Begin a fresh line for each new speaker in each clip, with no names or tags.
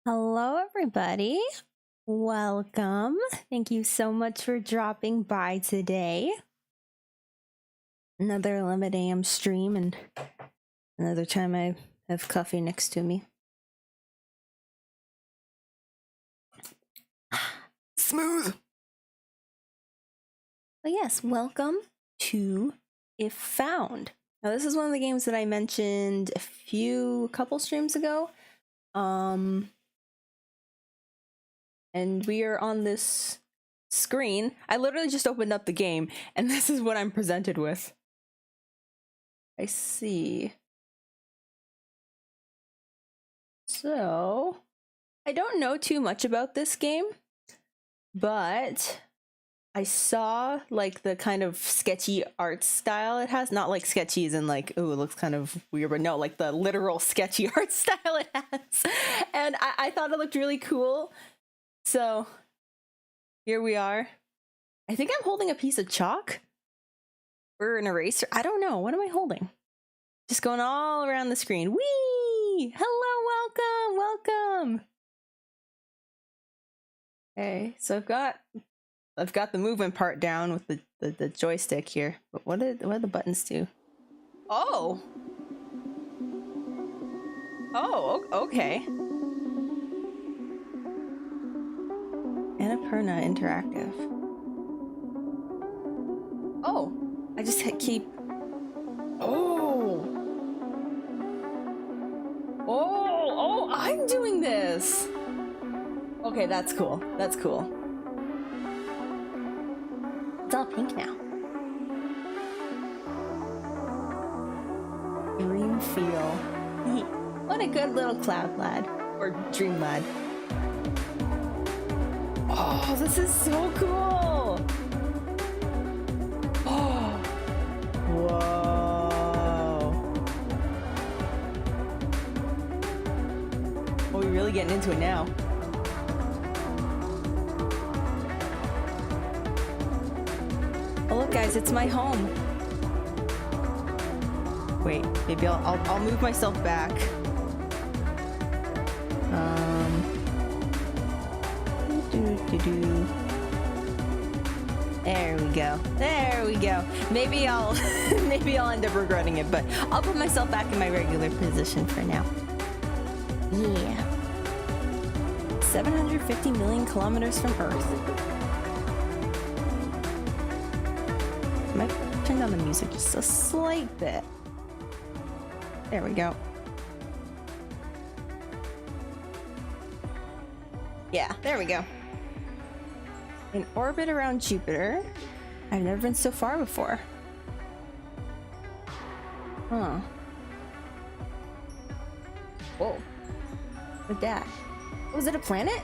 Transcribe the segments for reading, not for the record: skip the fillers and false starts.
Hello, everybody. Welcome. Thank you so much for dropping by today. Another 11 a.m. stream, and another time I have coffee next to me.
Smooth.
But yes, welcome to If Found. Now, this is one of the games that I mentioned a couple streams ago. And we are on this screen. I literally just opened up the game, and this is what I'm presented with. I see. So, I don't know too much about this game, but I saw like the kind of sketchy art style it has. Not like sketchy as in like, oh, it looks kind of weird, but no, like the literal sketchy art style it has. And I thought it looked really cool. So here we are. I think I'm holding a piece of chalk or an eraser. I don't know. What am I holding? Just going all around the screen. Whee! Hello, welcome. Okay, so I've got the movement part down with the joystick here. But what do the buttons do? Oh, okay. Annapurna Interactive. Oh, I just keep. Oh, I'm doing this. Okay, that's cool. That's cool. It's all pink now. Dream feel. What a good little cloud lad. Or dream lad. Oh, this is so cool! Oh! Whoa! Oh, we're really getting into it now. Oh, look, guys, it's my home. Wait, maybe I'll move myself back. There we go. Maybe I'll end up regretting it, but I'll put myself back in my regular position for now. Yeah. 750 million kilometers from Earth. I might turn down the music just a slight bit. There we go. Yeah, there we go. In orbit around Jupiter. I've never been so far before. Huh. Whoa. What's that? Was it a planet?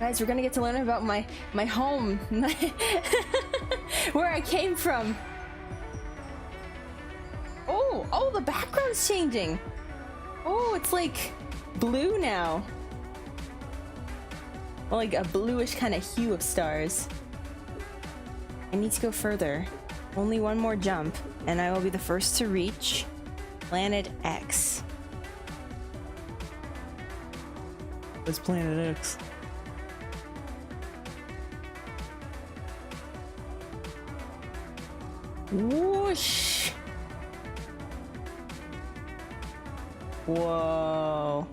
Guys, we're gonna get to learn about my home. Where I came from. Oh, the background's changing. Oh, it's like blue now. Well, like a bluish kind of hue of stars. I need to go further. Only one more jump, and I will be the first to reach Planet X. What's Planet X? Whoosh! Whoa.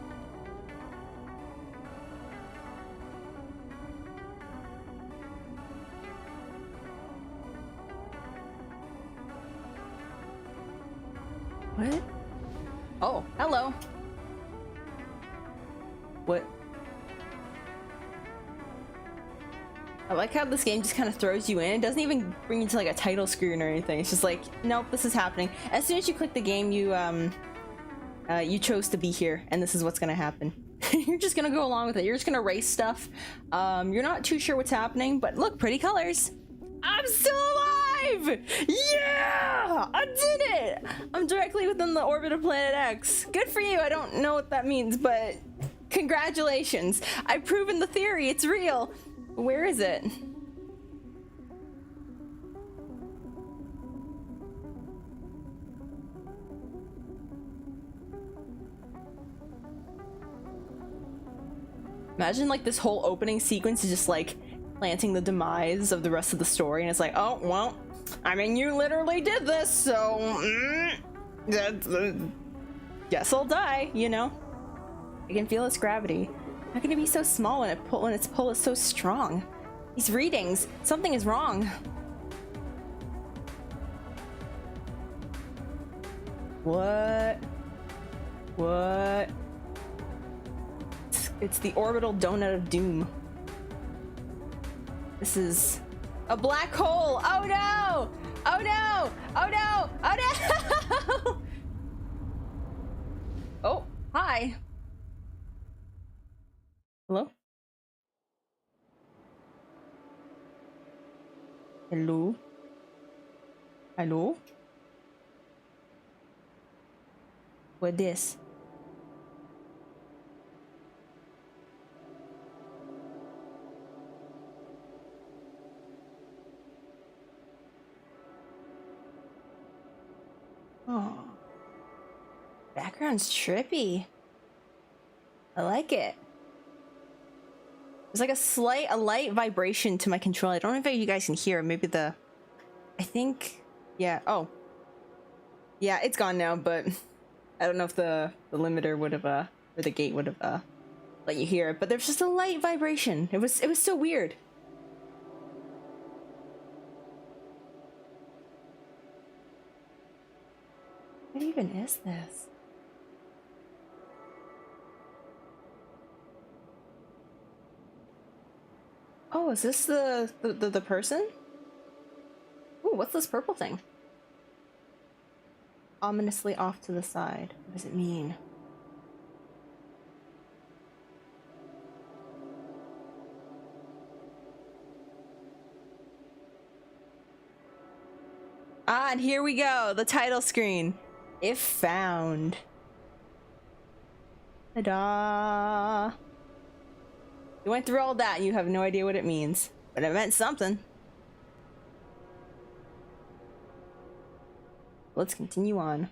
What? Oh, hello. What? I like how this game just kind of throws you in. It doesn't even bring you to like a title screen or anything. It's just like, nope, this is happening. As soon as you click the game, you chose to be here, and this is what's gonna happen. You're just gonna go along with it. You're just gonna race stuff. You're not too sure what's happening, but look, pretty colors. I'm still alive! Yeah! I did it! I'm directly within the orbit of Planet X. Good for you. I don't know what that means, but congratulations. I've proven the theory. It's real. Where is it? Imagine like this whole opening sequence is just like planting the demise of the rest of the story, and it's like, oh well, I mean, you literally did this, so guess I'll die, you know? I can feel its gravity. How can it be so small when its pull is so strong? These readings, something is wrong. What? What? It's the orbital donut of doom. This is a black hole. Oh no! Oh no! Oh no! Oh no! Oh, hi. Hello? Hello? Hello? What this? Oh. Background's trippy. I like it. There's like a light vibration to my controller. I don't know if you guys can hear. Maybe I think, yeah. Oh, yeah, it's gone now. But I don't know if the limiter would have or the gate would have let you hear it. But there's just a light vibration. It was so weird. What even is this? Oh, is this the person? Ooh, what's this purple thing? Ominously off to the side. What does it mean? Ah, and here we go. The title screen. If found. Ta-da! You went through all that and you have no idea what it means. But it meant something. Let's continue on.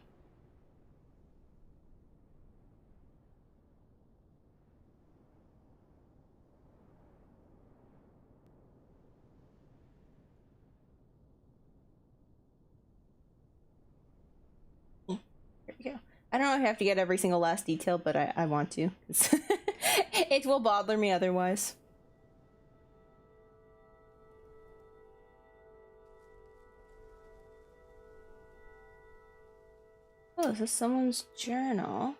Here we go. I don't know if I have to get every single last detail, but I want to. It will bother me otherwise. Oh, is this someone's journal?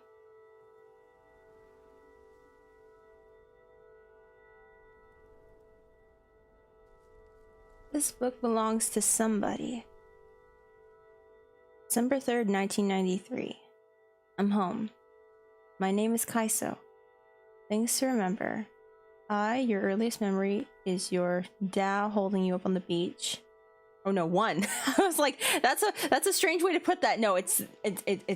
This book belongs to somebody. December 3rd, 1993. I'm home. My name is Kaiso. Things to remember. Your earliest memory is your dad holding you up on the beach. Oh no, one. I was like, that's a strange way to put that. No, it's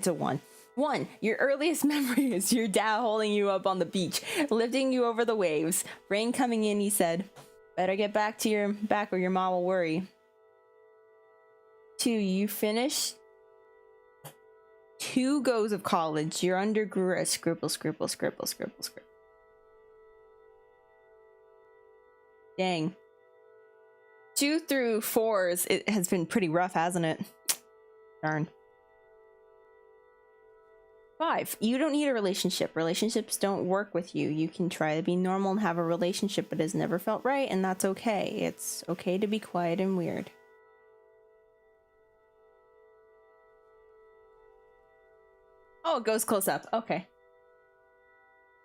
a one. One, your earliest memory is your dad holding you up on the beach, lifting you over the waves. Rain coming in, he said, better get back to your back or your mom will worry. 2, you finished 2 goes of college. You're undergrad. Scribble. Dang. 2 through 4s, it has been pretty rough, hasn't it? Darn. 5, you don't need a relationship. Relationships don't work with you. You can try to be normal and have a relationship, but it's never felt right, and that's okay. It's okay to be quiet and weird. Oh, it goes close up. Okay.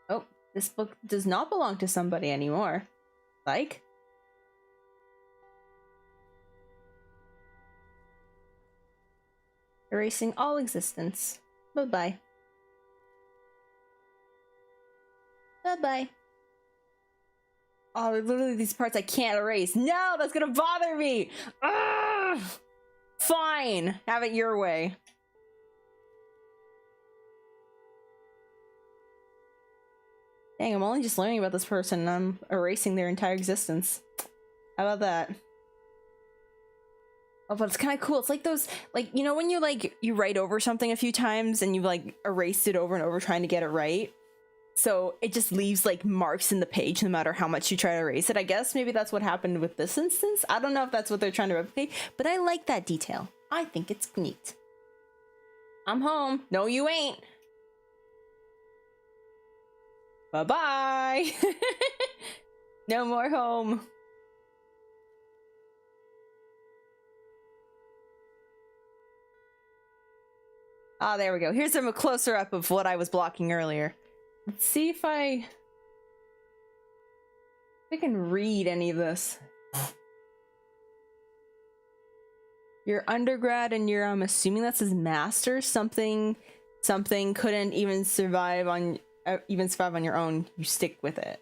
Oh, this book does not belong to somebody anymore. Like? Erasing all existence. Bye-bye. Bye-bye. Oh, literally these parts I can't erase. No, that's gonna bother me! Ugh! Fine! Have it your way. Dang, I'm only just learning about this person and I'm erasing their entire existence. How about that? Oh, but it's kind of cool. It's like those, like, you know when you, like, you write over something a few times and you, like, erased it over and over trying to get it right? So it just leaves like marks in the page no matter how much you try to erase it. I guess maybe that's what happened with this instance. I don't know if that's what they're trying to replicate, but I like that detail. I think it's neat. I'm home. No, you ain't. Bye-bye. No more home. Ah, there we go. Here's a closer up of what I was blocking earlier. Let's see if I can read any of this. Your undergrad and your, I'm assuming that's his master's, something couldn't even survive on your own. You stick with it.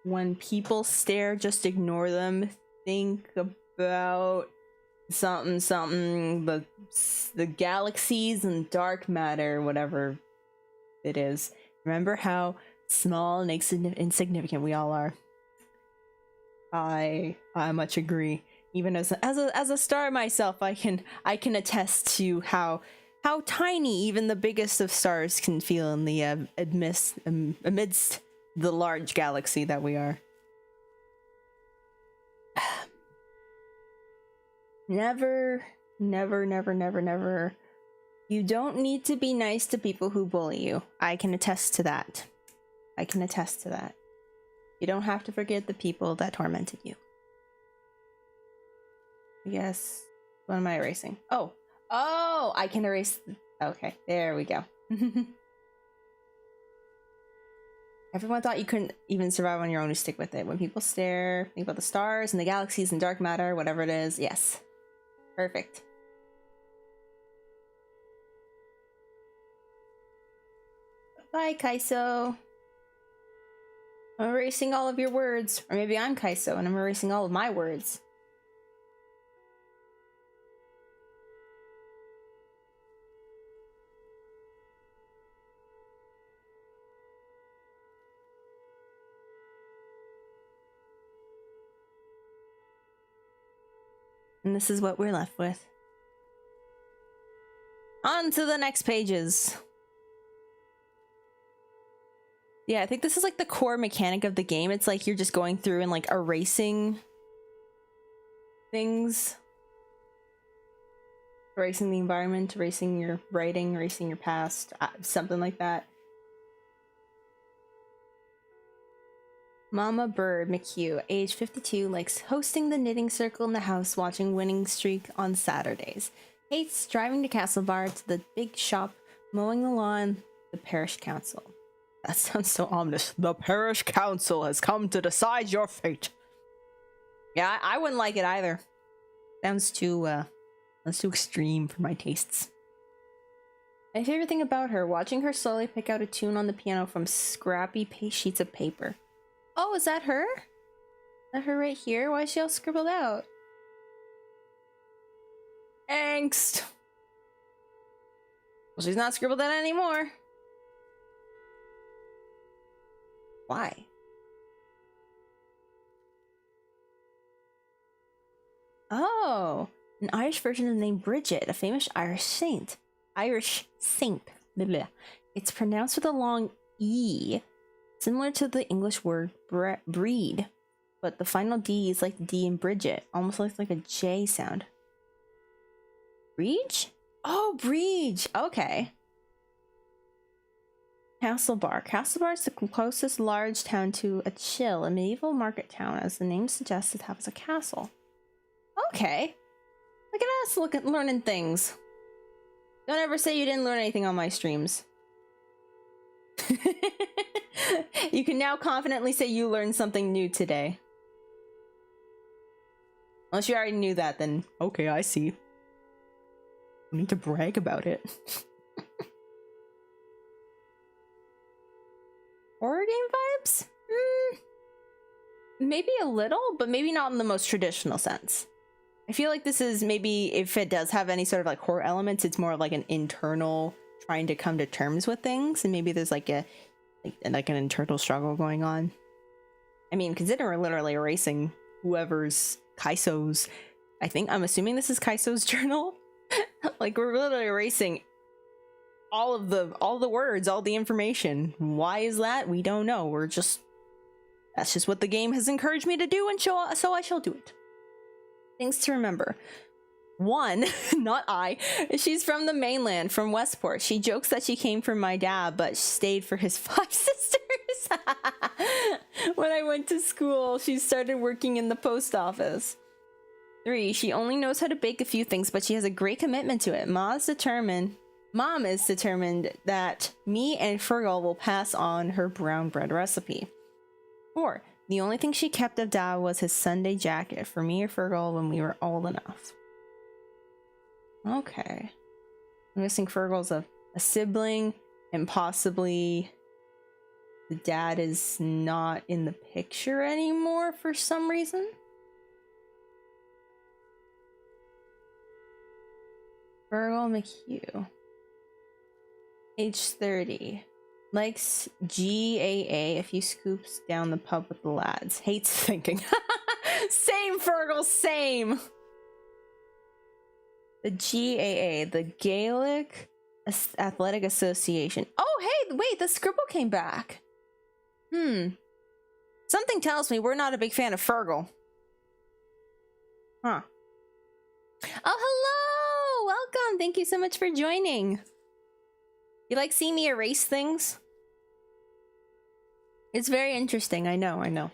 When people stare, just ignore them. Think about something, the galaxies and dark matter, whatever it is. Remember how small and insignificant we all are. I much agree. Even as a star myself, I can attest to how tiny even the biggest of stars can feel in the amidst the large galaxy that we are. Never. You don't need to be nice to people who bully you. I can attest to that. You don't have to forget the people that tormented you. Yes. What am I erasing? Oh, I can erase. Okay, there we go. Everyone thought you couldn't even survive on your own. You stick with it. When people stare, think about the stars and the galaxies and dark matter, whatever it is. Yes. Perfect. Bye, Kaiso. I'm erasing all of your words. Or maybe I'm Kaiso and I'm erasing all of my words. And this is what we're left with. On to the next pages. Yeah, I think this is like the core mechanic of the game. It's like you're just going through and like erasing things. Erasing the environment, erasing your writing, erasing your past, something like that. Mama Bird McHugh, age 52, likes hosting the knitting circle in the house, watching Winning Streak on Saturdays. Hates driving to Castle Bar, to the big shop, mowing the lawn, the parish council. That sounds so ominous. The parish council has come to decide your fate. Yeah, I wouldn't like it either. Sounds too extreme for my tastes. My favorite thing about her, watching her slowly pick out a tune on the piano from scrappy sheets of paper. Oh, is that her? Is that her right here? Why is she all scribbled out? Angst. Well, she's not scribbled out anymore. Why? Oh, an Irish version of the name Bridget, a famous Irish saint. Blah, blah. It's pronounced with a long E, similar to the English word breed, but the final D is like the D in Bridget, almost looks like a J sound. Breege? Oh, Breege. Okay. Castle Bar. Castle Bar is the closest large town to a chill, a medieval market town, as the name suggests it has a castle. Okay. Look at us, learning things. Don't ever say you didn't learn anything on my streams. You can now confidently say you learned something new today. Unless you already knew that, then okay, I see. I need to brag about it. Horror game vibes? Maybe a little, but maybe not in the most traditional sense. I feel like this is maybe, if it does have any sort of like horror elements, it's more of like an internal trying to come to terms with things, and maybe there's like an internal struggle going on. I mean, consider we're literally erasing whoever's Kaiso's. I'm assuming this is Kaiso's journal. Like, we're literally erasing all the words, all the information. Why is that? We don't know. That's just what the game has encouraged me to do, and so I shall do it. Things to remember. 1, not I. She's from the mainland, from Westport. She jokes that she came for my dad, but stayed for his 5 sisters. When I went to school, she started working in the post office. 3, she only knows how to bake a few things, but she has a great commitment to it. Mom is determined that me and Fergal will pass on her brown bread recipe. 4, the only thing she kept of Dad was his Sunday jacket for me or Fergal when we were old enough. Okay. I'm guessing Fergal's a sibling, and possibly the dad is not in the picture anymore for some reason. Fergal McHugh. Age 30. Likes GAA, a few scoops down the pub with the lads. Hates thinking. Same, Fergal, same! The GAA, the Gaelic Athletic Association. Oh, hey, wait, the scribble came back. Something tells me we're not a big fan of Fergal. Huh. Oh, hello! Welcome! Thank you so much for joining. You like seeing me erase things? It's very interesting, I know.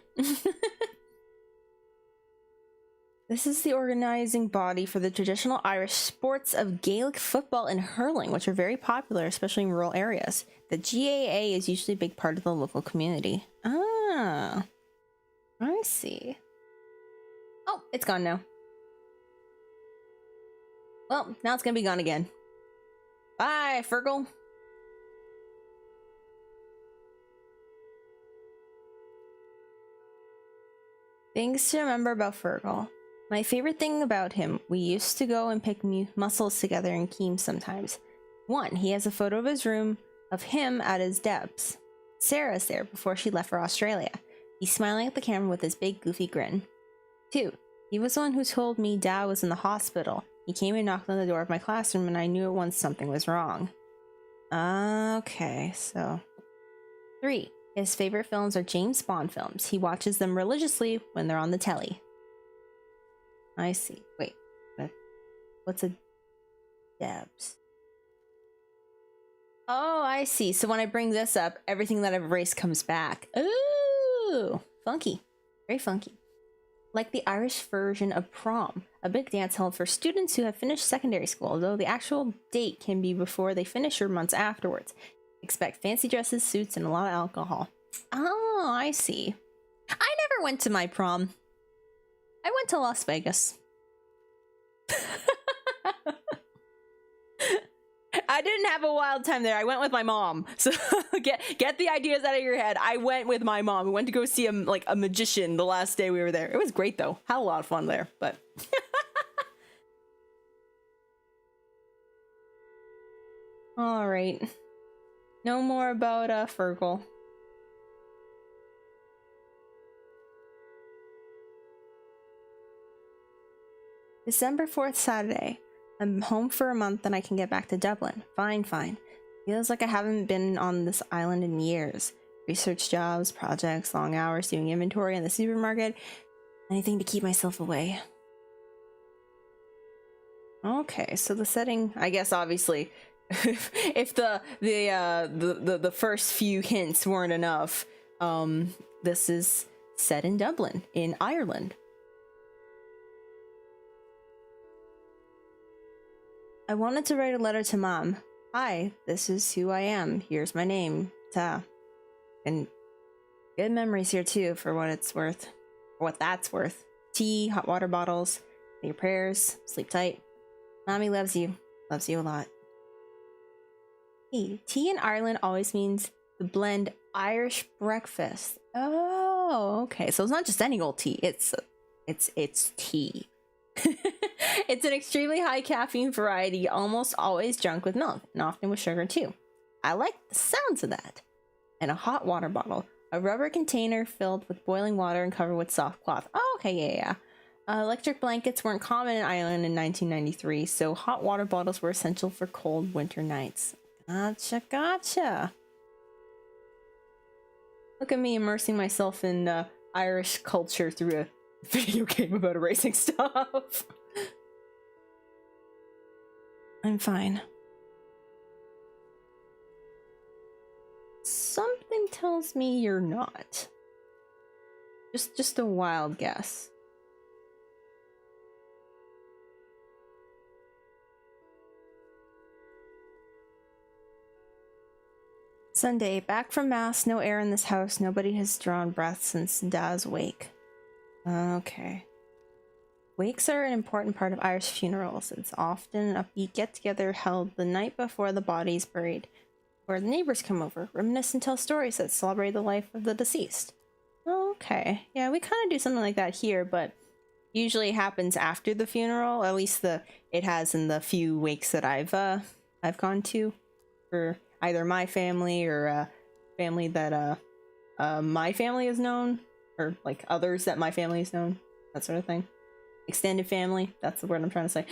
This is the organizing body for the traditional Irish sports of Gaelic football and hurling, which are very popular, especially in rural areas. The GAA is usually a big part of the local community. Ah, I see. Oh, it's gone now. Well, now it's gonna be gone again. Bye, Fergal. Things to remember about Fergal. My favorite thing about him, we used to go and pick mussels together in Keem sometimes. 1, he has a photo of his room of him at his debs. Sarah's there before she left for Australia. He's smiling at the camera with his big goofy grin. 2, he was the one who told me Dad was in the hospital. He came and knocked on the door of my classroom and I knew at once something was wrong. Okay, so... 3, his favorite films are James Bond films. He watches them religiously when they're on the telly. I see. Wait, what's a Debs? Oh, I see. So when I bring this up, everything that I've erased comes back. Ooh, funky. Very funky. Like the Irish version of prom, a big dance held for students who have finished secondary school, though the actual date can be before they finish or months afterwards. Expect fancy dresses, suits, and a lot of alcohol. Oh, I see. I never went to my prom. I went to Las Vegas. I didn't have a wild time there. I went with my mom. So get the ideas out of your head. I went with my mom. We went to go see a magician the last day we were there. It was great though. Had a lot of fun there, but all right. No more about Fergal. December 4th, Saturday. I'm home for a month and I can get back to Dublin. Fine. Feels like I haven't been on this island in years. Research jobs, projects, long hours doing inventory in the supermarket. Anything to keep myself away. Okay, so the setting, I guess obviously, if the first few hints weren't enough, this is set in Dublin, in Ireland. I wanted to write a letter to Mom. Hi, this is who I am. Here's my name, Ta. And good memories here too, for what it's worth. For what that's worth. Tea, hot water bottles, your prayers, sleep tight. Mommy loves you. Loves you a lot. Tea in Ireland always means the blend Irish breakfast. Oh, okay. So it's not just any old tea. It's tea. It's an extremely high caffeine variety, almost always drunk with milk, and often with sugar too. I like the sounds of that. And a hot water bottle, a rubber container filled with boiling water and covered with soft cloth. Oh, okay, yeah. Electric blankets weren't common in Ireland in 1993, so hot water bottles were essential for cold winter nights. Gotcha, gotcha. Look at me immersing myself in Irish culture through a video game about erasing stuff. I'm fine. Something tells me you're not. Just a wild guess. Sunday, back from mass, no air in this house, nobody has drawn breath since Dad's wake. Okay. Wakes are an important part of Irish funerals. It's often an upbeat get-together held the night before the body is buried, where the neighbors come over, reminisce and tell stories that celebrate the life of the deceased. Okay. Yeah, we kind of do something like that here, but usually it happens after the funeral. At least it has in the few wakes that I've gone to for either my family or family that my family is known, or like others that my family is known, that sort of thing. Extended family, that's the word I'm trying to say.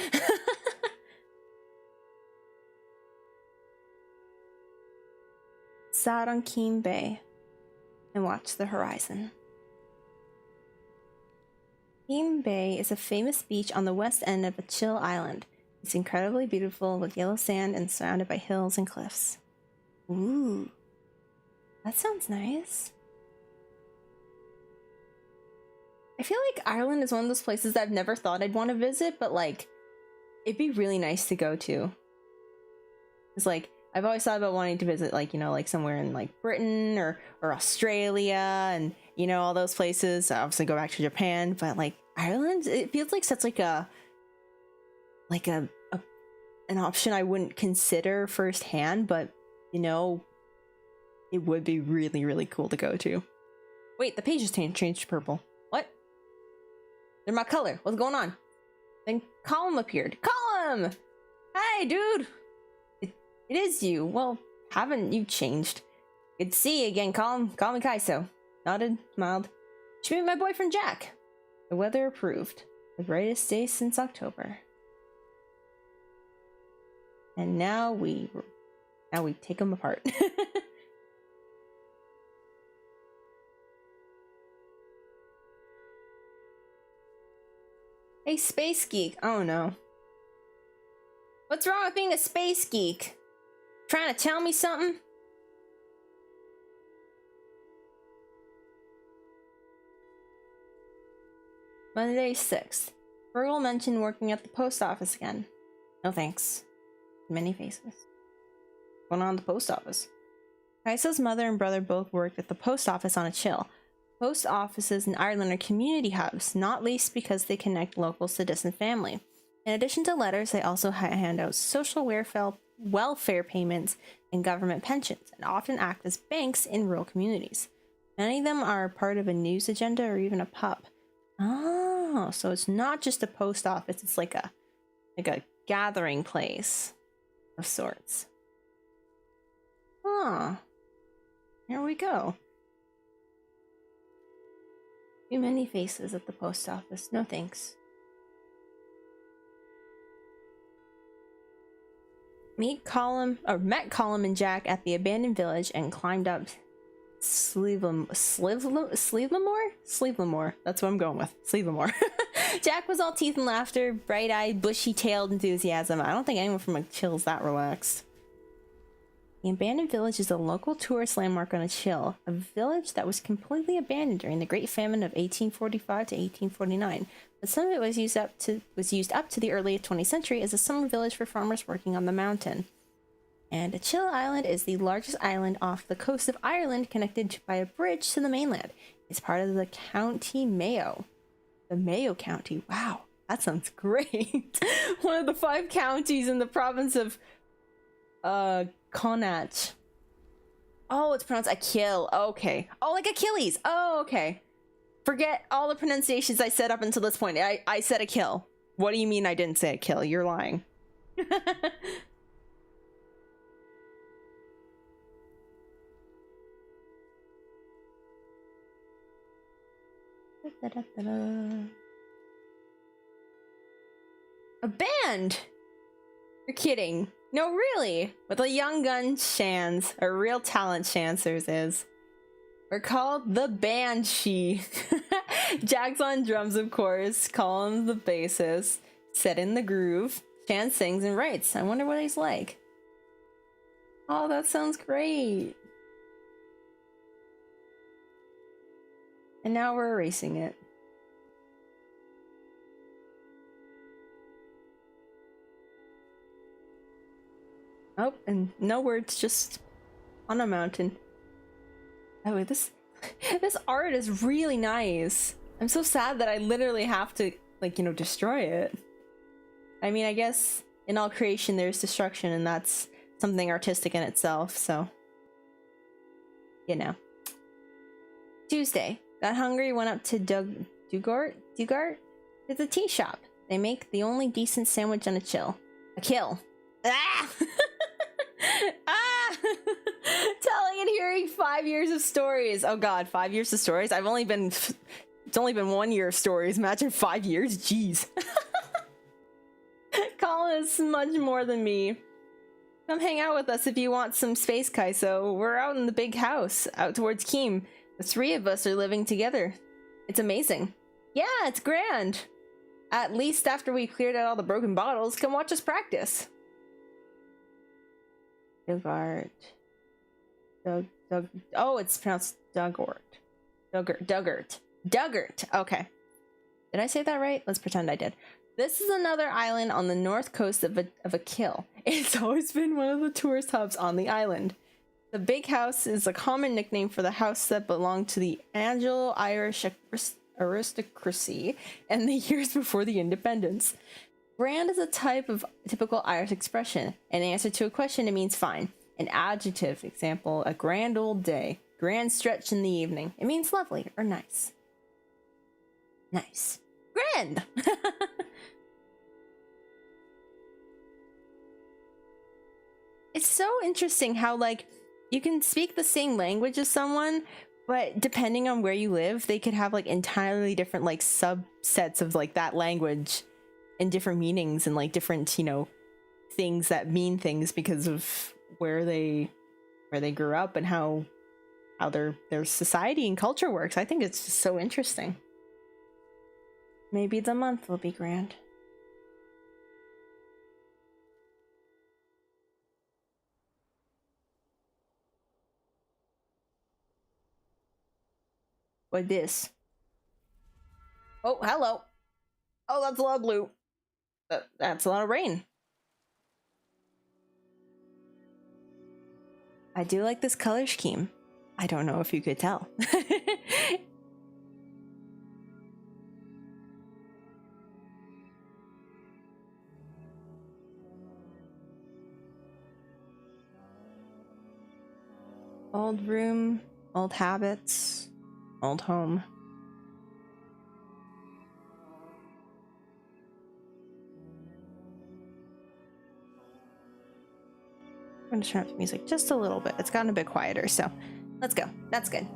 Sat on Keem Bay and watched the horizon. Keem Bay is a famous beach on the west end of a chill island. It's incredibly beautiful with yellow sand and surrounded by hills and cliffs. Ooh, that sounds nice. I feel like Ireland is one of those places that I've never thought I'd want to visit, but like, it'd be really nice to go to. It's like, I've always thought about wanting to visit, like, you know, like somewhere in like Britain or Australia and, you know, all those places. Obviously go back to Japan, but like Ireland, it feels like such like an option I wouldn't consider firsthand, but you know, it would be really, really cool to go to. Wait, the pages changed to purple. What? They're my color. What's going on? Then Column appeared. Column! Hey, dude! It is you. Well, haven't you changed? Good to see you again, Column. Call me Kaiso. Nodded, smiled. Should meet my boyfriend Jack. The weather approved. The brightest day since October. And now we take them apart. Hey, space geek. Oh no. What's wrong with being a space geek? Trying to tell me something? Monday 6th. Virgil mentioned working at the post office again. No thanks. Many faces. Going on at the post office. Kaisa's mother and brother both worked at the post office on a chill. Post offices in Ireland are community hubs, not least because they connect locals to distant family. In addition to letters, they also hand out social welfare payments and government pensions, and often act as banks in rural communities. Many of them are part of a news agenda or even a pub. Oh, so it's not just a post office, it's like a gathering place of sorts. Huh. Here we go. Too many faces at the post office. No thanks. Met Column and Jack at the abandoned village and climbed up Slevemore? That's what I'm going with. Slevemore. Jack was all teeth and laughter, bright-eyed, bushy-tailed enthusiasm. I don't think anyone from a chill is that relaxed. The abandoned village is a local tourist landmark on a chill, a village that was completely abandoned during the Great Famine of 1845 to 1849, but some of it was used up to the early 20th century as a summer village for farmers working on the mountain. And Achill Island is the largest island off the coast of Ireland, connected by a bridge to the mainland. It's part of the County Mayo. The Mayo County. Wow, that sounds great. One of the 5 counties in the province of Connacht. Oh, it's pronounced Achill. Okay. Oh, like Achilles. Oh, okay. Forget all the pronunciations I said up until this point. I said Achill. What do you mean I didn't say Achill? You're lying. A band! You're kidding. No, really. With a young gun chance, a real talent chancers is. We're called the Banshee. Jack's on drums, of course. Colin's the bassist. Set in the groove. Chan sings and writes. I wonder what he's like. Oh, that sounds great. And now we're erasing it. Oh, and no words, just on a mountain. Oh, wait, this art is really nice. I'm so sad that I literally have to, like, you know, destroy it. I mean, I guess in all creation there's destruction, and that's something artistic in itself, so. You know. Tuesday. Got hungry, went up to Dugart? It's a tea shop. They make the only decent sandwich on a kill. Ah! Ah! Telling and hearing 5 years of stories. Oh god, 5 years of stories? It's only been 1 year of stories. Imagine 5 years. Jeez. Colin is much more than me. Come hang out with us if you want some space, Kaiso. We're out in the big house, out towards Keem. The 3 of us are living together. It's amazing. Yeah, it's grand. At least after we cleared out all the broken bottles, come watch us practice. Dugart. Oh, it's pronounced Dugart. Dugart. Okay. Did I say that right? Let's pretend I did. This is another island on the north coast of a kill. It's always been one of the tourist hubs on the island. The big house is a common nickname for the house that belonged to the Anglo-Irish aristocracy in the years before the independence. Grand is a type of typical Irish expression. In answer to a question, it means fine. An adjective, example, a grand old day. Grand stretch in the evening. It means lovely or nice. Nice. Grand! It's so interesting how, like, you can speak the same language as someone, but depending on where you live, they could have, like, entirely different, like, subsets of, like, that language and different meanings and, like, different, you know, things that mean things because of where they grew up and how their society and culture works. I think it's just so interesting. Maybe the month will be grand. What this? Oh, hello. Oh, that's a lot of blue. That's a lot of rain. I do like this color scheme. I don't know if you could tell. Old room, old habits, old home. I'm gonna turn up the music just a little bit. It's gotten a bit quieter, so let's go. That's good.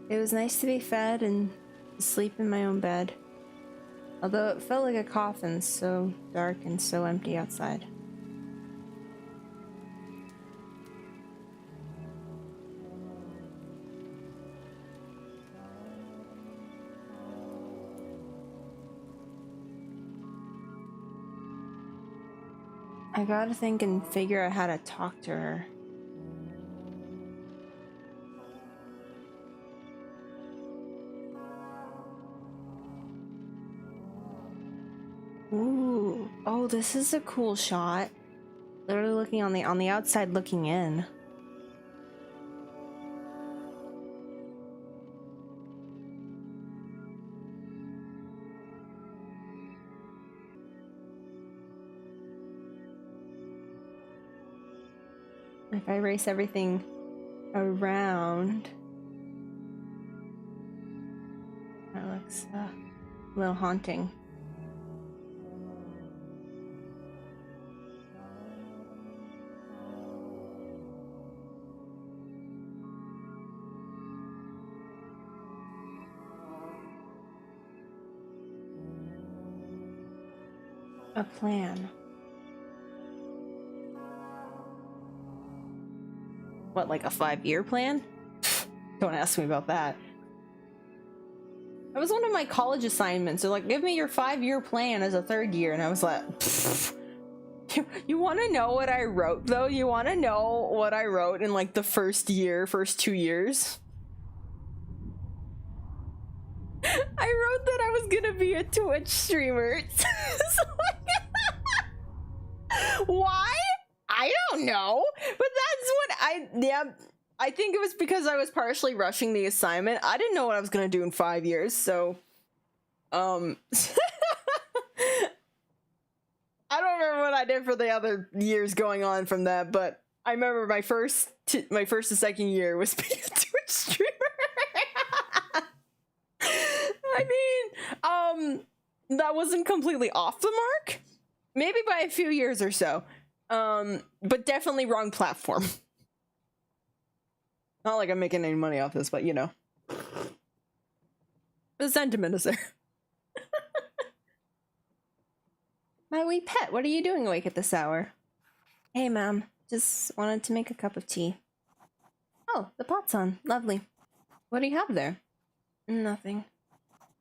It was nice to be fed and sleep in my own bed. Although it felt like a coffin, so dark and so empty outside. I gotta think and figure out how to talk to her. Ooh, oh, this is a cool shot. Literally looking on the outside, looking in. If I erase everything around, that looks a little haunting. a plan. What, like a 5-year plan? Don't ask me about that. That was one of my college assignments. They're like, give me your 5-year plan as a 3rd year. And I was like, you want to know what I wrote, though? You want to know what I wrote in, like, the first 2 years? I wrote that I was gonna be a Twitch streamer. Why? I don't know. But that's what I think it was because I was partially rushing the assignment. I didn't know what I was gonna do in 5 years, so I don't remember what I did for the other years going on from that, but I remember my first and 2nd year was being a Twitch streamer. I mean, that wasn't completely off the mark. Maybe by a few years or so. But definitely wrong platform. Not like I'm making any money off this, but you know. The sentiment is there. My wee pet, what are you doing awake at this hour? Hey, ma'am. Just wanted to make a cup of tea. Oh, the pot's on. Lovely. What do you have there? Nothing.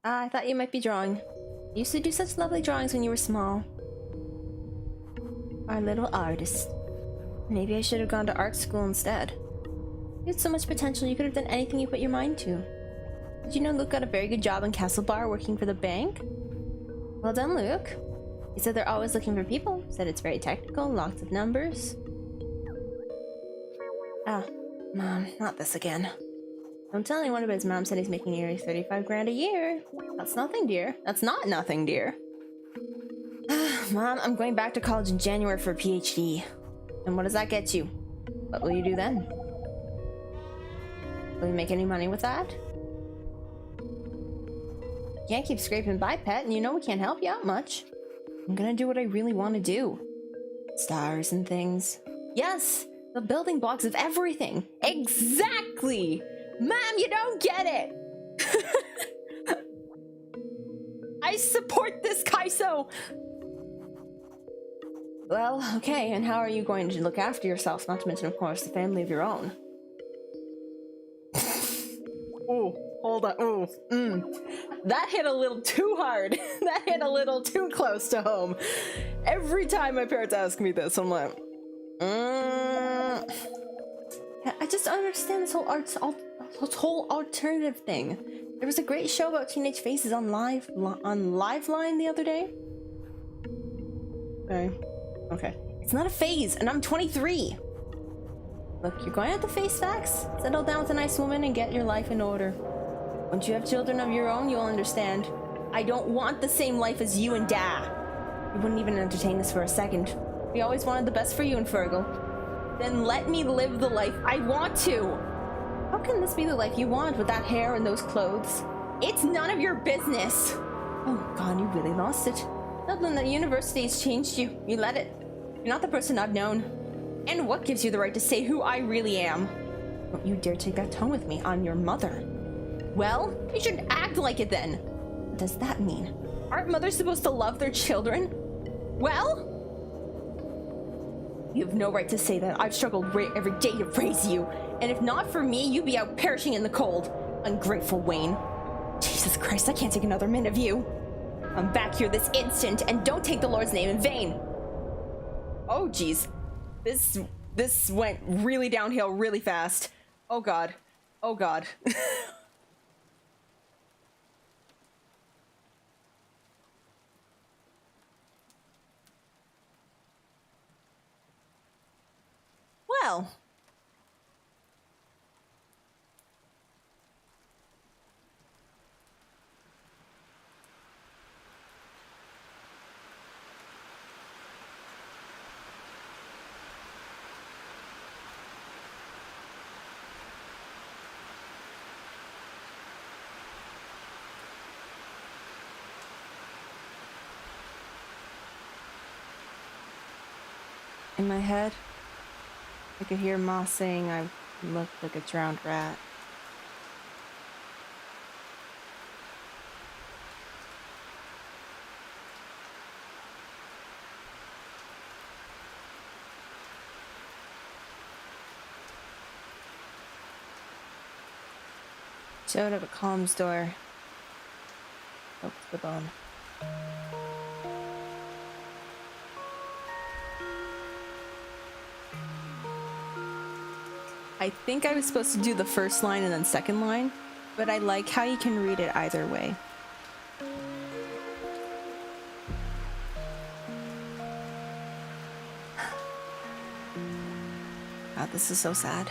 I thought you might be drawing. You used to do such lovely drawings when you were small. Our little artist. Maybe I should have gone to art school instead. You had so much potential, you could have done anything you put your mind to. Did you know Luke got a very good job in Castle Bar working for the bank? Well done, Luke. He said they're always looking for people. Said it's very technical, lots of numbers. Ah, Mom, not this again. Don't tell anyone, but his mom said he's making nearly 35 grand a year. That's nothing, dear. That's not nothing, dear. Mom, I'm going back to college in January for a PhD. And what does that get you? What will you do then? Will you make any money with that? You can't keep scraping by, pet, and you know we can't help you out much. I'm gonna do what I really want to do. Stars and things. Yes! The building blocks of everything! Exactly! Mom, you don't get it! I support this, Kaiso! Well, okay, and how are you going to look after yourself? Not to mention, of course, the family of your own. Ooh, hold on, ooh, That hit a little too hard. That hit a little too close to home. Every time my parents ask me this, I'm like, I just don't understand this whole alternative thing. There was a great show about teenage faces on Liveline the other day. Okay. It's not a phase, and I'm 23. Look, you're going to have to face facts. Settle down with a nice woman and get your life in order. Once you have children of your own, you'll understand. I don't want the same life as you and Dad. You wouldn't even entertain this for a second. We always wanted the best for you and Fergal. Then let me live the life I want to. How can this be the life you want with that hair and those clothes? It's none of your business. Oh God, you really lost it. Dublin, the university has changed you. You let it. You're not the person I've known. And what gives you the right to say who I really am? Don't you dare take that tone with me. I'm your mother. Well, you should act like it then. What does that mean? Aren't mothers supposed to love their children? Well? You have no right to say that. I've struggled every day to raise you. And if not for me, you'd be out perishing in the cold. Ungrateful Wayne. Jesus Christ, I can't take another minute of you. I'm back here this instant, and don't take the Lord's name in vain. Oh, geez. This went really downhill really fast. Oh, God. Oh, God. Well. In my head, I could hear Ma saying I looked like a drowned rat. Showed up at Calm's door. Opened the bone. I think I was supposed to do the first line and then second line, but I like how you can read it either way. God, this is so sad.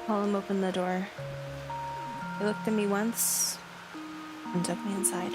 Colin opened the door. He looked at me once and took me inside.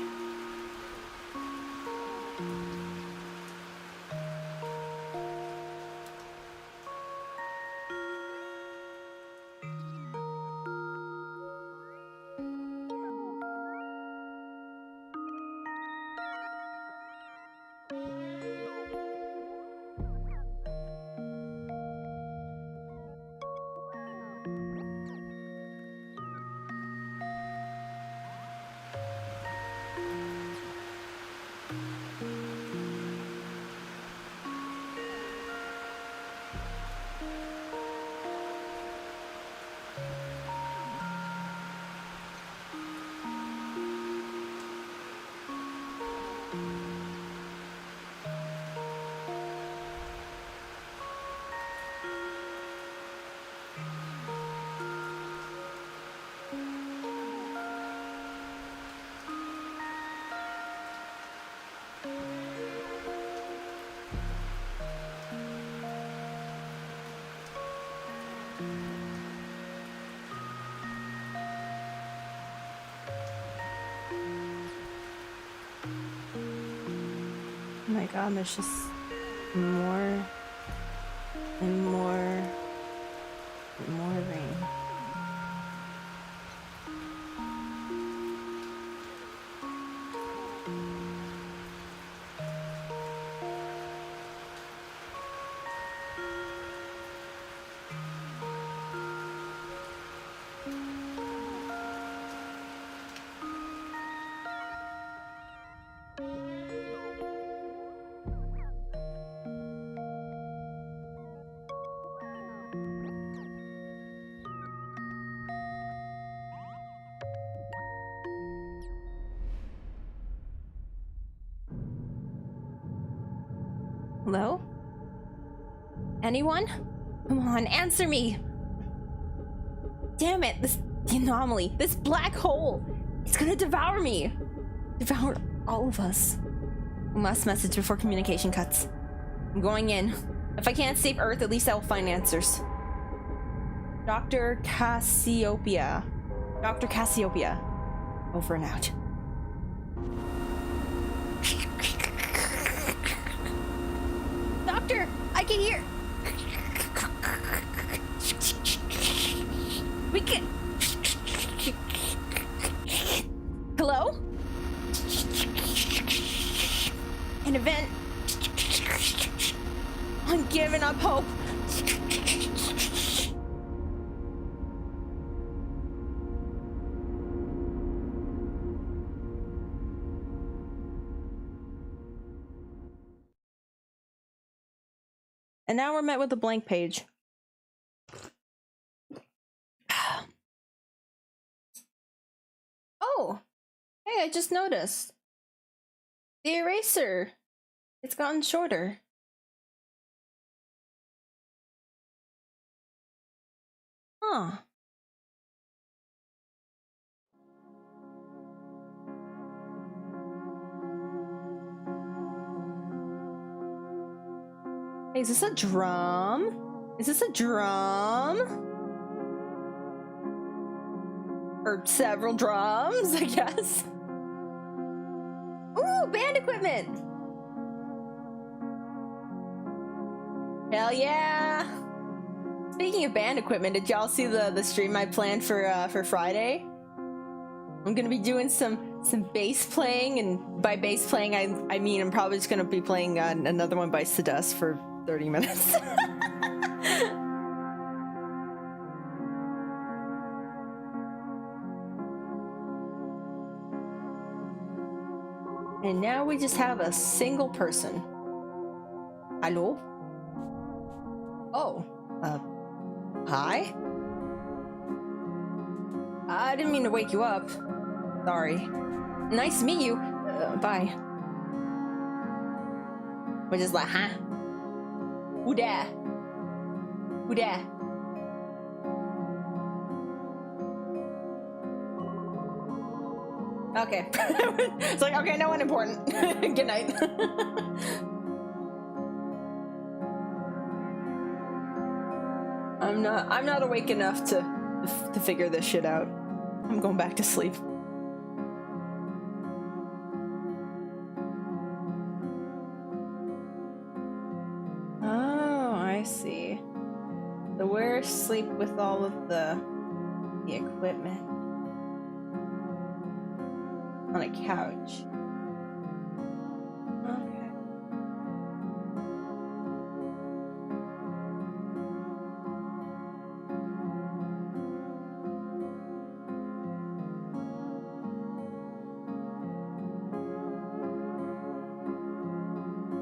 Oh my god, there's just more and more and more rain. Hello? Anyone? Come on, answer me! Damn it, the anomaly, this black hole! It's gonna devour me! Devour all of us. One last message before communication cuts. I'm going in. If I can't save Earth, at least I will find answers. Dr. Cassiopeia. Dr. Cassiopeia. Over and out. Doctor, I can hear. We can. Hello? An event. I'm giving up hope. And now we're met with a blank page. Oh, hey, I just noticed. The eraser. It's gotten shorter. Huh. Hey, is this a drum? Is this a drum? Or several drums, I guess. Ooh, band equipment! Hell yeah! Speaking of band equipment, did y'all see the stream I planned for Friday? I'm gonna be doing some bass playing, and by bass playing I mean I'm probably just gonna be playing another one by Sedust for 30 minutes. And now we just have a single person. Hello? Oh, hi? I didn't mean to wake you up. Sorry. Nice to meet you. Bye. We're just like, huh? Who there? Who there? Okay. It's like, okay, no one important. Good night. I'm not awake enough to figure this shit out. I'm going back to sleep. Oh, I see. So we're asleep with all of the equipment on a couch. Okay.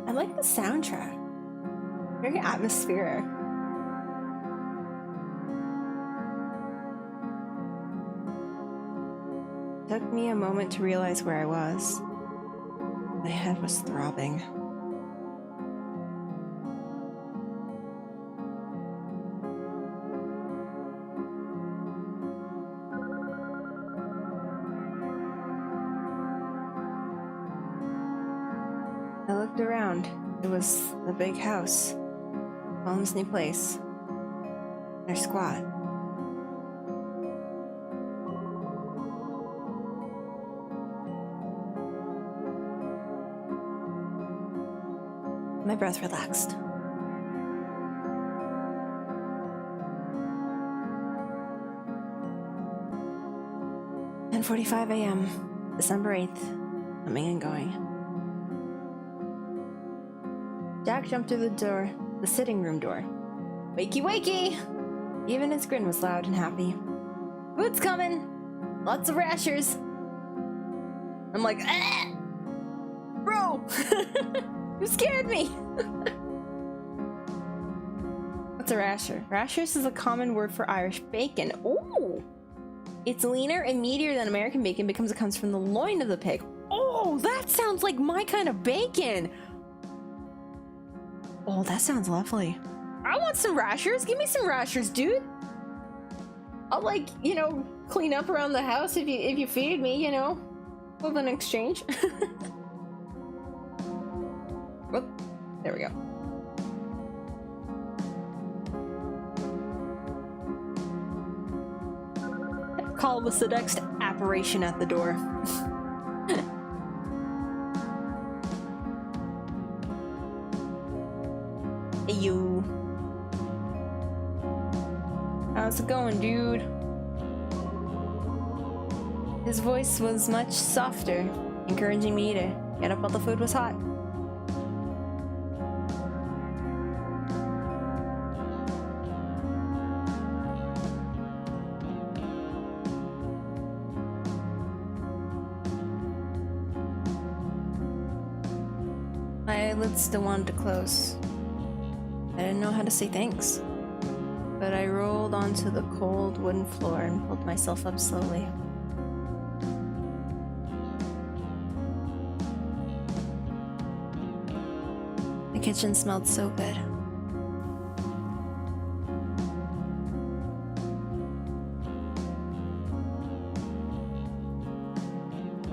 I like the soundtrack. Very atmospheric. It took me a moment to realize where I was. My head was throbbing. I looked around. It was the big house. Mom's new place. Their squad. My breath relaxed. "10:45 a.m., December 8th, coming and going." Jack jumped through the door, the sitting room door. "Wakey, wakey!" Even his grin was loud and happy. "Food's coming! Lots of rashers!" I'm like, ah! Bro! You scared me! What's a rasher? Rashers is a common word for Irish bacon. Ooh! It's leaner and meatier than American bacon because it comes from the loin of the pig. Oh, that sounds like my kind of bacon! Oh, that sounds lovely. I want some rashers. Give me some rashers, dude. I'll, like, you know, clean up around the house if you feed me, you know, with an exchange. Whoop. There we go. Call was the next apparition at the door. Hey, you. How's it going, dude? His voice was much softer, encouraging me to get up while the food was hot. My eyelids still wanted to close. I didn't know how to say thanks, but I rolled onto the cold wooden floor and pulled myself up slowly. The kitchen smelled so good.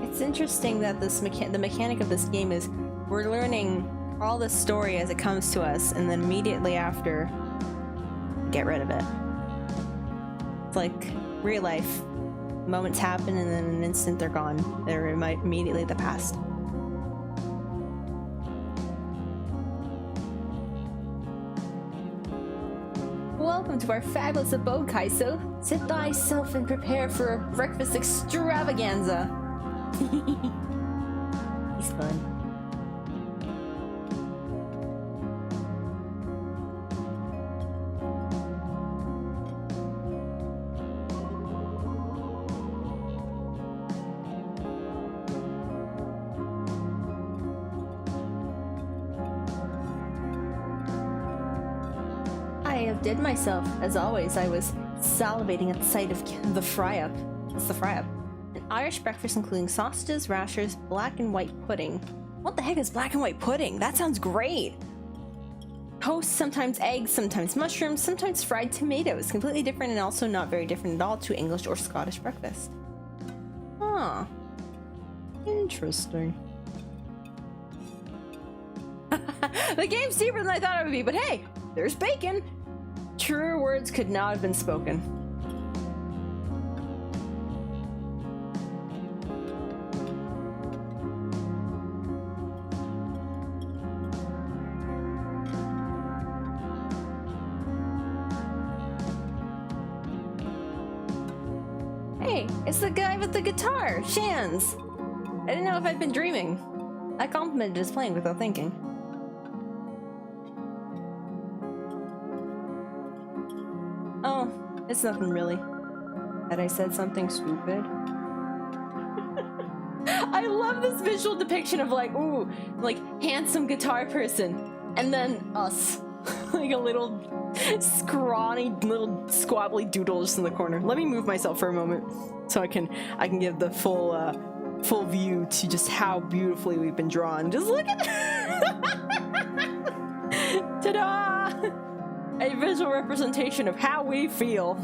It's interesting that the mechanic of this game is we're learning all the story as it comes to us, and then immediately after, get rid of it. It's like real life. Moments happen, and then in an instant they're gone. They're immediately the past. Welcome to our fabulous abode, Kaiso. Sit thyself and prepare for a breakfast extravaganza. He's fun. outdid myself. As always, I was salivating at the sight of the fry-up. It's the fry-up. An Irish breakfast including sausages, rashers, black and white pudding. What the heck is black and white pudding? That sounds great! Toast, sometimes eggs, sometimes mushrooms, sometimes fried tomatoes. Completely different and also not very different at all to English or Scottish breakfast. Huh. Interesting. The game's deeper than I thought it would be, but hey, there's bacon! Truer words could not have been spoken. Hey, it's the guy with the guitar, Shans! I didn't know if I'd been dreaming. I complimented his playing without thinking. Oh, it's nothing really. Had I said something stupid? I love this visual depiction of like, ooh, like handsome guitar person, and then us, like a little scrawny, little squabbly doodle just in the corner. Let me move myself for a moment so I can give the full view to just how beautifully we've been drawn. Just look at ta-da! A visual representation of how we feel.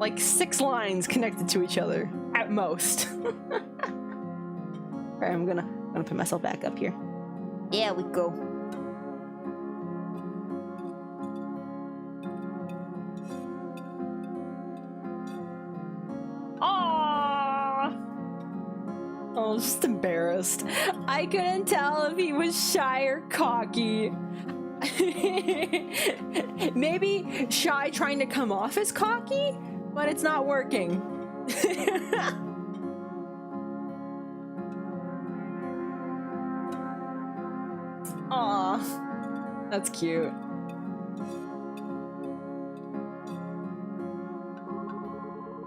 Like 6 lines connected to each other, at most. Alright, I'm gonna put myself back up here. Yeah, we go. I was just embarrassed. I couldn't tell if he was shy or cocky. Maybe shy trying to come off as cocky, but it's not working. Aw, that's cute.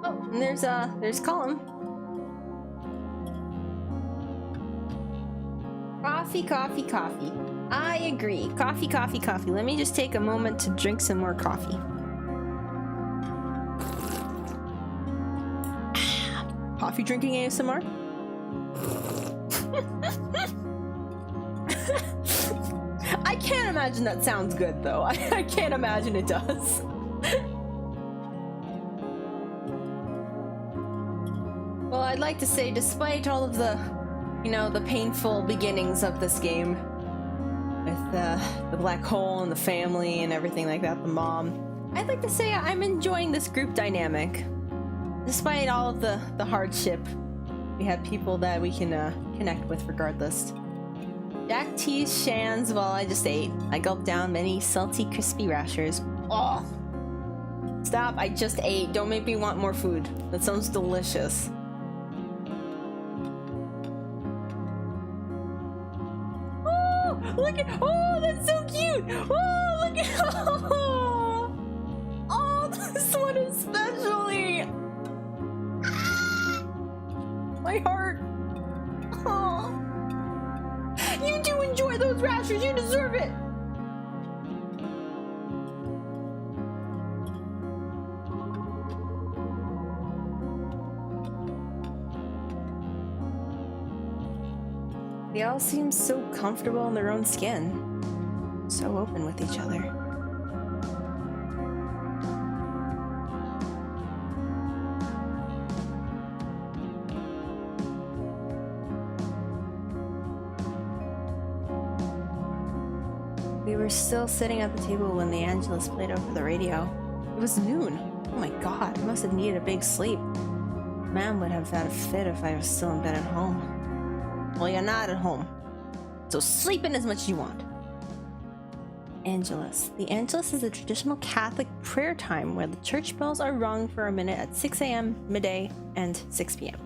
Oh, and there's Colin. Coffee, coffee, coffee. I agree. Coffee, coffee, coffee. Let me just take a moment to drink some more coffee. Coffee drinking ASMR? I can't imagine that sounds good, though. I can't imagine it does. Well, I'd like to say, despite all of the, you know, the painful beginnings of this game, with the black hole and the family and everything like that, the mom, I'd like to say I'm enjoying this group dynamic. Despite all of the hardship, we have people that we can connect with regardless. Jack teased Shans while I just ate. I gulped down many salty, crispy rashers. Oh! Stop, I just ate. Don't make me want more food. That sounds delicious. Look at, oh, that's so cute. Oh, look at, oh, this one especially. My heart. Oh, you do enjoy those rashers. You deserve it. They all seem so comfortable in their own skin, so open with each other. We were still sitting at the table when the Angelus played over the radio. It was noon. Oh my god, I must have needed a big sleep. Man would have had a fit if I was still in bed at home. Well, you're not at home, so sleep in as much as you want. Angelus. The Angelus is a traditional Catholic prayer time where the church bells are rung for a minute at 6 a.m., midday, and 6 p.m.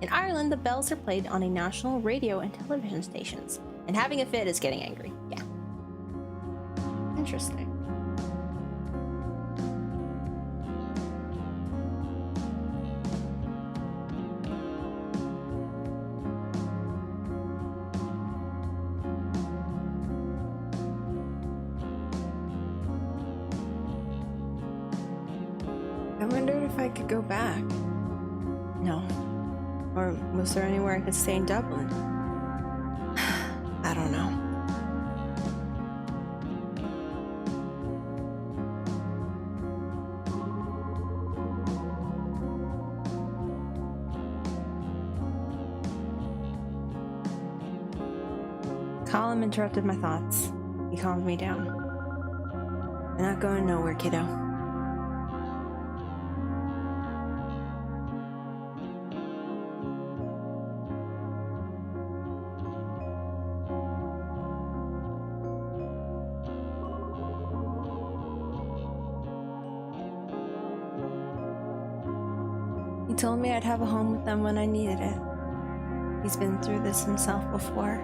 In Ireland, the bells are played on a national radio and television stations. And having a fit is getting angry. Yeah. Interesting. wondered if I could go back. No. Or was there anywhere I could stay in Dublin? I don't know. Colin interrupted my thoughts. He calmed me down. You're not going nowhere, kiddo. He told me I'd have a home with them when I needed it. He's been through this himself before.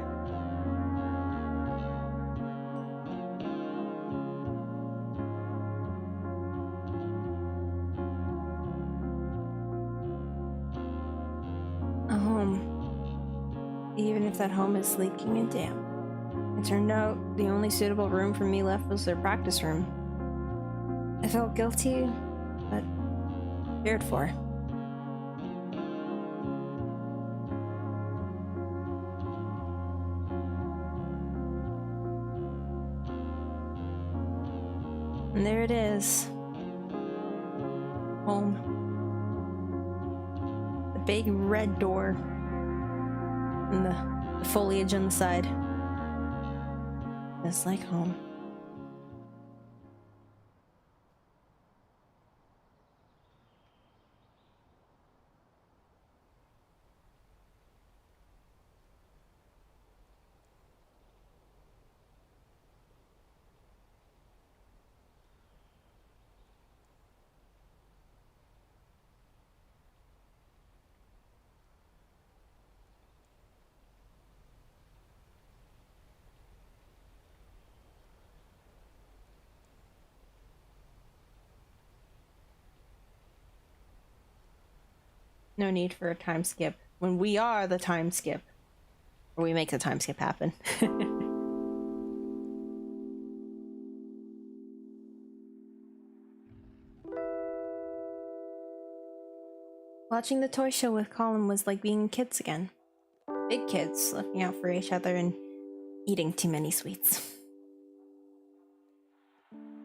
A home. Even if that home is leaking and damp. It turned out the only suitable room for me left was their practice room. I felt guilty, but cared for. And there it is. Home. The big red door. And the foliage on the side. Just like home. No need for a time skip when we are the time skip. Or we make the time skip happen. Watching the toy show with Colin was like being kids again. Big kids looking out for each other and eating too many sweets.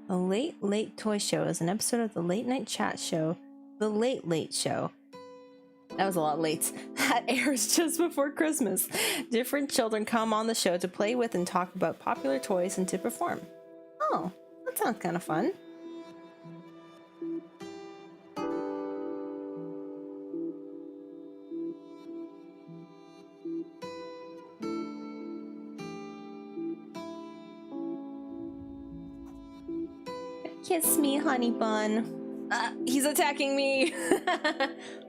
The Late Late Toy Show is an episode of the late night chat show, The Late Late Show. That was a lot late. That airs just before Christmas. Different children come on the show to play with and talk about popular toys and to perform. Oh, that sounds kind of fun. Kiss me, honey bun. He's attacking me.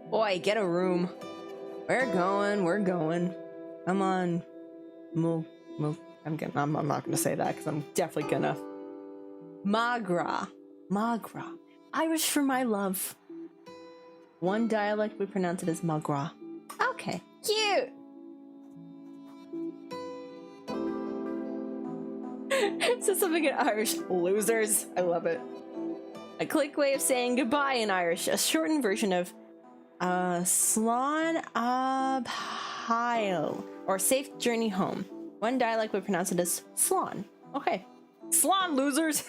Boy, get a room. We're going. Come on. Move. I'm not gonna say that because I'm definitely gonna. Magra. Irish for my love. One dialect we pronounce it as Magra. Okay, cute. Says something in Irish. Losers. I love it. A quick way of saying goodbye in Irish. A shortened version of Slán ab Hail, or safe journey home. One dialect would pronounce it as Slán. Okay. Slán, losers!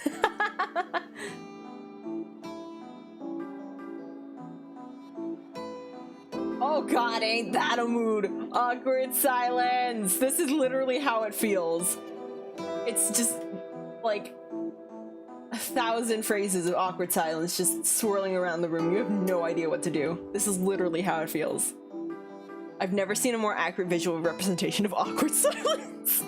Oh god, ain't that a mood? Awkward silence! This is literally how it feels. It's just like 1,000 phrases of awkward silence just swirling around the room. You have no idea what to do. This is literally how it feels. I've never seen a more accurate visual representation of awkward silence.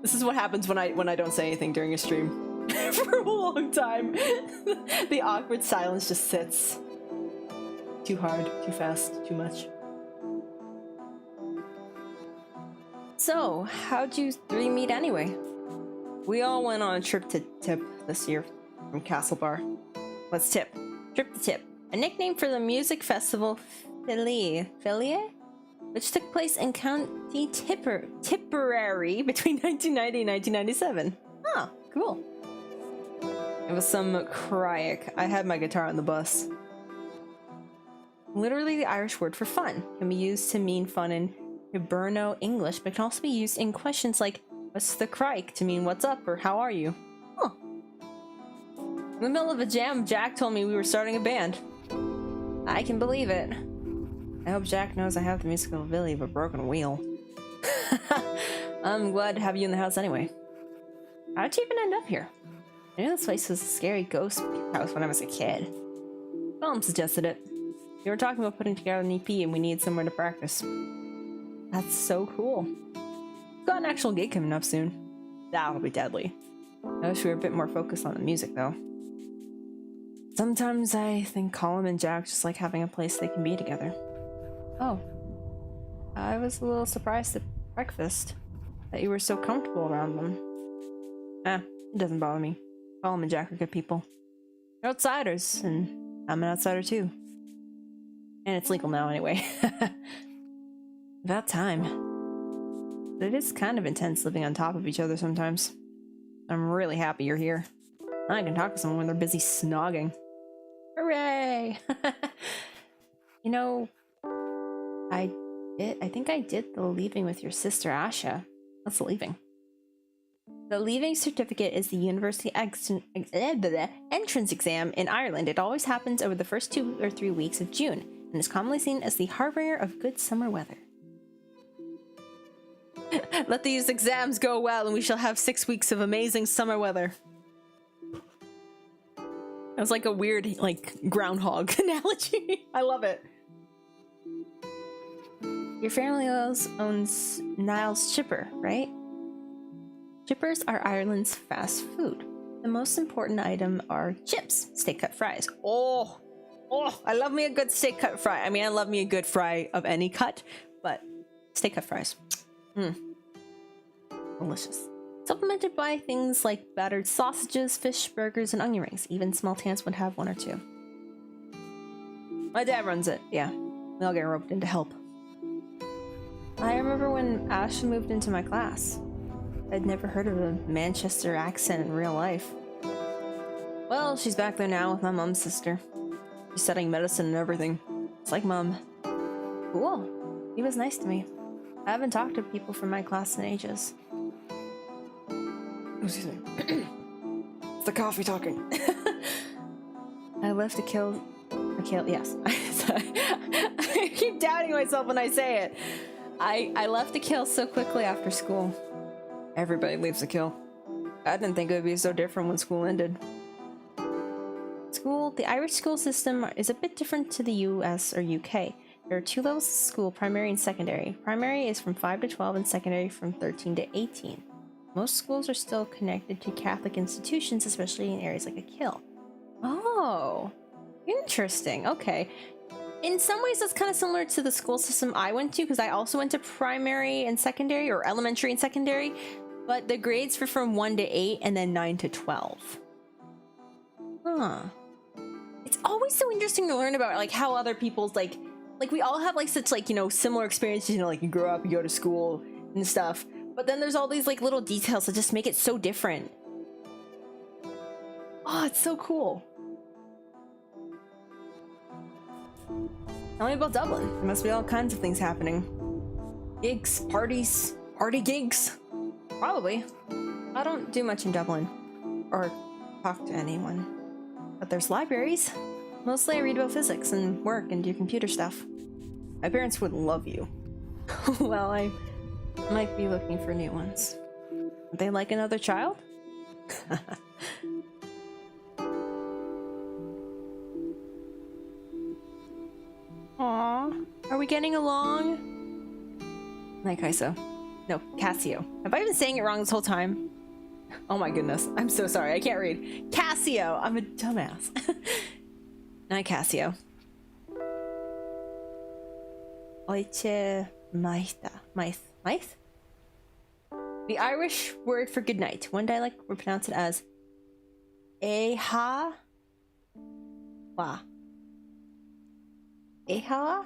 This is what happens when I don't say anything during a stream for a long time. The awkward silence just sits. Too hard, too fast, too much. So, how'd you three meet anyway? We all went on a trip to Tip this year from Castlebar. What's Tip? Trip to Tip, a nickname for the music festival Filie, which took place in County Tipperary between 1990 and 1997. Oh, cool. It was some cryik. I had my guitar on the bus. Literally the Irish word for fun can be used to mean fun in Hiberno English, but can also be used in questions like, what's the crike, to mean what's up or how are you? Huh. In the middle of a jam, Jack told me we were starting a band. I can believe it. I hope Jack knows I have the musical ability of a broken wheel. I'm glad to have you in the house anyway. How'd you even end up here? I knew this place was a scary ghost house when I was a kid. Mom suggested it. We were talking about putting together an EP and we need somewhere to practice. That's so cool. We've got an actual gig coming up soon. That'll be deadly. I wish we were a bit more focused on the music though. Sometimes I think Colin and Jack just like having a place they can be together. Oh. I was a little surprised at breakfast that you were so comfortable around them. It doesn't bother me. Colin and Jack are good people. They're outsiders, and I'm an outsider too. And it's legal now anyway. About time. But it is kind of intense living on top of each other sometimes. I'm really happy you're here. I can talk to someone when they're busy snogging. Hooray! You know, I think I did the leaving with your sister Asha. What's the leaving? The leaving certificate is the university entrance exam in Ireland. It always happens over the first 2 or 3 weeks of June, and is commonly seen as the harbinger of good summer weather. Let these exams go well, and we shall have 6 weeks of amazing summer weather. That was like a weird, like, groundhog analogy. I love it. Your family owns Niles Shipper, right? Shippers are Ireland's fast food. The most important item are chips, steak cut fries. Oh, I love me a good steak cut fry. I mean, I love me a good fry of any cut, but steak cut fries. Delicious. Supplemented by things like battered sausages, fish, burgers, and onion rings. Even small towns would have 1 or 2. My dad runs it, yeah. We all get roped in to help. I remember when Ash moved into my class. I'd never heard of a Manchester accent in real life. Well, she's back there now with my mom's sister. She's studying medicine and everything. It's like Mom. Cool. He was nice to me. I haven't talked to people from my class in ages. Oh, excuse me. It's the coffee talking. I left to kill... yes. I keep doubting myself when I say it. I left to kill so quickly after school. Everybody leaves to kill. I didn't think it would be so different when school ended. The Irish school system is a bit different to the US or UK. There are 2 levels of school, primary and secondary. Primary is from 5 to 12 and secondary from 13 to 18. Most schools are still connected to Catholic institutions, especially in areas like a kill. Oh, interesting. Okay. In some ways, that's kind of similar to the school system I went to, because I also went to primary and secondary, or elementary and secondary, but the grades were from 1 to 8 and then 9 to 12. Huh. It's always so interesting to learn about, like, how other people's, like we all have, like, such, like, you know, similar experiences, you know, like, you grow up, you go to school and stuff, but then there's all these, like, little details that just make it so different. Oh, it's so cool. Tell me about Dublin. There must be all kinds of things happening. Gigs, parties, party gigs. Probably. I don't do much in Dublin. Or talk to anyone. But there's libraries. Mostly I read about physics and work and do computer stuff. My parents would love you. Well, I might be looking for new ones. Would they like another child? Aww. Are we getting along? Like Kaiso. No, Cassio. Have I been saying it wrong this whole time? Oh my goodness. I'm so sorry. I can't read. Cassio! I'm a dumbass. Night, Cassio. Oiche Maitha. Maith? The Irish word for good night. One dialect would pronounce it as Eha Wa. Eha?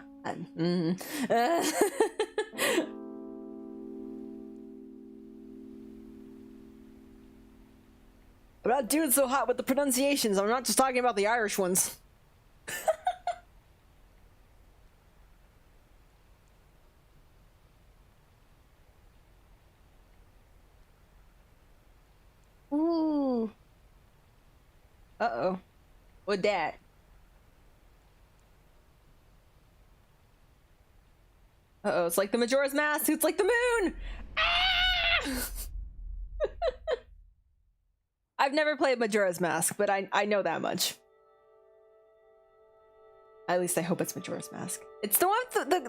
I'm not doing so hot with the pronunciations. I'm not just talking about the Irish ones. Ooh. Uh-oh. What that? Uh-oh, it's like the Majora's Mask. It's like the moon! Ah! I've never played Majora's Mask, but I know that much. At least I hope it's Majora's Mask. It's the one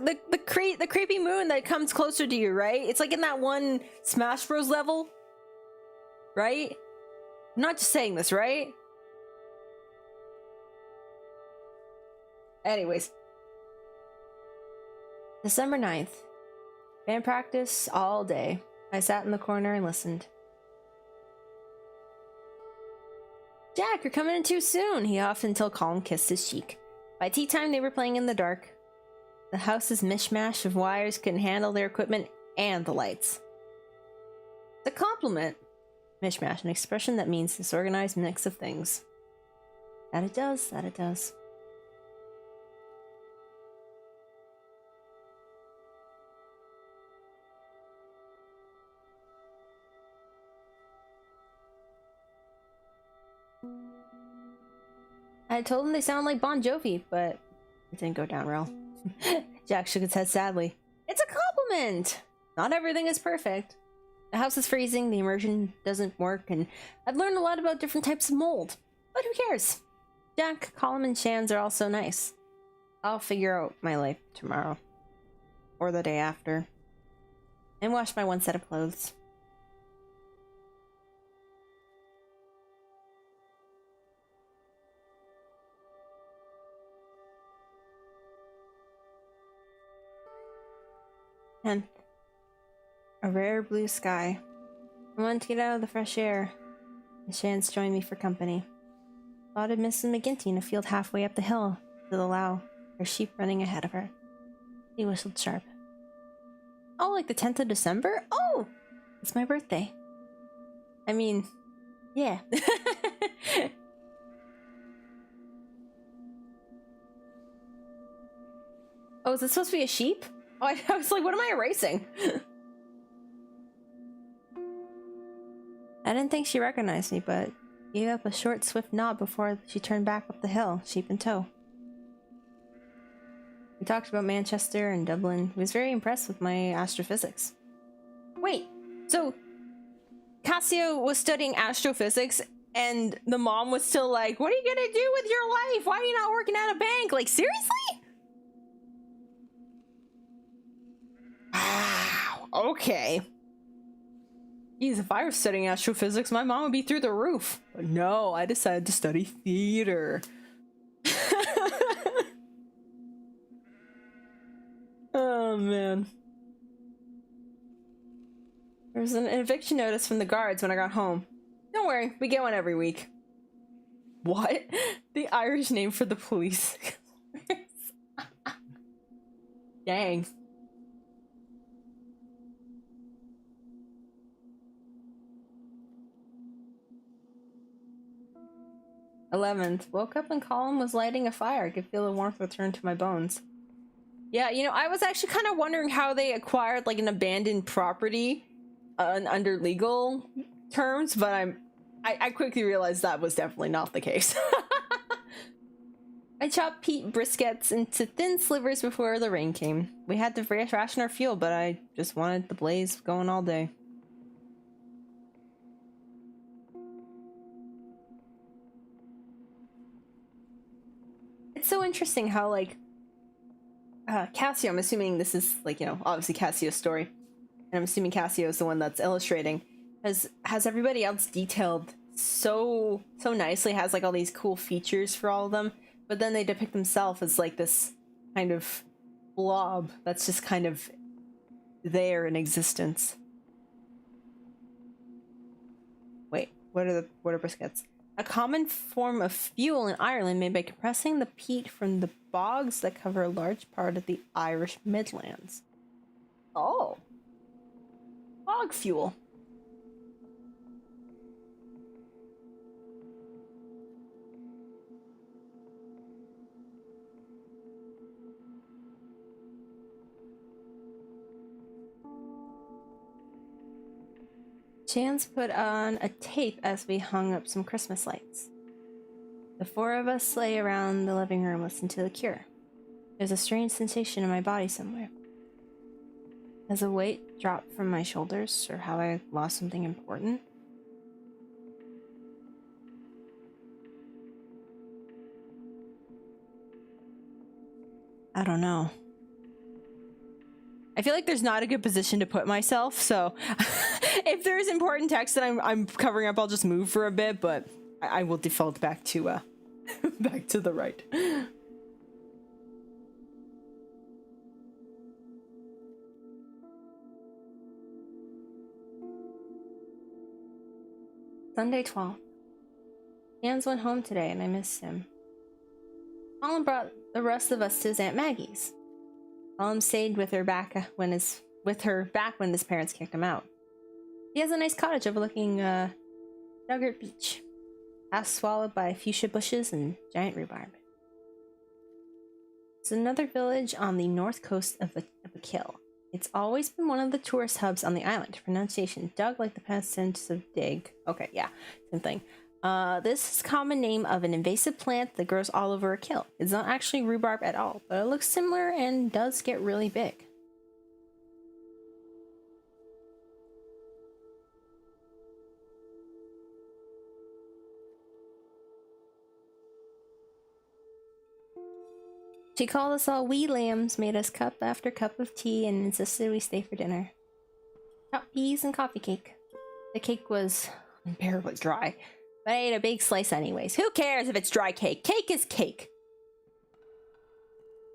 with the creepy moon that comes closer to you, right? It's like in that one Smash Bros level, right? I'm not just saying this, right? Anyways. December 9th. Band practice all day. I sat in the corner and listened. Jack, you're coming in too soon, he huffed until Colin kissed his cheek. By tea time, they were playing in the dark. The house's mishmash of wires couldn't handle their equipment and the lights. It's a compliment. Mishmash, an expression that means disorganized mix of things. That it does, that it does. I told him they sound like Bon Jovi, but it didn't go down well. Jack shook his head sadly. It's a compliment! Not everything is perfect. The house is freezing, the immersion doesn't work, and I've learned a lot about different types of mold. But who cares? Jack, Colin, and Shans are all so nice. I'll figure out my life tomorrow. Or the day after. And wash my one set of clothes. And a rare blue sky. I wanted to get out of the fresh air. And Shans joined me for company. Spotted Mrs. McGinty in a field halfway up the hill to the lough, her sheep running ahead of her. He whistled sharp. Oh, like the 10th of December? Oh! It's my birthday. I mean, yeah. Oh, is it supposed to be a sheep? Oh, I was like, what am I erasing? I didn't think she recognized me, but gave up a short, swift nod before she turned back up the hill, sheep in tow. We talked about Manchester and Dublin. He was very impressed with my astrophysics. Wait, so Cassio was studying astrophysics and the mom was still like, what are you gonna do with your life? Why are you not working at a bank? Like, seriously? Wow, okay. Geez, if I was studying astrophysics, my mom would be through the roof. But no, I decided to study theater. Oh, man. There was an eviction notice from the guards when I got home. Don't worry, we get one every week. What? The Irish name for the police. Dang. '11th. Woke up and Colin was lighting a fire. I could feel the warmth return to my bones. Yeah, you know, I was actually kind of wondering how they acquired like an abandoned property under legal terms, but I quickly realized that was definitely not the case. I chopped Pete briskets into thin slivers before the rain came. We had to ration our fuel, but I just wanted the blaze going all day. It's so interesting how, like, Cassio, I'm assuming this is, like, you know, obviously Cassio's story, and I'm assuming Cassio is the one that's illustrating, has everybody else detailed so nicely, has, like, all these cool features for all of them, but then they depict themselves as, like, this kind of blob that's just kind of there in existence. Wait, what are briskets? A common form of fuel in Ireland made by compressing the peat from the bogs that cover a large part of the Irish Midlands. Oh. Bog fuel. Chance put on a tape as we hung up some Christmas lights. The four of us lay around the living room listening to The Cure. There's a strange sensation in my body somewhere. Has a weight dropped from my shoulders, or have I lost something important? I don't know. I feel like there's not a good position to put myself, so if there's important text that I'm covering up, I'll just move for a bit, but I will default back to back to the right. Sunday 12th. Hans went home today and I missed him. Colin brought the rest of us to his Aunt Maggie's. Colin stayed with her back when his parents kicked him out. He has a nice cottage overlooking Duggart Beach, half swallowed by fuchsia bushes and giant rhubarb. It's another village on the north coast of the Kill. It's always been one of the tourist hubs on the island. Pronunciation: Doug, like the past tense of dig. Okay, yeah, same thing. This is a common name of an invasive plant that grows all over a kill. It's not actually rhubarb at all, but it looks similar and does get really big. She called us all wee lambs, made us cup after cup of tea, and insisted we stay for dinner. Chopped peas and coffee cake. The cake was unbearably dry, but I ate a big slice anyways. Who cares if it's dry cake? Cake is cake!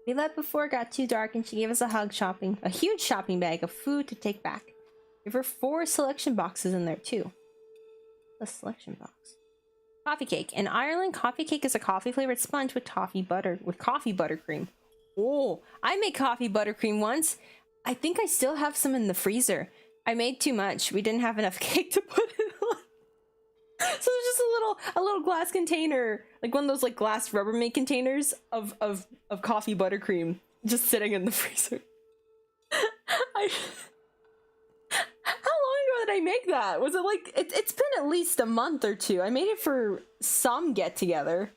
We left before it got too dark, and she gave us a huge shopping bag of food to take back. There were 4 selection boxes in there too. A selection box. Coffee cake. In Ireland, coffee cake is a coffee-flavored sponge with coffee buttercream. Oh, I made coffee buttercream once. I think I still have some in the freezer. I made too much. We didn't have enough cake to put it on. So there's just a little glass container, like one of those like glass Rubbermaid containers of coffee buttercream just sitting in the freezer. How long ago did I make that? Was it like it's been at least a month or two. I made it for some get together.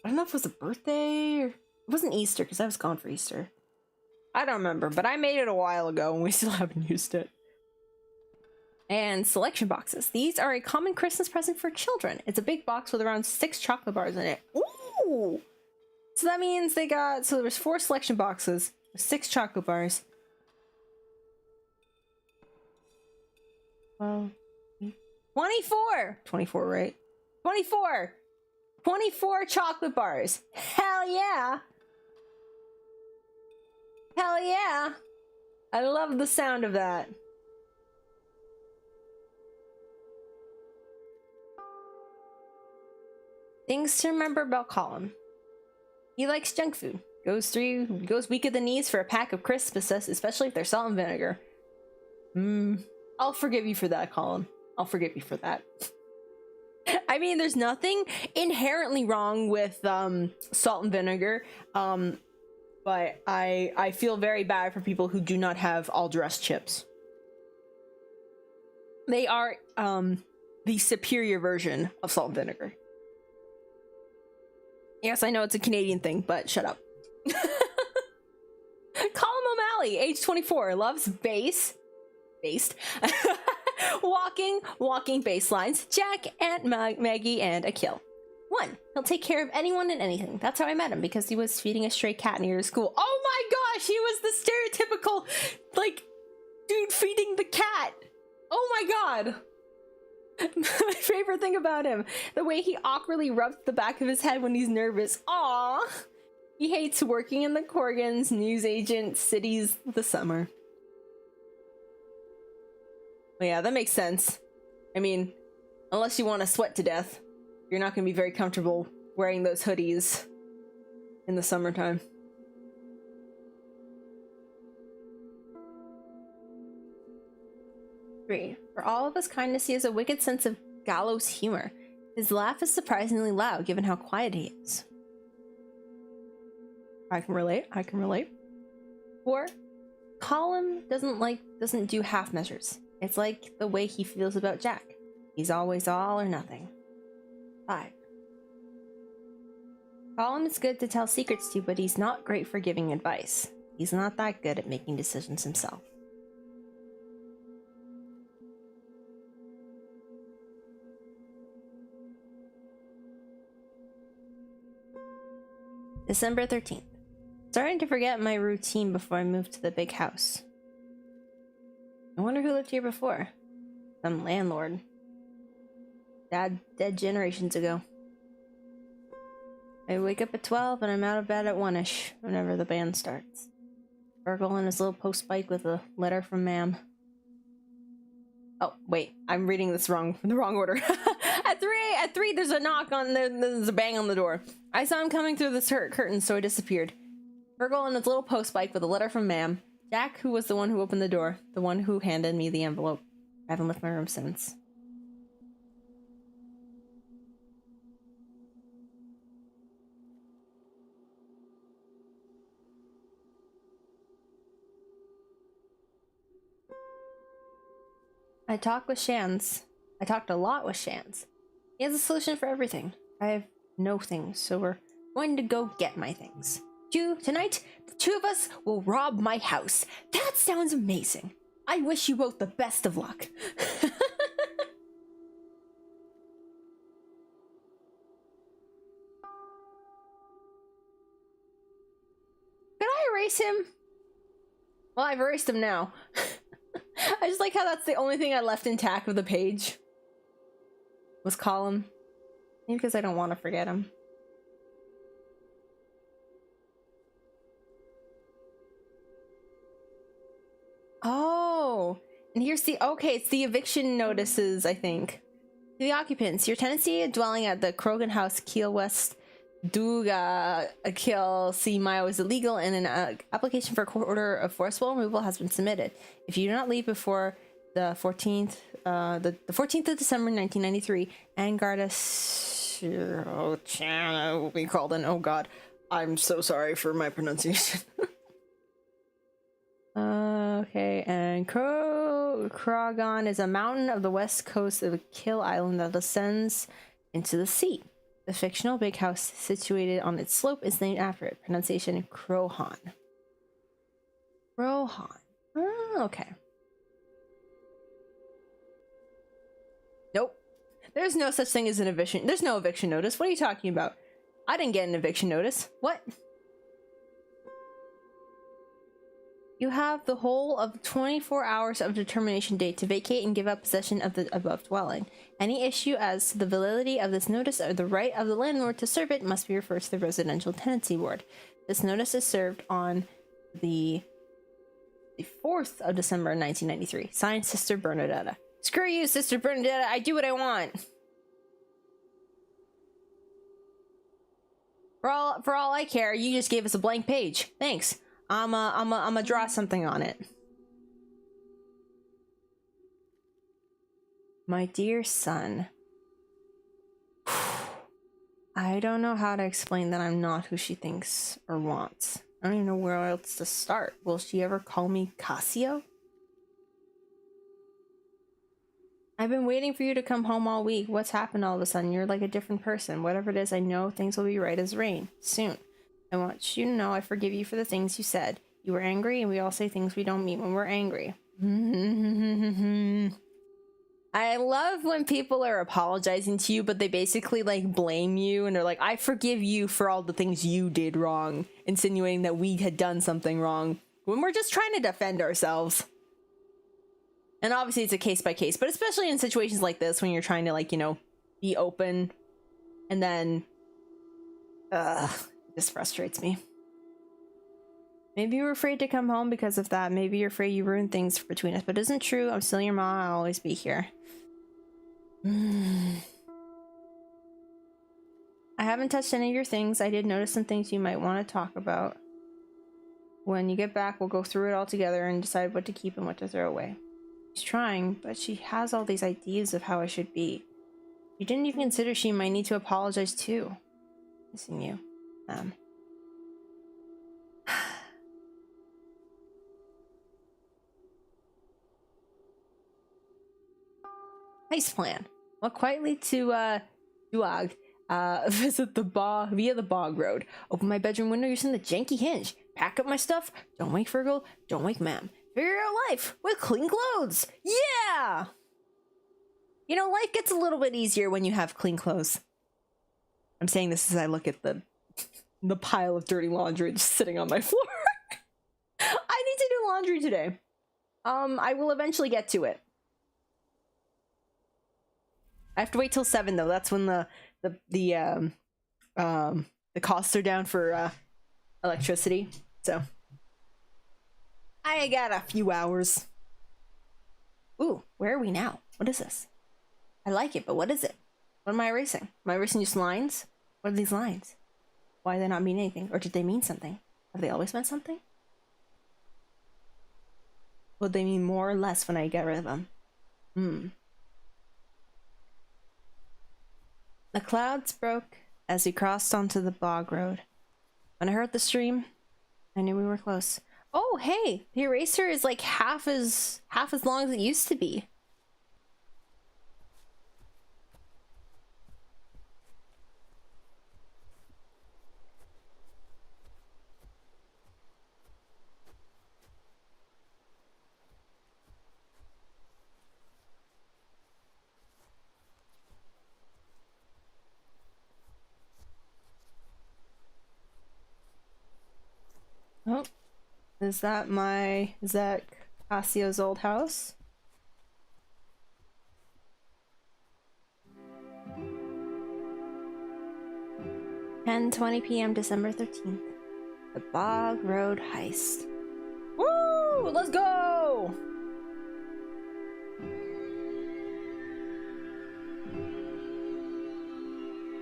I don't know if it was a birthday or it wasn't Easter because I was gone for Easter. I don't remember, but I made it a while ago and we still haven't used it. And selection boxes. These are a common Christmas present for children. It's a big box with around 6 chocolate bars in it. Ooh! So that means there was 4 selection boxes with 6 chocolate bars. Well, 24! 24, right? 24! 24 chocolate bars! Hell yeah! Hell yeah! I love the sound of that. Things to remember about Colin. He likes junk food. Goes weak at the knees for a pack of crisps, especially if they're salt and vinegar. I'll forgive you for that, Colin. I'll forgive you for that. I mean, there's nothing inherently wrong with salt and vinegar, but I feel very bad for people who do not have all-dressed chips. They are the superior version of salt and vinegar. Yes, I know it's a Canadian thing, but shut up. Colin O'Malley, age 24, loves based walking bass lines, Jack, Aunt Maggie, and a kill. 1, he'll take care of anyone and anything. That's how I met him, because he was feeding a stray cat near his school. Oh my gosh, he was the stereotypical, like, dude feeding the cat. Oh my god. My favorite thing about him, the way he awkwardly rubs the back of his head when he's nervous. Aww. He hates working in the Corgans, newsagent, cities, the summer. Well, yeah, that makes sense. I mean, unless you want to sweat to death, you're not going to be very comfortable wearing those hoodies in the summertime. Three, for all of his kindness, he has a wicked sense of gallows humor. His laugh is surprisingly loud, given how quiet he is. I can relate. 4, Colin doesn't do half measures. It's like the way he feels about Jack. He's always all or nothing. 5. Colin is good to tell secrets to, but he's not great for giving advice. He's not that good at making decisions himself. December 13th. Starting to forget my routine before I moved to the big house. I wonder who lived here before. Some landlord. Dad dead generations ago. I wake up at 12 and I'm out of bed at 1ish whenever the band starts. Virgil on his little post bike with a letter from ma'am. Oh, wait, I'm reading this wrong, in the wrong order. At 3, there's a knock on there's a bang on the door. I saw him coming through the curtain, so I disappeared. Virgil on his little post bike with a letter from ma'am. Jack, who was the one who opened the door, the one who handed me the envelope. I haven't left my room since. I talked a lot with Shans. He has a solution for everything. I have no things, so we're going to go get my things. Tonight, the 2 of us will rob my house. That sounds amazing. I wish you both the best of luck. Could I erase him? Well, I've erased him now. I just like how that's the only thing I left intact of the page. Was Colin. Maybe because I don't want to forget him. Oh, and here's the, okay, it's the eviction notices, I think. To the occupants, your tenancy dwelling at the Krogan House, Kiel West, Duga, Kiel C. Mayo is illegal, and an application for a court order of forcible removal has been submitted. If you do not leave before the 14th, the 14th of December 1993, Angarda will be called in. Oh god, I'm so sorry for my pronunciation. Okay, and Krogan is a mountain of the west coast of Kill Island that descends into the sea. The fictional big house situated on its slope is named after it. Pronunciation Krohan. Krohan. Oh, okay. Nope. There's no such thing as an eviction. There's no eviction notice. What are you talking about? I didn't get an eviction notice. What? You have the whole of 24 hours of determination date to vacate and give up possession of the above dwelling. Any issue as to the validity of this notice or the right of the landlord to serve it must be referred to the Residential Tenancy Board. This notice is served on the 4th of December 1993. Signed, Sister Bernadetta. Screw you, Sister Bernadetta. I do what I want. For all I care, you just gave us a blank page. Thanks. I'ma draw something on it. My dear son. I don't know how to explain that I'm not who she thinks or wants. I don't even know where else to start. Will she ever call me Cassio? I've been waiting for you to come home all week. What's happened all of a sudden? You're like a different person. Whatever it is, I know things will be right as rain. Soon. I want you to know I forgive you for the things you said. You were angry, and we all say things we don't mean when we're angry. I love when people are apologizing to you, but they basically, like, blame you, and they're like, I forgive you for all the things you did wrong, insinuating that we had done something wrong, when we're just trying to defend ourselves. And obviously it's a case by case, but especially in situations like this, when you're trying to, like, you know, be open, and then, this frustrates me. Maybe you were afraid to come home because of that. Maybe you're afraid you ruined things between us, but it isn't true. I'm still your mom. I'll always be here. I haven't touched any of your things. I did notice some things you might want to talk about. When you get back, we'll go through it all together and decide what to keep and what to throw away. She's trying, but she has all these ideas of how I should be. You didn't even consider she might need to apologize too. Missing you. Heist plan. Walk quietly to Duag. Visit the via the Bog Road. Open my bedroom window using the janky hinge. Pack up my stuff. Don't wake Virgo. Don't wake ma'am. Figure out life with clean clothes. Yeah! You know, life gets a little bit easier when you have clean clothes. I'm saying this as I look at the pile of dirty laundry just sitting on my floor. I need to do laundry today. I will eventually get to it. I have to wait till 7 though. That's when the costs are down for electricity. So I got a few hours. Ooh, where are we now? What is this? I like it, but what is it? What am I erasing? Am I erasing just lines? What are these lines? Why do they not mean anything? Or did they mean something? Have they always meant something? Would they mean more or less when I get rid of them? The clouds broke as we crossed onto the Bog Road. When I heard the stream, I knew we were close. Oh, hey! The eraser is like half as long as it used to be. Oh, is that Cassio's old house? (10:20 p.m. December 13th. The Bog Road Heist. Woo! Let's go!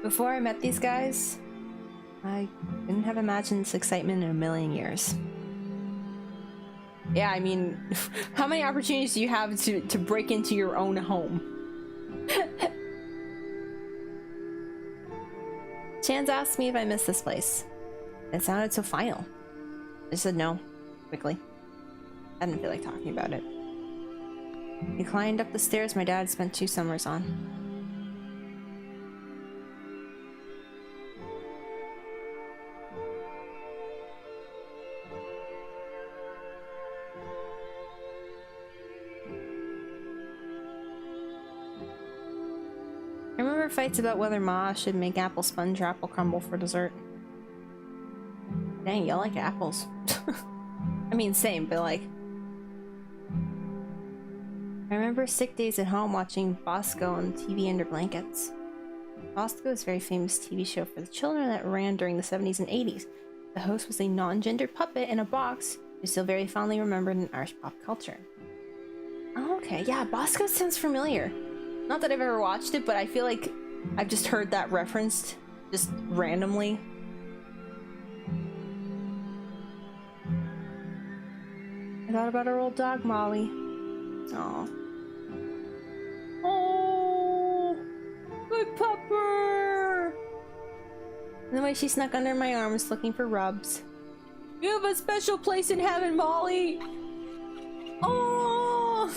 Before I met these guys, I couldn't have imagined this excitement in a million years. Yeah, I mean, how many opportunities do you have to break into your own home? Chance asked me if I missed this place. It sounded so final. I said no, quickly. I didn't feel like talking about it. He climbed up the stairs my dad spent 2 summers on. I remember fights about whether Ma should make apple sponge or apple crumble for dessert. Dang, y'all like apples. I mean, same, but like... I remember sick days at home watching Bosco on TV under blankets. Bosco is a very famous TV show for the children that ran during the 70s and 80s. The host was a non-gendered puppet in a box who's still very fondly remembered in Irish pop culture. Oh, okay, yeah, Bosco sounds familiar. Not that I've ever watched it, but I feel like I've just heard that referenced just randomly. I thought about our old dog, Molly. Aw. Oh, good pupper! And the way she snuck under my arms looking for rubs. You have a special place in heaven, Molly! Oh!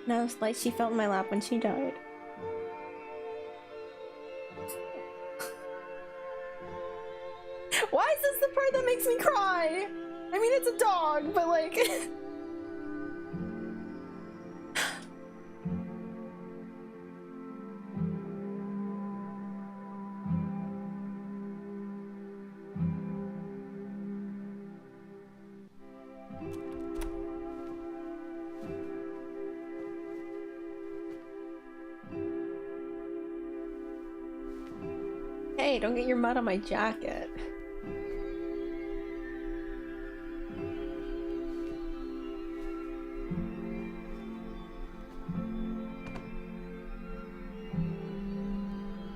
And I was like, she felt in my lap when she died. Why is this the part that makes me cry? I mean, it's a dog, but like... Hey, don't get your mud on my jacket.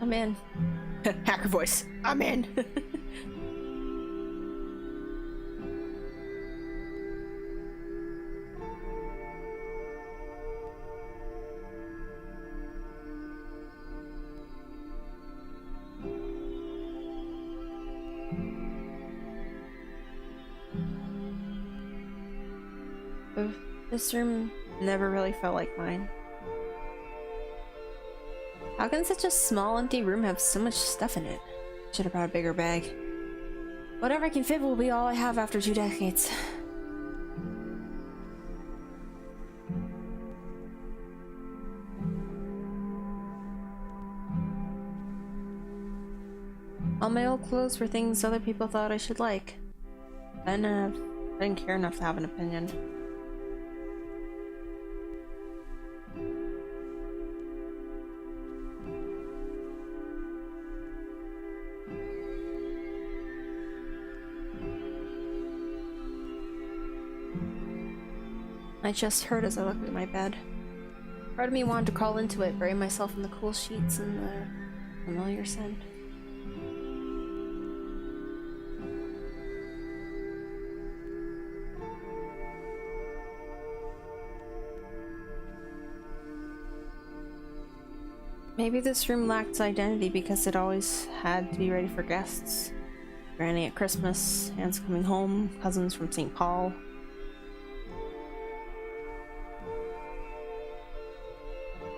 I'm in. Hacker voice. I'm in. This room never really felt like mine. How can such a small, empty room have so much stuff in it? Should have brought a bigger bag. Whatever I can fit will be all I have after 2 decades. All my old clothes were things other people thought I should like. I didn't care enough to have an opinion. My chest hurt as I looked at my bed. Part of me wanted to crawl into it, bury myself in the cool sheets and the familiar scent. Maybe this room lacked identity because it always had to be ready for guests. Granny at Christmas, aunts coming home, cousins from St. Paul.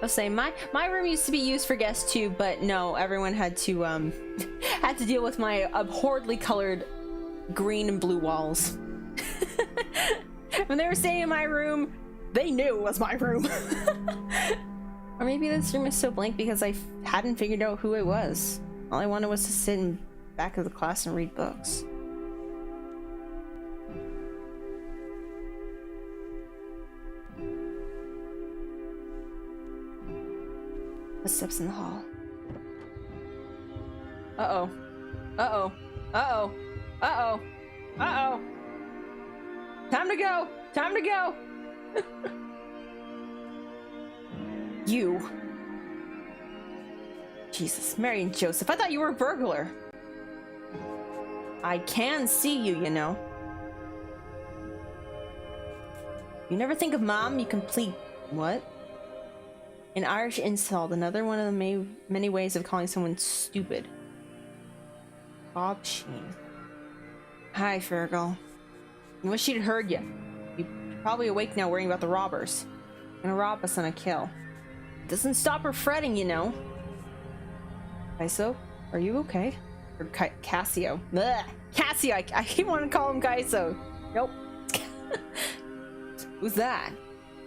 I'll say my room used to be used for guests too, but no, everyone had to had to deal with my abhorrently colored green and blue walls. When they were staying in my room, they knew it was my room. Or maybe this room is so blank because I hadn't figured out who I was. All I wanted was to sit in back of the class and read books. Footsteps in the hall. Uh-oh. Uh-oh. Uh-oh. Uh-oh. Uh-oh. Time to go! Time to go! You. Jesus, Mary and Joseph, I thought you were a burglar. I can see you, you know. You never think of mom, you complete... What? An Irish insult, another one of the many ways of calling someone stupid. Bob Sheen. Hi, Fergal. I wish she'd heard you. You're probably awake now worrying about the robbers. Gonna rob us on a kill. Doesn't stop her fretting, you know. Kaiso, are you okay? Or Cassio. Blech. Cassio, I keep wanting to call him Kaiso. Nope. Who's that?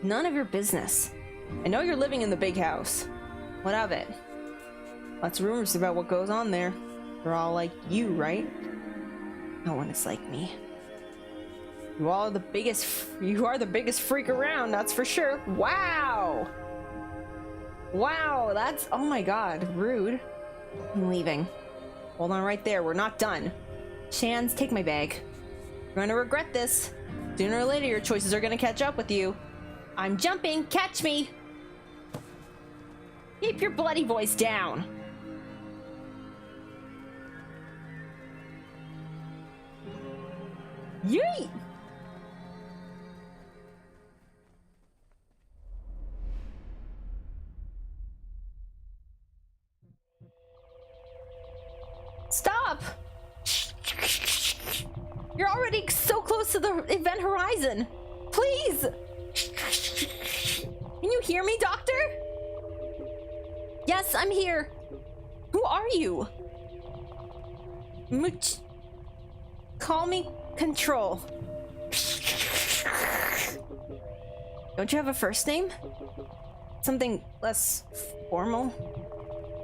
None of your business. I know you're living in the big house. What of it? Lots of rumors about what goes on there. They're all like you, right? No one is like me. You are the biggest freak around, that's for sure. Wow! Wow, that's, oh my god, rude. I'm leaving. Hold on right there, we're not done. Shans, take my bag. You're gonna regret this. Sooner or later, your choices are gonna catch up with you. I'm jumping, catch me! Keep your bloody voice down. Yeet! Stop! You're already so close to the event horizon. Please! Can you hear me, Doctor? Yes, I'm here. Who are you? Call me Control. Don't you have a first name? Something less formal?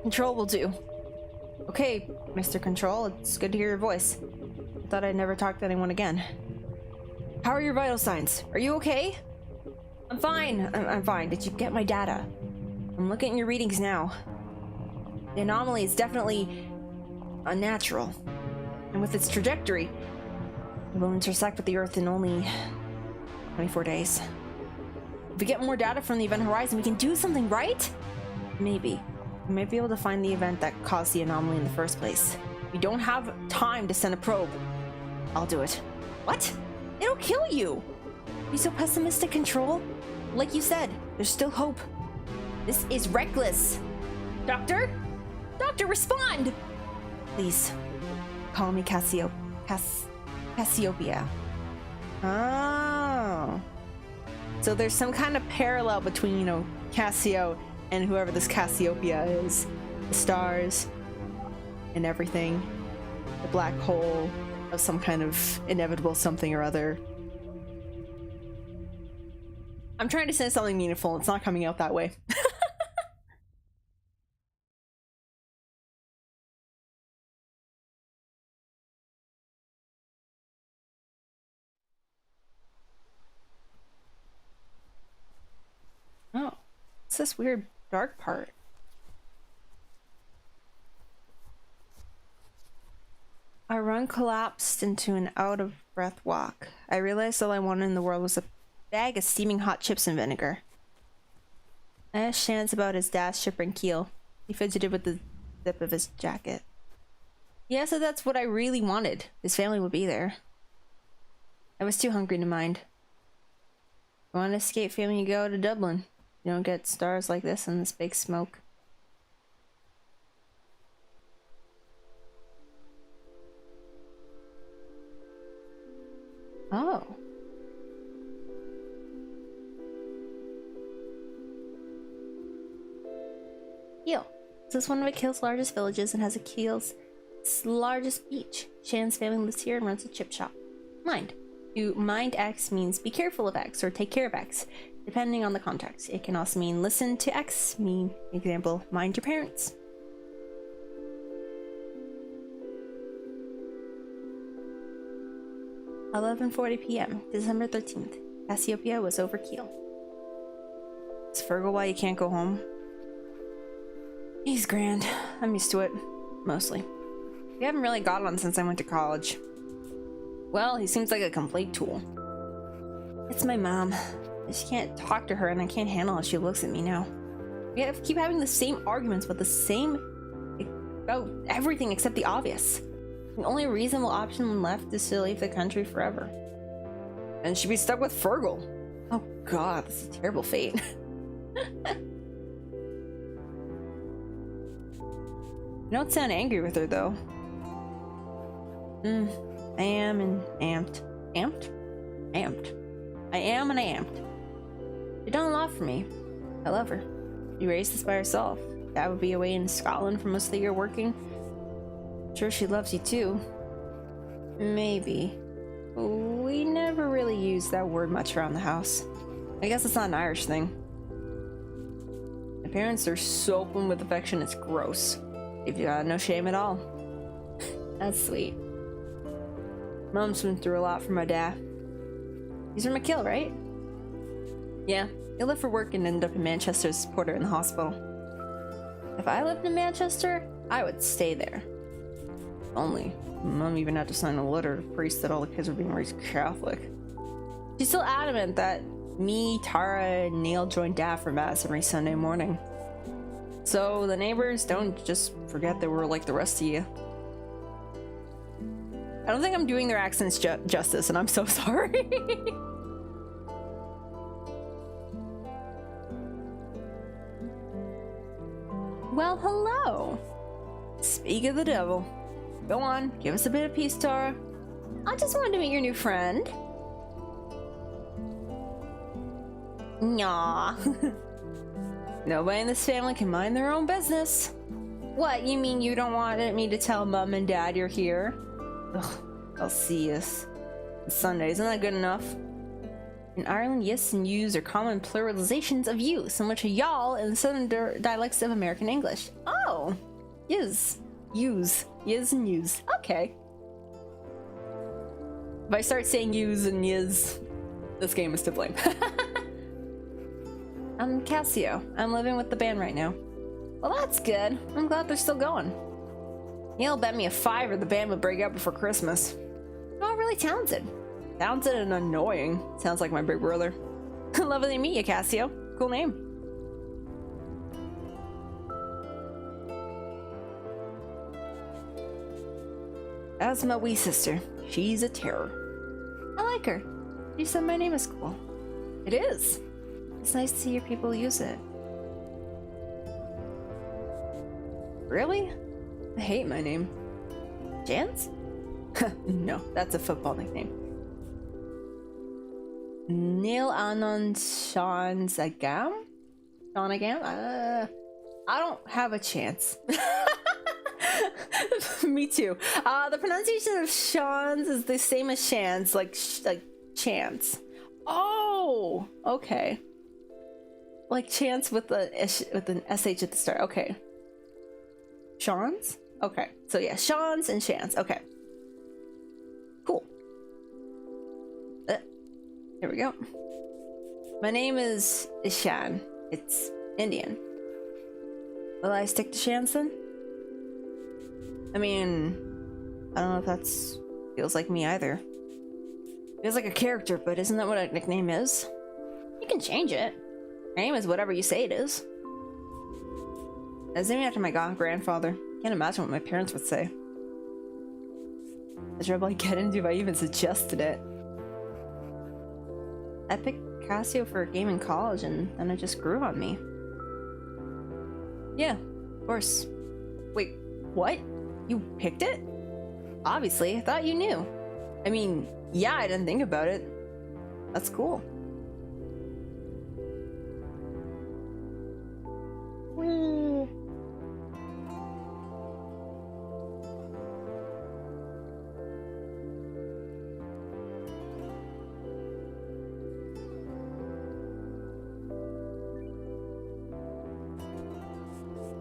Control will do. Okay, Mr. Control, it's good to hear your voice. I thought I'd never talk to anyone again. How are your vital signs? Are you okay? I'm fine. I'm fine. Did you get my data? I'm looking at your readings now. The anomaly is definitely unnatural. And with its trajectory, it will intersect with the Earth in only 24 days. If we get more data from the event horizon, we can do something, right? Maybe. We might be able to find the event that caused the anomaly in the first place. We don't have time to send a probe. I'll do it. What? It'll kill you! Be so pessimistic, Control? Like you said, there's still hope. This is reckless. Doctor? Doctor, respond! Please. Call me Cassiopeia. Oh. So there's some kind of parallel between, you know, Cassio and whoever this Cassiopeia is. The stars and everything. The black hole of some kind of inevitable something or other. I'm trying to say something meaningful. It's not coming out that way. Oh, what's this weird dark part? Our run collapsed into an out-of-breath walk. I realized all I wanted in the world was a bag of steaming hot chips and vinegar. I asked Chance about his dash, shipper, and keel. He fidgeted with the zip of his jacket. Yeah, so that's what I really wanted. His family would be there. I was too hungry to mind. If you want to escape family, you go to Dublin. You don't get stars like this in this big smoke. Oh. Keel. This is one of Keel's largest villages and has a Keel's largest beach. Shan's family lives here and runs a chip shop. Mind. To mind X means be careful of X or take care of X, depending on the context. It can also mean listen to X, mean, example, mind your parents. (11:40 p.m. December 13th. Cassiopeia was over Keel. Is Fergal why you can't go home? He's grand. I'm used to it. Mostly. We haven't really got on since I went to college. Well, he seems like a complete tool. It's my mom. I just can't talk to her and I can't handle how she looks at me now. We keep having the same arguments about about everything except the obvious. The only reasonable option left is to leave the country forever. And she'd be stuck with Fergal. Oh god, this is a terrible fate. You don't sound angry with her though. I am and amped. Amped? Amped. I am and I amped. You've done a lot for me. I love her. You raised this by herself. Dad would be away in Scotland for most of the year working. I'm sure she loves you too. Maybe. We never really used that word much around the house. I guess it's not an Irish thing. My parents are so open with affection, it's gross. They've got no shame at all. That's sweet. Mom's been through a lot for my dad. He's from McKill, right? Yeah, he left for work and ended up in Manchester to support her in the hospital. If I lived in Manchester, I would stay there. Only. Mom even had to sign a letter to the priest that all the kids were being raised Catholic. She's still adamant that me, Tara, and Neil joined Dad for Mass every Sunday morning. So the neighbors don't just forget that we're like the rest of you. I don't think I'm doing their accents justice, and I'm so sorry. Well, hello. Speak of the devil. Go on, give us a bit of peace, Tara. I just wanted to meet your new friend. Nyah. Nobody in this family can mind their own business. What, you mean you don't want me to tell Mom and Dad you're here? Ugh, I'll see us. It's Sunday, isn't that good enough? In Ireland, yes and yous are common pluralizations of you, similar to y'all in the southern dialects of American English. Oh, yous, yous, yis and yous. Okay. If I start saying yous and yis, this game is to blame. I'm Cassio. I'm living with the band right now. Well, that's good. I'm glad they're still going. Neil bet me a $5 the band would break up before Christmas. You're all really talented. Talented and annoying. Sounds like my big brother. Lovely to meet you, Cassio. Cool name. That's my wee sister. She's a terror. I like her. You said my name is cool. It is. It's nice to hear people use it. Really? I hate my name. Jans? No, that's a football nickname. Neil Anon Sean Zagam? Sean Agam? I don't have a chance. Me too. The pronunciation of Sean's is the same as Shan's, like chance. Oh, okay. Like chance with an sh at the start. Okay. Sean's? Okay. So yeah, Sean's and Shan's. Okay. Cool. Here we go. My name is Ishan. It's Indian. Will I stick to Shan's then? I mean, I don't know if that's feels like me either. Feels like a character, but isn't that what a nickname is? You can change it. My name is whatever you say it is. It's named after my grandfather. Can't imagine what my parents would say. The trouble I get into if I even suggested it. I picked Casio for a game in college and then it just grew on me. Yeah, of course. Wait, what? You picked it? Obviously, I thought you knew. I mean, yeah, I didn't think about it. That's cool. Whee.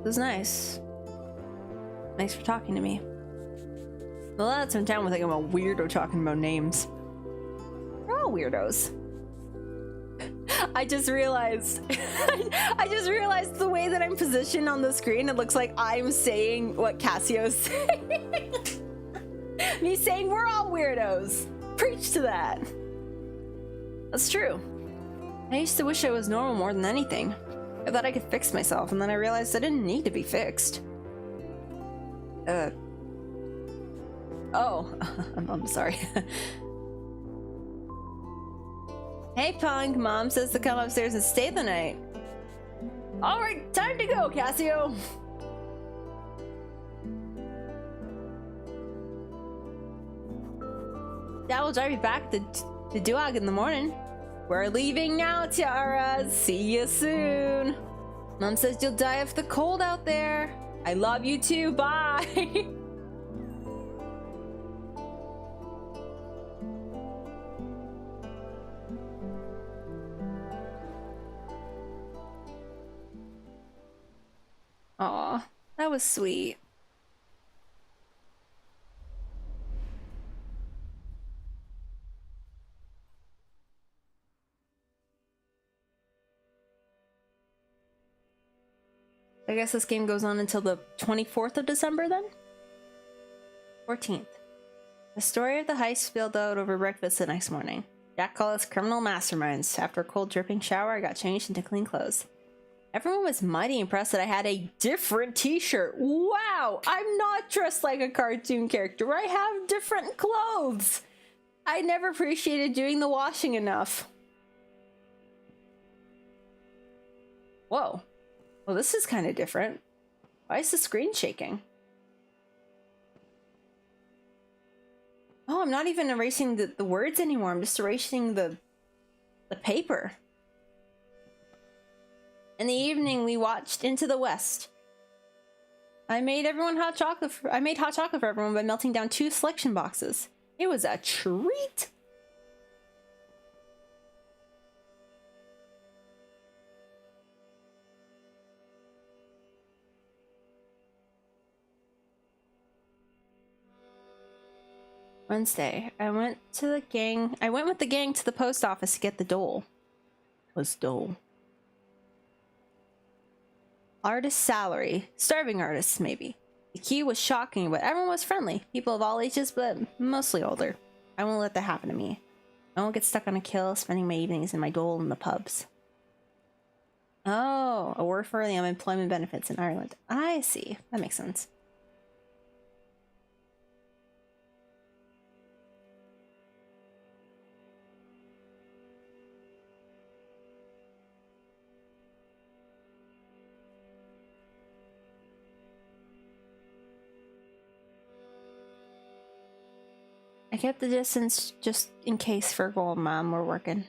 It was nice. Thanks for talking to me. The lads in town will think I'm a weirdo talking about names. We're all weirdos. I just realized I just realized the way that I'm positioned on the screen, it looks like I'm saying what Cassio's saying. Me saying we're all weirdos. Preach to that. That's true. I used to wish I was normal more than anything. I thought I could fix myself, and then I realized I didn't need to be fixed. Oh, I'm sorry. Hey, Punk, Mom says to come upstairs and stay the night. Alright, time to go, Cassio! Dad will drive you back to Duag in the morning. We're leaving now, Tiara. See you soon. Mom says you'll die of the cold out there. I love you too. Bye. Aw, that was sweet. I guess this game goes on until the 24th of December then? 14th. The story of the heist spilled out over breakfast the next morning. Jack called us criminal masterminds. After a cold dripping shower, I got changed into clean clothes. Everyone was mighty impressed that I had a different t-shirt. Wow! I'm not dressed like a cartoon character. I have different clothes! I never appreciated doing the washing enough. Whoa. Well, this is kind of different. Why is the screen shaking? Oh, I'm not even erasing the words anymore. I'm just erasing the paper. In the evening, we watched Into the West. I made hot chocolate for everyone by melting down 2 selection boxes. It was a treat. Wednesday, I went with the gang to the post office to get the dole. What's dole? Artist salary. Starving artists, maybe. The queue was shocking, but everyone was friendly. People of all ages, but mostly older. I won't let that happen to me. I won't get stuck on a kill, spending my evenings in my dole in the pubs. Oh, a word for the unemployment benefits in Ireland. I see. That makes sense. I kept the distance just in case Fergal and Mom were working.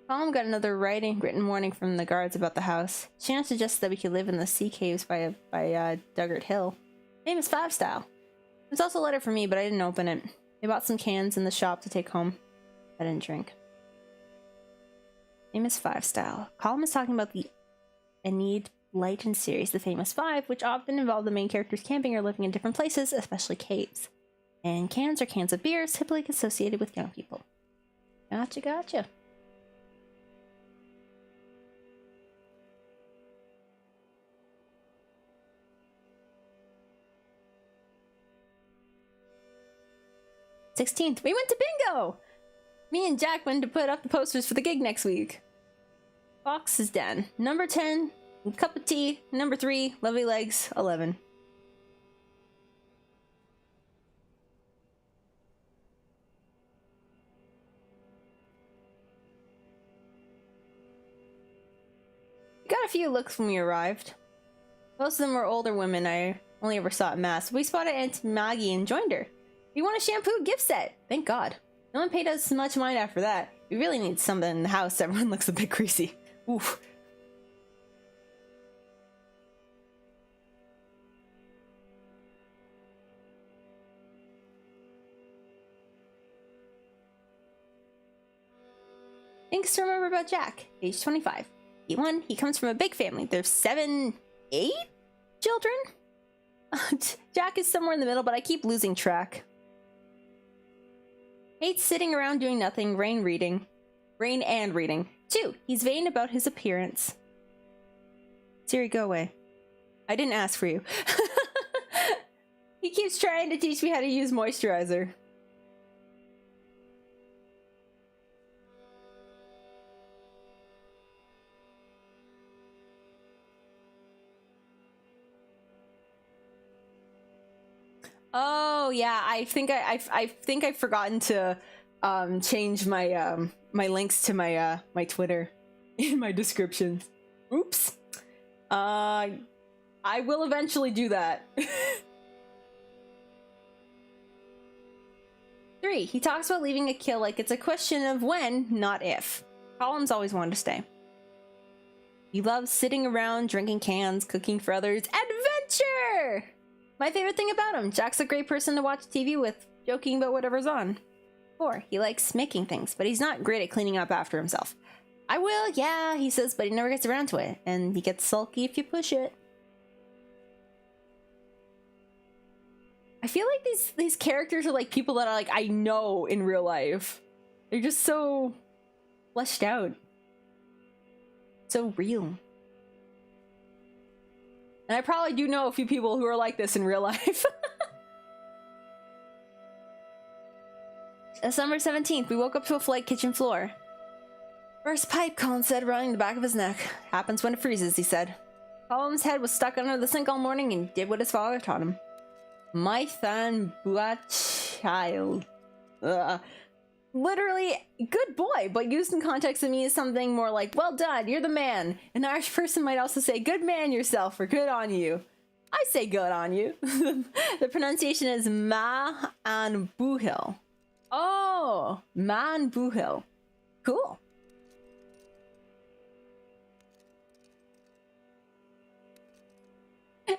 Colin got another written warning from the guards about the house. Shan suggested that we could live in the sea caves by Duggart Hill. Famous 5 style. There's also a letter for me, but I didn't open it. They bought some cans in the shop to take home. I didn't drink. Famous 5 style. Colin is talking about the Enid Blyton series, The Famous 5, which often involve the main characters camping or living in different places, especially caves. And cans are cans of beers, typically associated with young people. Gotcha, gotcha. "16th, we went to bingo! Me and Jack went to put up the posters for the gig next week. Fox's Den. Number 10, cup of tea. Number 3, lovely legs. 11. We got a few looks when we arrived. Most of them were older women I only ever saw at Mass. We spotted Aunt Maggie and joined her. We won a shampoo gift set. Thank God. No one paid us much mind after that. We really need something in the house. Everyone looks a bit greasy. Oof. Things to remember about Jack. Age 25. He comes from a big family. There's 7, 8 children? Jack is somewhere in the middle, but I keep losing track. Hates sitting around doing nothing. Rain and reading. 2, he's vain about his appearance. Siri, go away. I didn't ask for you. He keeps trying to teach me how to use moisturizer. Oh yeah, I think I've forgotten to change my my links to my my Twitter in my descriptions. Oops. I will eventually do that. 3, he talks about leaving a kill like it's a question of when, not if. Colin's always wanted to stay. He loves sitting around, drinking cans, cooking for others. Adventure! My favorite thing about him, Jack's a great person to watch TV with, joking about whatever's on. 4, he likes making things, but he's not great at cleaning up after himself. I will, yeah, he says, but he never gets around to it, and he gets sulky if you push it. I feel like these characters are like people that are like I know in real life. They're just so fleshed out. So real. And I probably do know a few people who are like this in real life. December 17th, we woke up to a flight kitchen floor. First pipe, Colin said, running the back of his neck. Happens when it freezes, he said. Colin's head was stuck under the sink all morning and did what his father taught him. My son, child. Literally, good boy, but used in context to me is something more like, well done, you're the man. An Irish person might also say, good man yourself, or good on you. I say good on you. The pronunciation is ma an buhil. Oh, man buhil. Cool.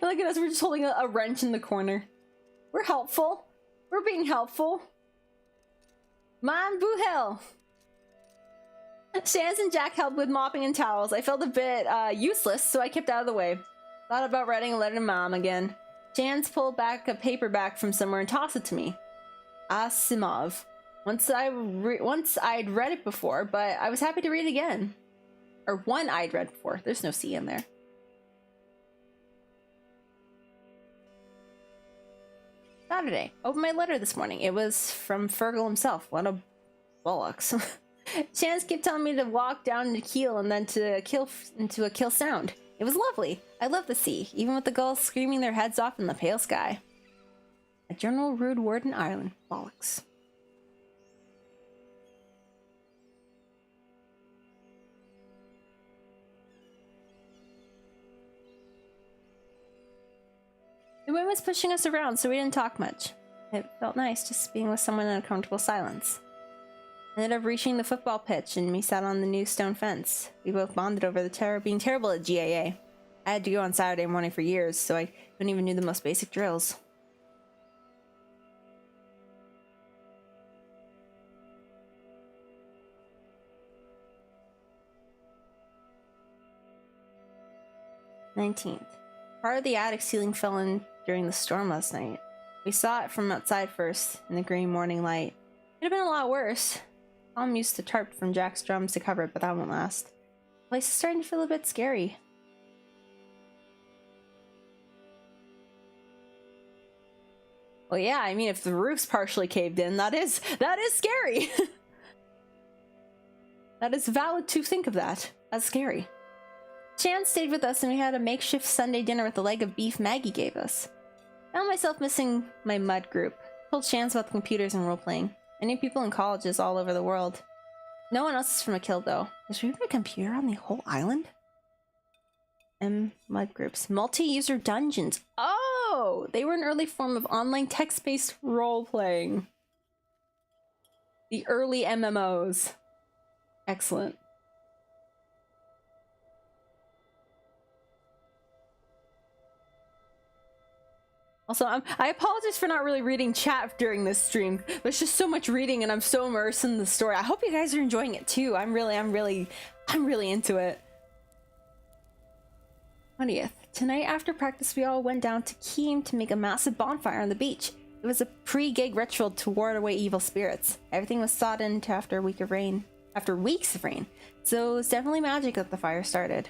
Look at us, we're just holding a wrench in the corner. We're helpful. We're being helpful. Man buhel. Shans and Jack helped with mopping and towels. I felt a bit useless, so I kept out of the way. Thought about writing a letter to Mom again. Shans pulled back a paperback from somewhere and tossed it to me. Asimov. Once I'd read it before, but I was happy to read it again. Or one I'd read before. There's no C in there. Saturday. Opened my letter this morning. It was from Fergal himself. What a bollocks. Chance kept telling me to walk down to Keel and then to into a Kill Sound. It was lovely. I love the sea, even with the gulls screaming their heads off in the pale sky. A general rude word in Ireland. Bollocks. The wind was pushing us around, so we didn't talk much. It felt nice just being with someone in a comfortable silence. Ended up reaching the football pitch and we sat on the new stone fence. We both bonded over the being terrible at GAA. I had to go on Saturday morning for years, so I couldn't even do the most basic drills. "19th. Part of the attic ceiling fell in during the storm last night. We saw it from outside first, in the green morning light. Could have been a lot worse. Mom used the tarp from Jack's drums to cover it, but that won't last. The place is starting to feel a bit scary." Well, yeah, I mean, if the roof's partially caved in, that is scary. That is valid to think of that. That's scary. Chan stayed with us and we had a makeshift Sunday dinner with the leg of beef Maggie gave us. Found myself missing my mud group. Told Chance about the computers and role-playing. I knew people in colleges all over the world. No one else is from a kill, though. There's even a computer on the whole island? Mud groups. Multi-user dungeons. Oh! They were an early form of online text-based role-playing. The early MMOs. Excellent. Also, I apologize for not really reading chat during this stream. There's just so much reading and I'm so immersed in the story. I hope you guys are enjoying it too. I'm really into it. 20th. Tonight after practice, we all went down to Keem to make a massive bonfire on the beach. It was a pre-gig ritual to ward away evil spirits. Everything was thawed into after weeks of rain. So it was definitely magic that the fire started.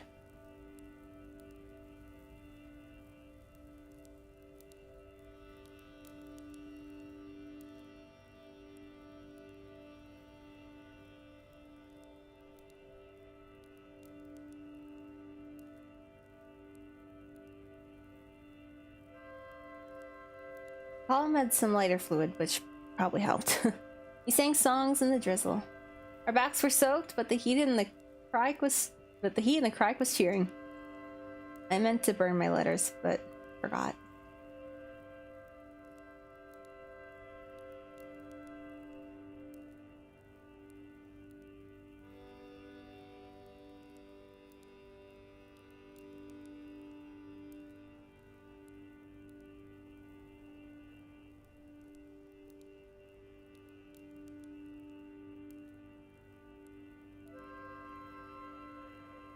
Colin had some lighter fluid, which probably helped. We sang songs in the drizzle. Our backs were soaked, but the heat in the crike was cheering. I meant to burn my letters, but forgot.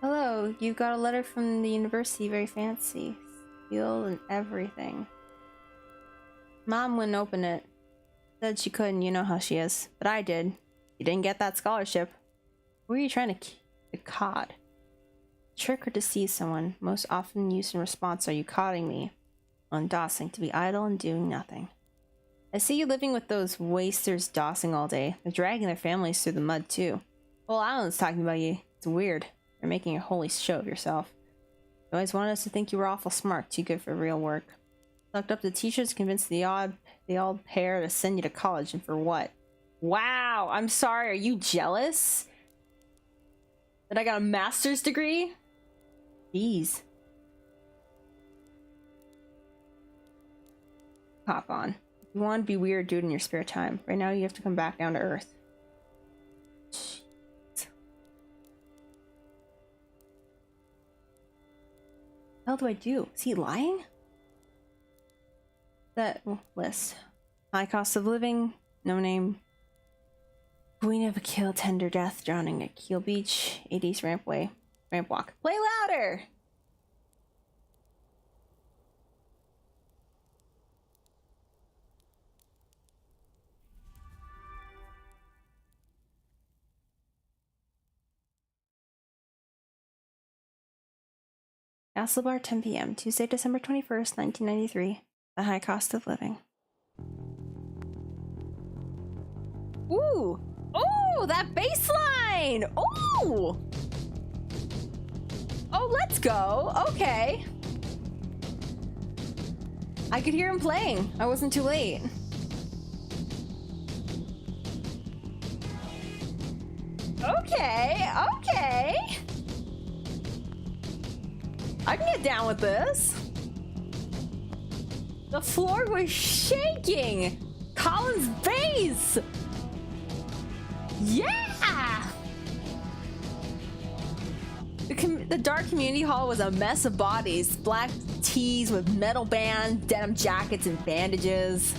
Hello, you got a letter from the university, very fancy. Sealed and everything. Mom wouldn't open it. Said she couldn't, you know how she is. But I did. You didn't get that scholarship. Who are you trying to cod? Trick or deceive someone. Most often used in response, are you codding me? On dossing, to be idle and doing nothing. I see you living with those wasters dossing all day. They're dragging their families through the mud too. The whole island's talking about you. It's weird. You're making a holy show of yourself. You always wanted us to think you were awful smart, too good for real work. Sucked up the teachers, convinced the odd pair to send you to college, and for what? Wow, I'm sorry, are you jealous? That I got a master's degree? Jeez. Hop on. If you want to be weird, do it in your spare time. Right now you have to come back down to earth. What the hell do I do? Is he lying? That list. High cost of living, no name. Queen of a kill, tender death, drowning at Keel Beach, 80s ramp walk. Play louder! Castle Bar, 10 p.m. Tuesday, December 21st, 1993. The high cost of living. Ooh! Oh, that bass line! Ooh! Oh, let's go! Okay. I could hear him playing. I wasn't too late. Okay, okay. I can get down with this. The floor was shaking. Colin's bass. Yeah! The dark community hall was a mess of bodies. Black tees with metal bands, denim jackets, and bandages.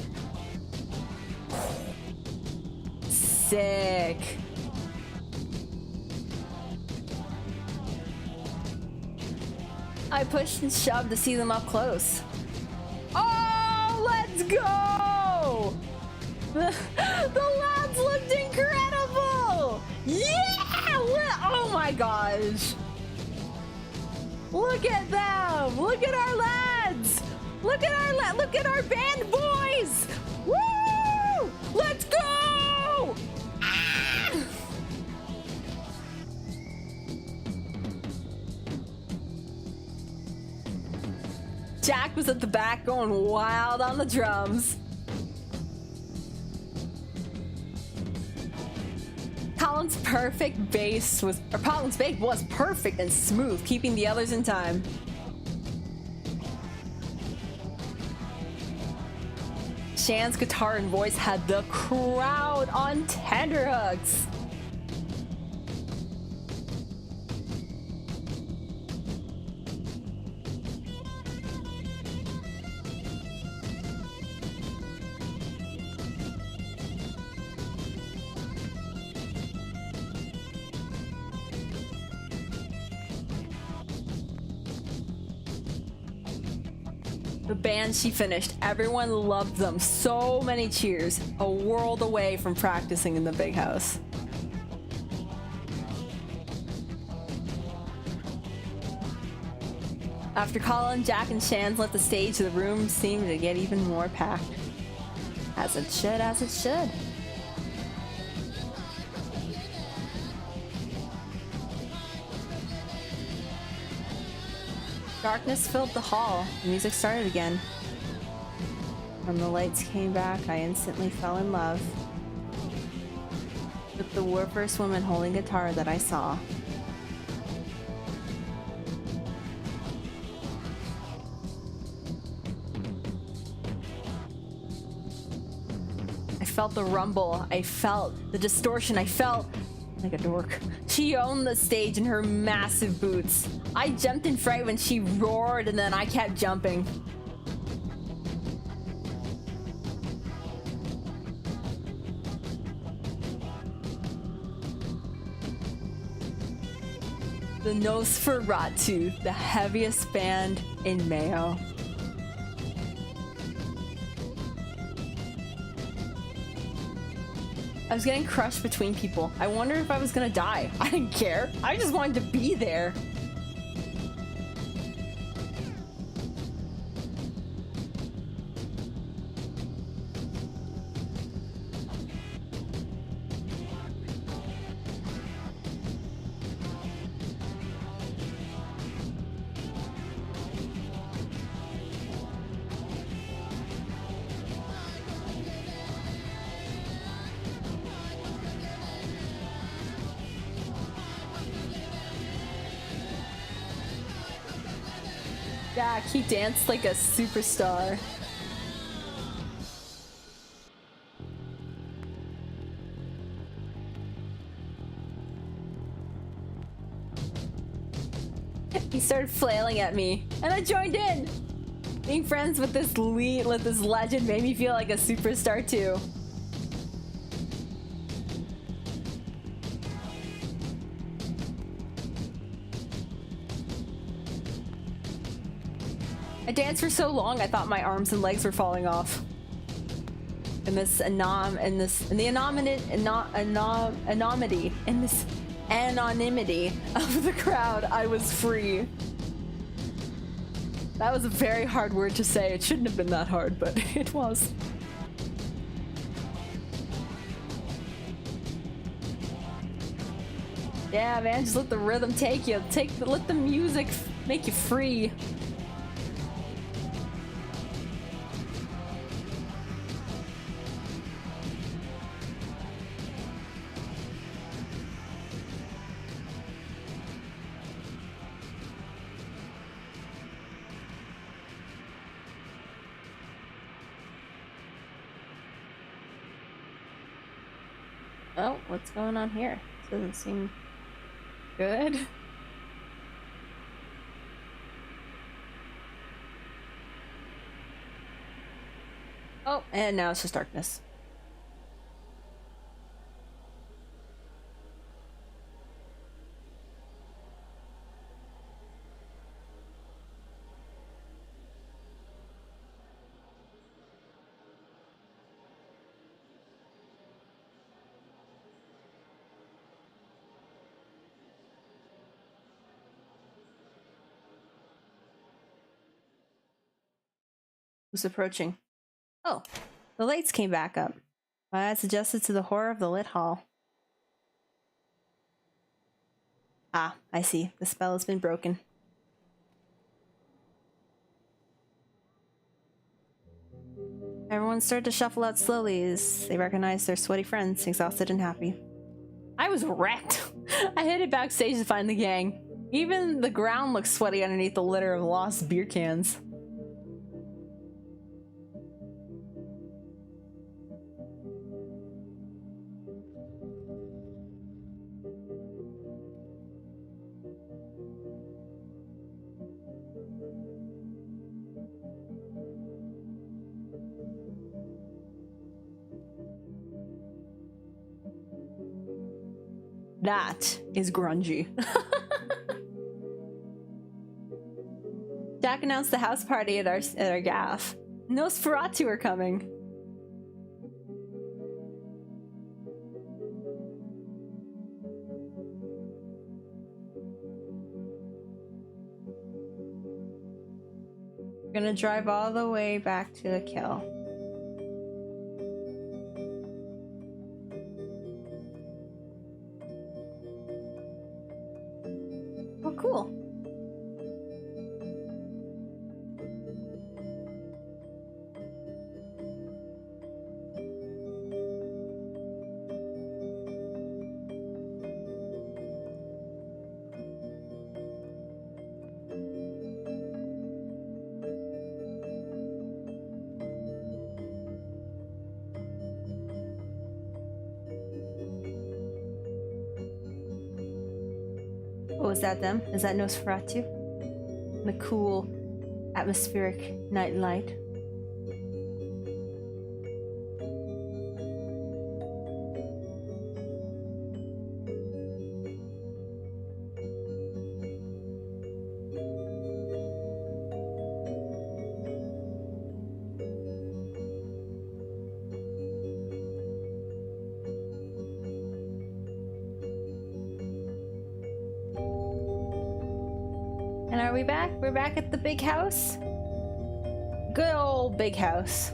Sick. I pushed and shoved to see them up close. Oh, let's go! The lads looked incredible! Yeah! Oh my gosh! Look at them! Look at our lads! Look at our band boys! Woo! Let's go! Ah! Jack was at the back going wild on the drums. Colin's bass was perfect and smooth, keeping the others in time. Shan's guitar and voice had the crowd on tenterhooks. The band she finished, everyone loved them. So many cheers. A world away from practicing in the big house. After Colin, Jack, and Shans left the stage, the room seemed to get even more packed. As it should, as it should. Darkness filled the hall. The music started again. When the lights came back, I instantly fell in love with the first woman holding guitar that I saw. I felt the rumble. I felt the distortion. I felt like a dork. She owned the stage in her massive boots. I jumped in fright when she roared, and then I kept jumping. The Nosferatu, the heaviest band in Mayo. I was getting crushed between people. I wondered if I was gonna die. I didn't care. I just wanted to be there. Yeah, he danced like a superstar. He started flailing at me, and I joined in. Being friends with this legend made me feel like a superstar too. I danced for so long I thought my arms and legs were falling off. In this anonymity of the crowd, I was free. That was a very hard word to say. It shouldn't have been that hard, but it was. Yeah, man, just let the rhythm take you. Let the music make you free. Oh, what's going on here? Doesn't seem good. Oh, and now it's just darkness. Who's approaching? Oh, the lights came back up. My eyes adjusted to the horror of the lit hall. Ah, I see. The spell has been broken. Everyone started to shuffle out slowly as they recognized their sweaty friends, exhausted and happy. I was wrecked. I headed backstage to find the gang. Even the ground looked sweaty underneath the litter of lost beer cans. That is grungy. Jack announced the house party at our gaff. Nosferatu are coming. We're gonna drive all the way back to the kill. Oh, cool. Oh, is that them? Is that Nosferatu? The cool, atmospheric night light. And are we back? We're back at the big house? Good old big house.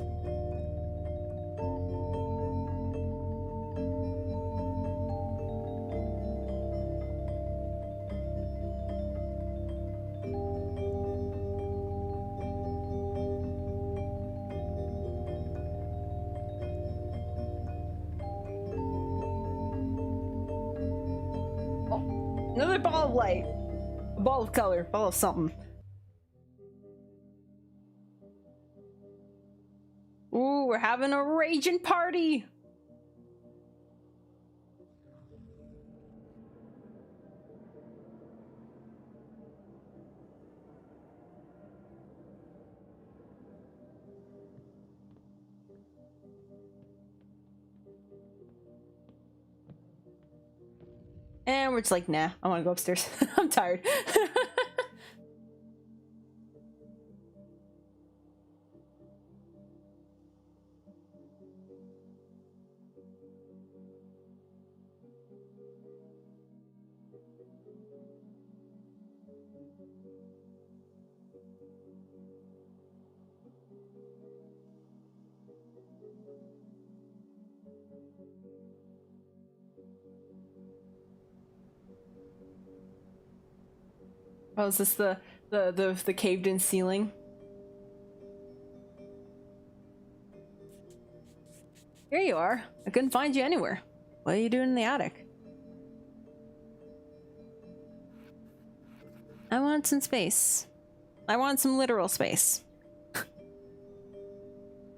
Oh, another ball of light. A ball of color, ball of something. Ooh, we're having a raging party! And we're just like, nah, I want to go upstairs. I'm tired. Oh, is this the caved in ceiling? Here you are. I couldn't find you anywhere. What are you doing in the attic? I want some space. I want some literal space.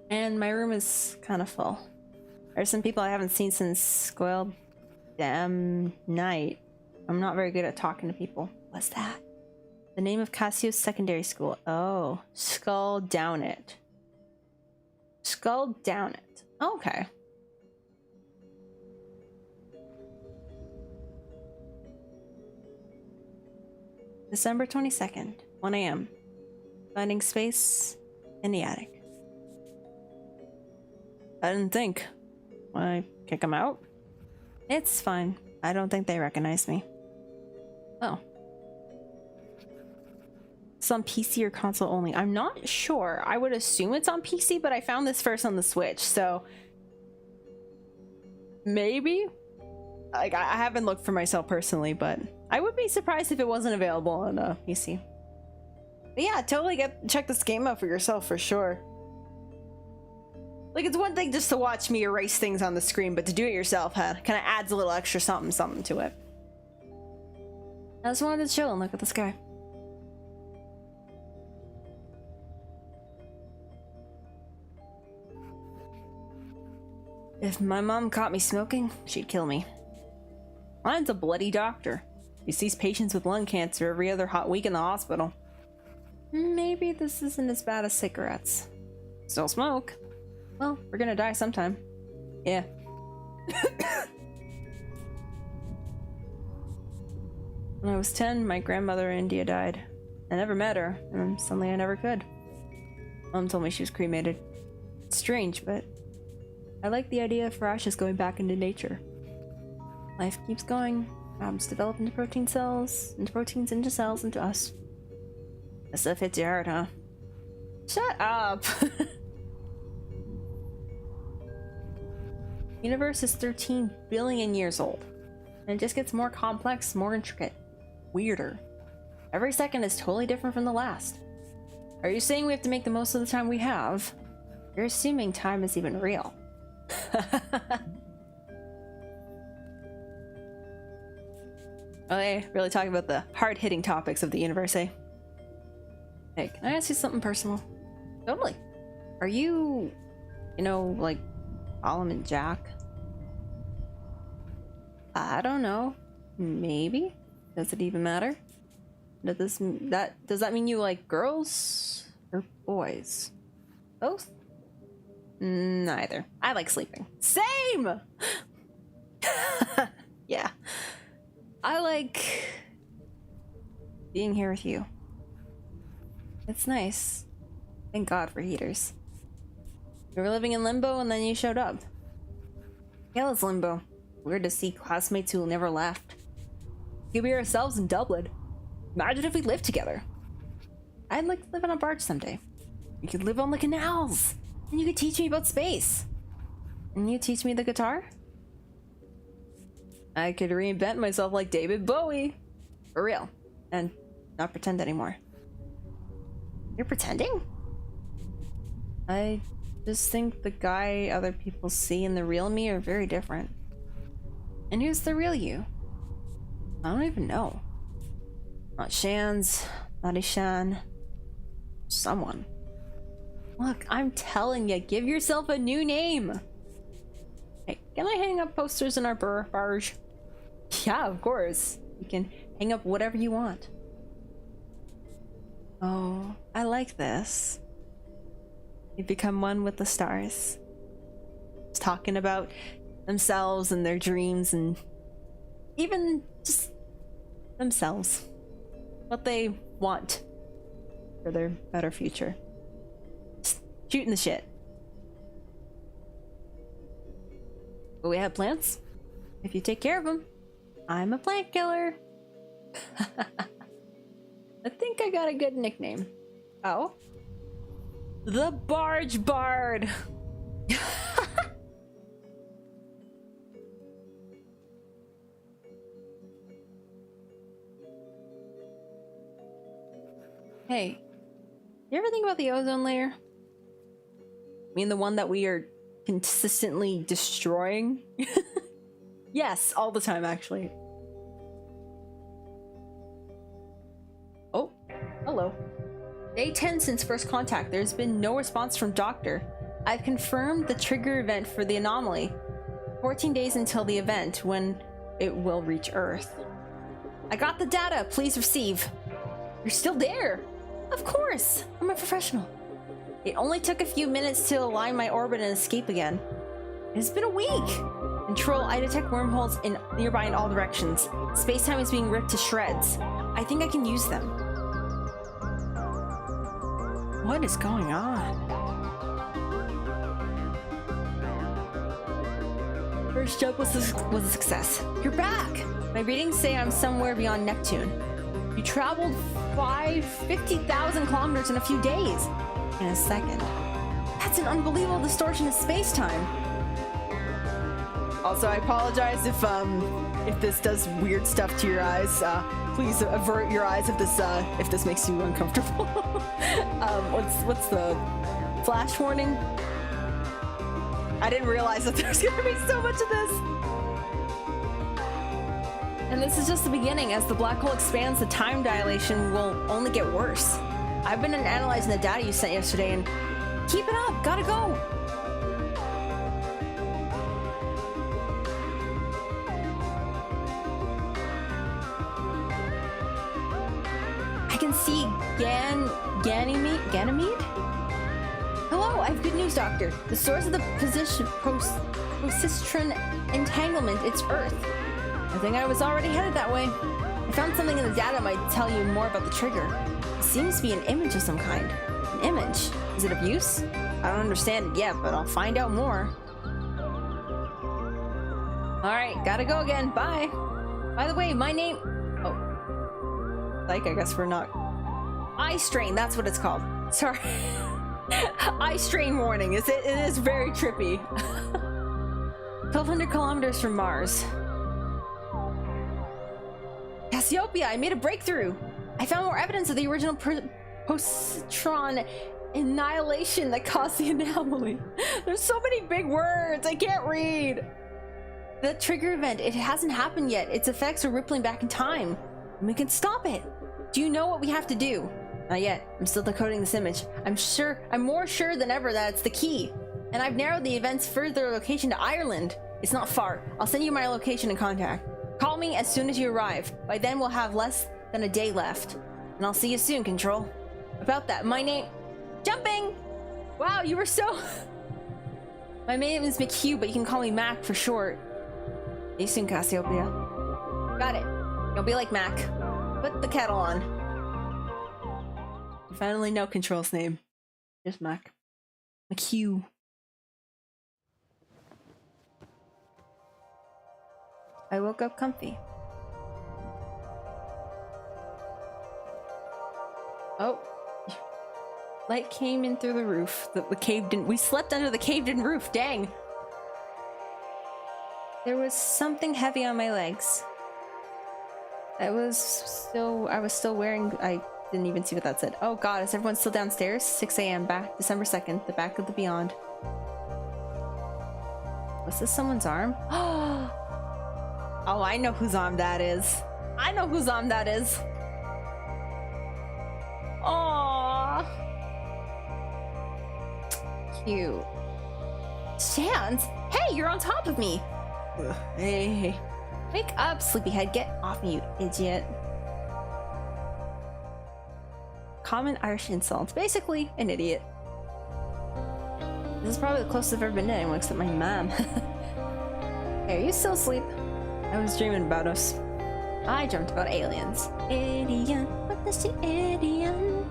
And my room is kind of full. There's some people I haven't seen since Squall Damn Night. I'm not very good at talking to people. What's that? The name of Cassio's secondary school. Oh, Skull Down It. Skull Down It. Okay. December 22nd, 1 a.m. Finding space in the attic. I didn't think. When I kick them out? It's fine. I don't think they recognize me. Oh. It's on PC or console only. I'm not sure. I would assume it's on PC, but I found this first on the Switch, so maybe? Like, I haven't looked for myself personally, but I would be surprised if it wasn't available on PC. But yeah, totally check this game out for yourself for sure. Like, it's one thing just to watch me erase things on the screen, but to do it yourself kind of adds a little extra something to it. I just wanted to chill and look at the sky. If my mom caught me smoking, she'd kill me. Mine's a bloody doctor. He sees patients with lung cancer every other hot week in the hospital. Maybe this isn't as bad as cigarettes. Still smoke. Well, we're gonna die sometime. Yeah. When I was 10, my grandmother in India died. I never met her, and suddenly I never could. Mom told me she was cremated. It's strange, but I like the idea of her ashes going back into nature. Life keeps going. Atoms develop into protein cells, into proteins, into cells, into us. That stuff hits your heart, huh? Shut up! Universe is 13 billion years old, and it just gets more complex, more intricate, weirder. Every second is totally different from the last. Are you saying we have to make the most of the time we have? You're assuming time is even real. Okay, really talking about the hard-hitting topics of the universe, eh? Hey, can I ask you something personal? Totally. Are you, like, Colin and Jack? I don't know. Maybe? Does it even matter? Does that mean you like girls or boys? Both? Neither. I like sleeping. Same! Yeah. I like being here with you. It's nice. Thank God for heaters. We were living in limbo and then you showed up. Yeah, it's limbo. Weird to see classmates who never left. We could be ourselves in Dublin. Imagine if we lived together. I'd like to live on a barge someday. We could live on the canals. And you could teach me about space. And you teach me the guitar? I could reinvent myself like David Bowie. For real. And not pretend anymore. You're pretending? I just think the guy other people see and the real me are very different. And who's the real you? I don't even know. Not Shans, not Ishan. Someone. Look, I'm telling you, give yourself a new name. Hey, can I hang up posters in our barge? Yeah, of course. You can hang up whatever you want. Oh, I like this. You become one with the stars. Just talking about themselves and their dreams and even just themselves. What they want for their better future. Just shooting the shit. But we have plants. If you take care of them, I'm a plant killer. I think I got a good nickname. Oh? The Barge Bard! Hey, you ever think about the ozone layer? I mean, the one that we are consistently destroying? Yes, all the time, actually. Oh, hello. Day 10 since first contact. There's been no response from Doctor. I've confirmed the trigger event for the anomaly. 14 days until the event, when it will reach Earth. I got the data. Please receive. You're still there? Of course. I'm a professional. It only took a few minutes to align my orbit and escape again. It's been a week. Control, I detect wormholes nearby in all directions. Space-time is being ripped to shreds. I think I can use them. What is going on? First jump was a success. You're back! My readings say I'm somewhere beyond Neptune. You traveled 50,000 kilometers in a few days. In a second. That's an unbelievable distortion of space-time. Also, I apologize if this does weird stuff to your eyes. Please avert your eyes if this makes you uncomfortable. What's the flash warning? I didn't realize that there's gonna be so much of this. And this is just the beginning. As the black hole expands, the time dilation will only get worse. I've been analyzing the data you sent yesterday and keep it up. Gotta go. I can see Ganymede? Hello, I have good news, Doctor. The source of the positron entanglement, it's Earth. I think I was already headed that way. I found something in the data that might tell you more about the trigger. It seems to be an image of some kind. An image? Is it of use? I don't understand it yet, but I'll find out more. Alright, gotta go again. Bye. By the way, my name... Oh. Like, I guess we're not... Eye strain, that's what it's called. Sorry. Eye strain warning. It is very trippy. 1,200 kilometers from Mars. Cassiopeia, I made a breakthrough. I found more evidence of the original positron annihilation that caused the anomaly. There's so many big words, I can't read. The trigger event, it hasn't happened yet. Its effects are rippling back in time. And we can stop it. Do you know what we have to do? Not yet. I'm still decoding this image. I'm more sure than ever that it's the key. And I've narrowed the event's further location to Ireland. It's not far. I'll send you my location and contact. Call me as soon as you arrive. By then we'll have less than a day left. And I'll see you soon, Control. About that, my name... Jumping! Wow, you were so... My name is McHugh, but you can call me Mac for short. See you soon, Cassiopeia. Got it. Don't be like Mac. Put the kettle on. You finally know Control's name. Just Mac. McHugh. I woke up comfy. Oh. Light came in through the roof. The cave didn't... We slept under the caved-in roof, dang! There was something heavy on my legs. I was still wearing... I didn't even see what that said. Oh god, is everyone still downstairs? 6 a.m. back, December 2nd, the back of the beyond. Was this someone's arm? Oh, I know whose arm that is. I know whose arm that is. Aww. Cute. Sans? Hey, you're on top of me. Hey. Wake up, sleepyhead. Get off me, you idiot. Common Irish insult. Basically, an idiot. This is probably the closest I've ever been to anyone except my mom. Hey, are you still asleep? I was dreaming about us. I dreamt about aliens. Alien, what does she alien?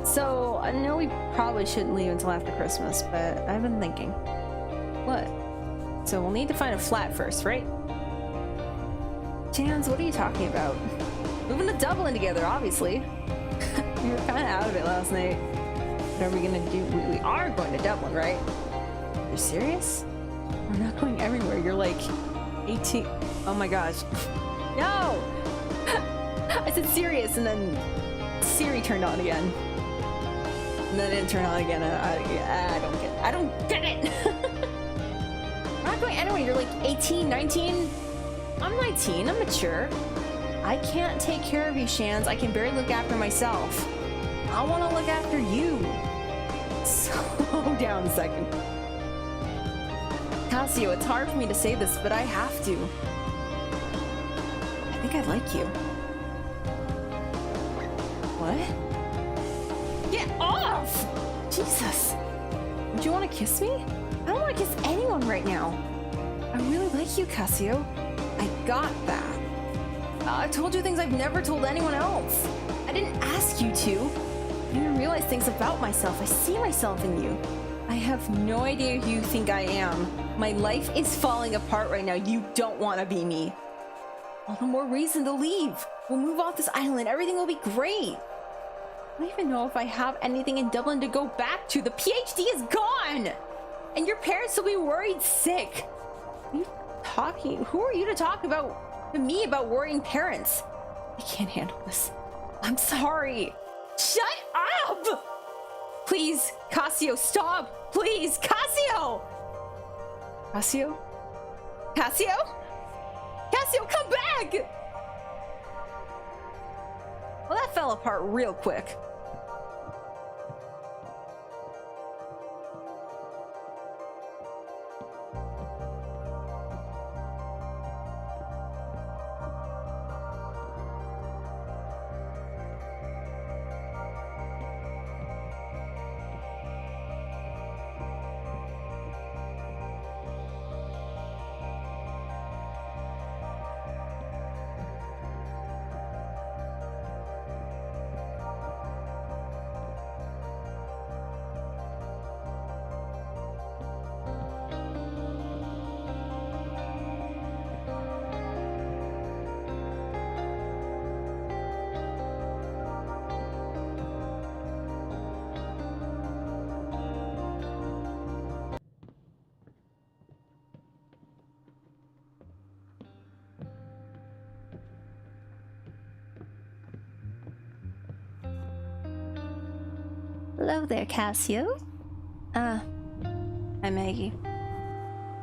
So, I know we probably shouldn't leave until after Christmas, but I've been thinking. What? So we'll need to find a flat first, right? Jans, what are you talking about? Moving to Dublin together, obviously. We were kind of out of it last night. What are we gonna do? We are going to Dublin, right? You're serious? We're not going everywhere. You're like 18. Oh my gosh. No! I said serious and then Siri turned on again. And then it didn't turn on again. I don't get it. We're not going anywhere. You're like 18, 19. I'm 19. I'm mature. I can't take care of you, Shans. I can barely look after myself. I want to look after you. Slow down a second. Cassio, it's hard for me to say this, but I have to. I think I like you. What? Get off! Jesus. Would you want to kiss me? I don't want to kiss anyone right now. I really like you, Cassio. I got that. I told you things I've never told anyone else. I didn't ask you to. I didn't realize things about myself. I see myself in you. I have no idea who you think I am. My life is falling apart right now. You don't want to be me. All the more reason to leave. We'll move off this island. Everything will be great. I don't even know if I have anything in Dublin to go back to. The PhD is gone! And your parents will be worried sick. Who are you to talk to me about worrying parents? I can't handle this. I'm sorry. Shut up! Please, Cassio, stop! Please, Cassio! Cassio? Cassio? Cassio, come back! Well, that fell apart real quick. Hello there, Cassio. I'm Maggie.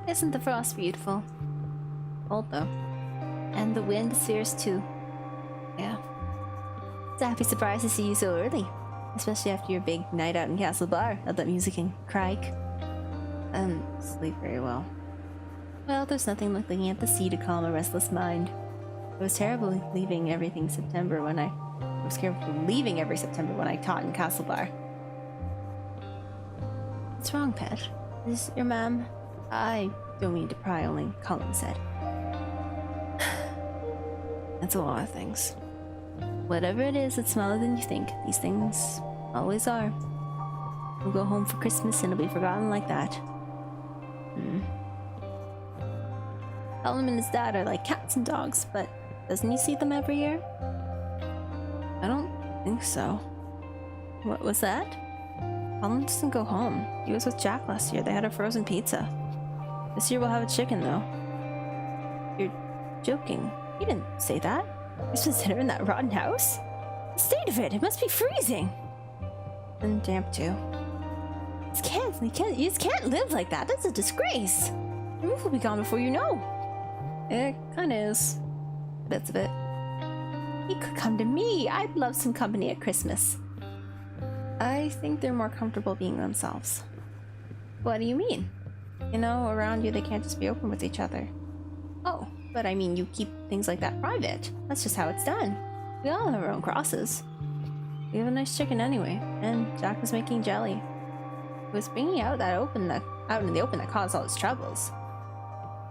Isn't the frost beautiful? Cold though. And the wind is fierce too. Yeah. It's a happy surprise to see you so early. Especially after your big night out in Castle Bar at that music in Crike. Sleep very well. Well, there's nothing like looking at the sea to calm a restless mind. It was terrible leaving everything September when I was careful leaving every September when I taught in Castle Bar. What's wrong, pet? Is your mom? I don't mean to pry, only Colin said. That's a lot of things. Whatever it is, it's smaller than you think. These things always are. We'll go home for Christmas and it'll be forgotten like that. Colin and his dad are like cats and dogs, but doesn't he see them every year? I don't think so. What was that? Colin doesn't go home. He was with Jack last year. They had a frozen pizza. This year we'll have a chicken, though. You're joking. You didn't say that. Christmas dinner in that rotten house? The state of it! It must be freezing! And damp, too. You just can't live like that. That's a disgrace. The roof will be gone before you know. It kinda is. Bits of it. He could come to me. I'd love some company at Christmas. I think they're more comfortable being themselves. What do you mean? You know, around you they can't just be open with each other. Oh, but I mean you keep things like that private. That's just how it's done. We all have our own crosses. We have a nice chicken anyway, and Jack was making jelly. It was bringing out out in the open that caused all his troubles.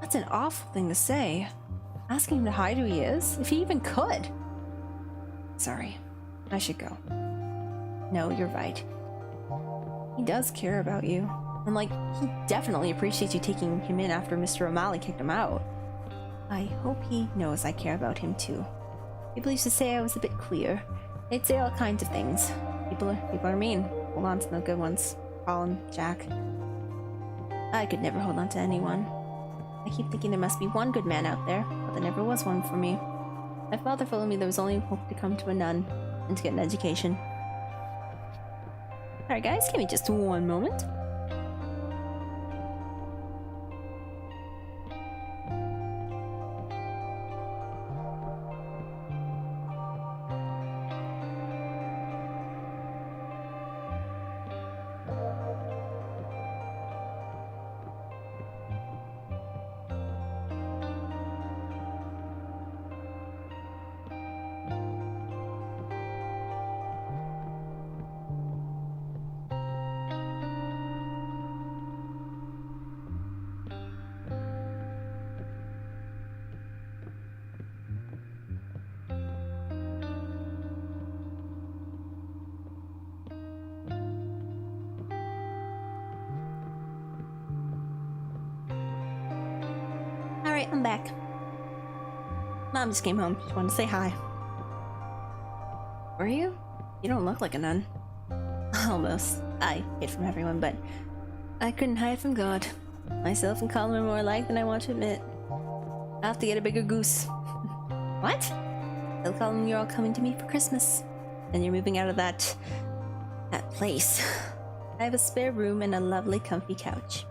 That's an awful thing to say. Asking him to hide who he is, if he even could. Sorry, I should go. No, you're right. He does care about you. And like, he definitely appreciates you taking him in after Mr. O'Malley kicked him out. I hope he knows I care about him too. People used to say I was a bit queer. They'd say all kinds of things. People are mean. Hold on to the good ones. Colin, Jack. I could never hold on to anyone. I keep thinking there must be one good man out there, but there never was one for me. My father told me there was only hope to come to a nun and to get an education. Alright guys, give me just one moment. I'm back. Mom just came home. Just wanted to say hi. Were you? You don't look like a nun. Almost. I hid from everyone, but I couldn't hide from God. Myself and Colin are more alike than I want to admit. I'll have to get a bigger goose. What? Tell Colin you're all coming to me for Christmas. And you're moving out of that place. I have a spare room and a lovely comfy couch.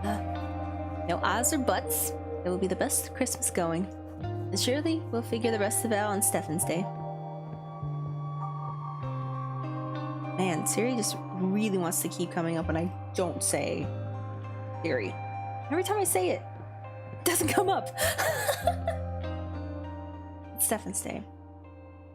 No odds or buts. It will be the best Christmas going. And surely we'll figure the rest of it out on Stefan's Day. Man, Siri just really wants to keep coming up when I don't say Siri. Every time I say it, it doesn't come up. It's Stefan's Day.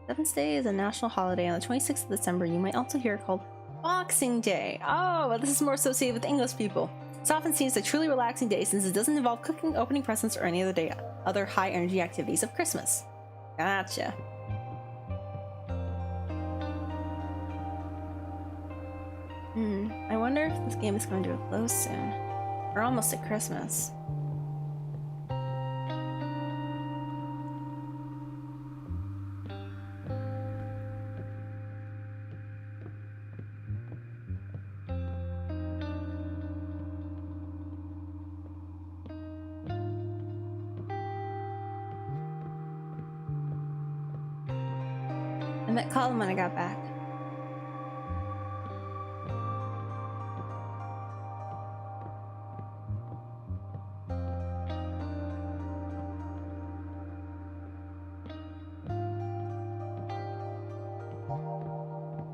Stefan's Day is a national holiday on the 26th of December. You might also hear it called Boxing Day. Oh, but this is more associated with English people. It's often seen as a truly relaxing day since it doesn't involve cooking, opening presents, or any other high-energy activities of Christmas. Gotcha. I wonder if this game is going to close soon. We're almost at Christmas. I met Colin when I got back.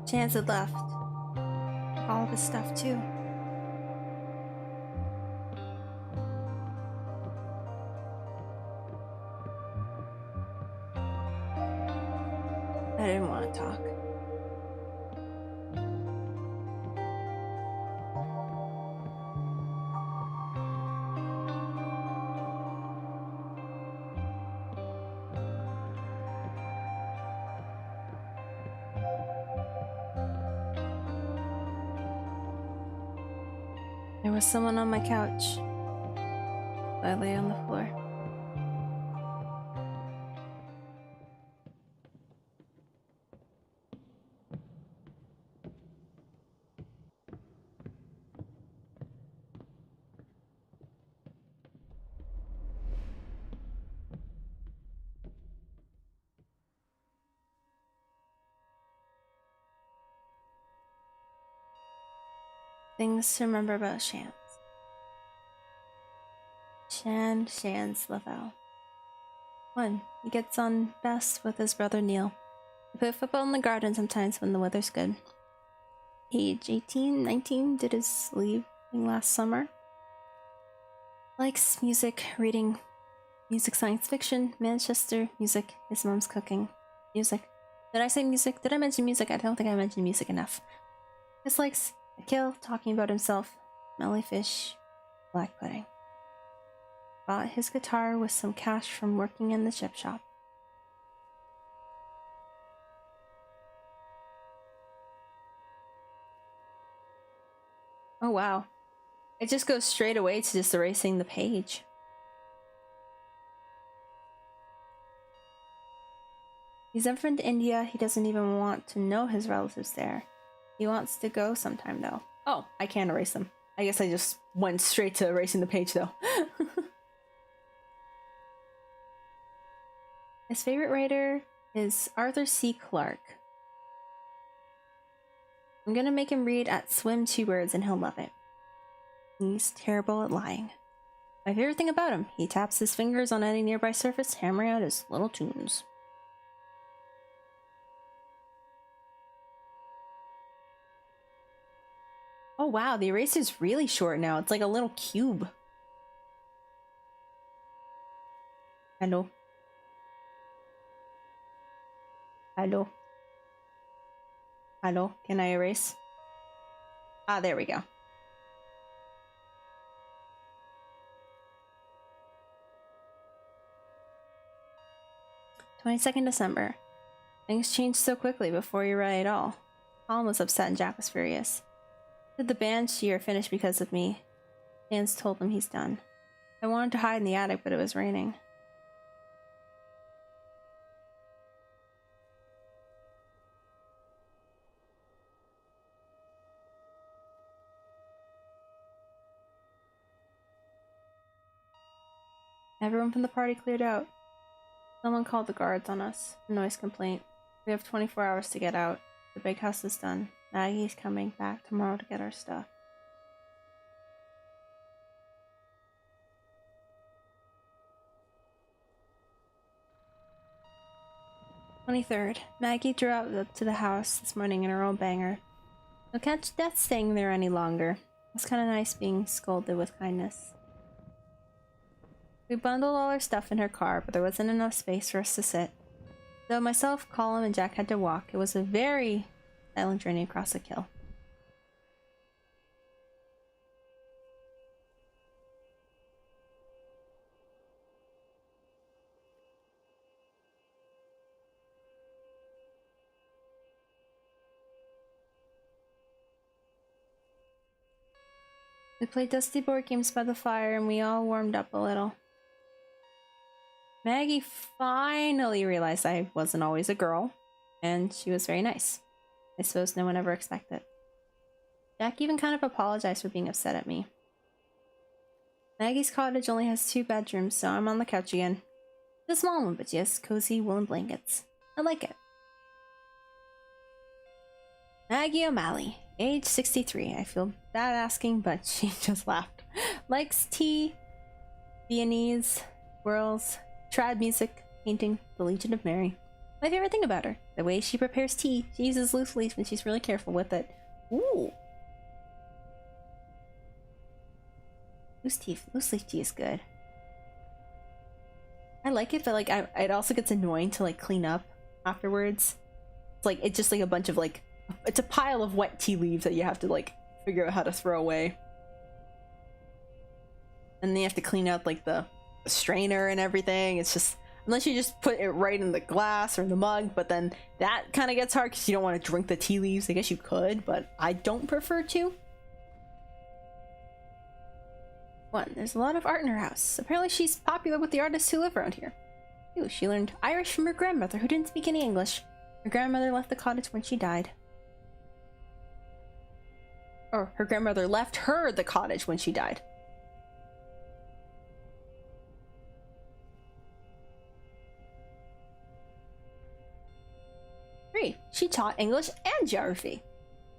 Chance had left. All of his stuff, too. I didn't want to talk. There was someone on my couch. I lay on the floor. Things to remember about Shans. Shans Lavelle. 1. He gets on best with his brother Neil. They play football in the garden sometimes when the weather's good. Age 18, 19, did his leaving last summer. Likes music, reading, music, science fiction, Manchester, music, his mom's cooking. Music. Did I say music? Did I mention music? I don't think I mentioned music enough. Dislikes a kill, talking about himself, smelly fish, black pudding. Bought his guitar with some cash from working in the chip shop. Oh wow. It just goes straight away to just erasing the page. He's ever been to India. He doesn't even want to know his relatives there. He wants to go sometime though. Oh, I can't erase them. I guess I just went straight to erasing the page though. His favorite writer is Arthur C. Clarke. I'm gonna make him read At Swim 2 Birds and he'll love it. He's terrible at lying. My favorite thing about him, he taps his fingers on any nearby surface, hammering out his little tunes. Oh wow, the eraser's really short now. It's like a little cube. Hello. Hello. Hello, can I erase? Ah, there we go. December 22nd. Things changed so quickly before you read it all. Colin was upset and Jack was furious. Said the band year finished because of me. Dan's told him he's done. I wanted to hide in the attic, but it was raining. Everyone from the party cleared out. Someone called the guards on us. A noise complaint. We have 24 hours to get out. The big house is done. Maggie's coming back tomorrow to get our stuff. 23rd. Maggie drove up to the house this morning in her old banger. No catch death staying there any longer. It's kind of nice being scolded with kindness. We bundled all our stuff in her car, but there wasn't enough space for us to sit. Though myself, Colin, and Jack had to walk, it was a very silent journey across the kill. We played dusty board games by the fire, and we all warmed up a little. Maggie finally realized I wasn't always a girl, and she was very nice. I suppose no one ever expected. Jack even kind of apologized for being upset at me. Maggie's cottage only has 2 bedrooms, so I'm on the couch again. It's a small one, but yes, cozy woolen blankets. I like it. Maggie O'Malley, age 63. I feel bad asking, but she just laughed. Likes tea, Viennese, swirls, trad music, painting, the Legion of Mary. My favorite thing about her, the way she prepares tea. She uses loose leaf and she's really careful with it. Ooh! Loose leaf tea is good. I like it, but like it also gets annoying to like clean up afterwards. It's like it's just like a bunch of like it's a pile of wet tea leaves that you have to like figure out how to throw away. And then you have to clean out like the strainer and everything. It's just unless you just put it right in the glass or the mug, but then that kind of gets hard because you don't want to drink the tea leaves. I guess you could, but I don't prefer to. 1. There's a lot of art in her house. Apparently she's popular with the artists who live around here. 2. She learned Irish from her grandmother, who didn't speak any English. Her grandmother left the cottage when she died. Or her grandmother left her the cottage when she died. 3. She taught English and geography.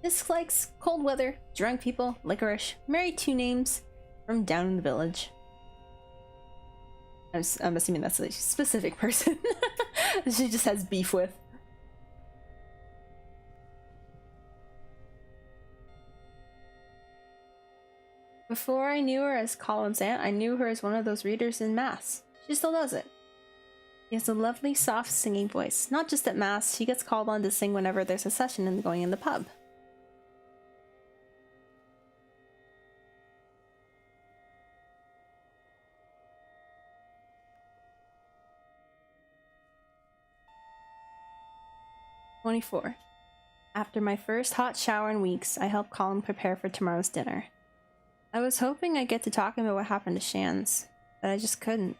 Dislikes cold weather, drunk people, licorice, married 2 names from down in the village. I'm assuming that's a specific person she just has beef with. Before I knew her as Colin's aunt, I knew her as one of those readers in Mass. She still does it. She has a lovely, soft singing voice. Not just at Mass, she gets called on to sing whenever there's a session and going in the pub. "24. After my first hot shower in weeks, I helped Colin prepare for tomorrow's dinner. I was hoping I'd get to talking about what happened to Shan's, but I just couldn't.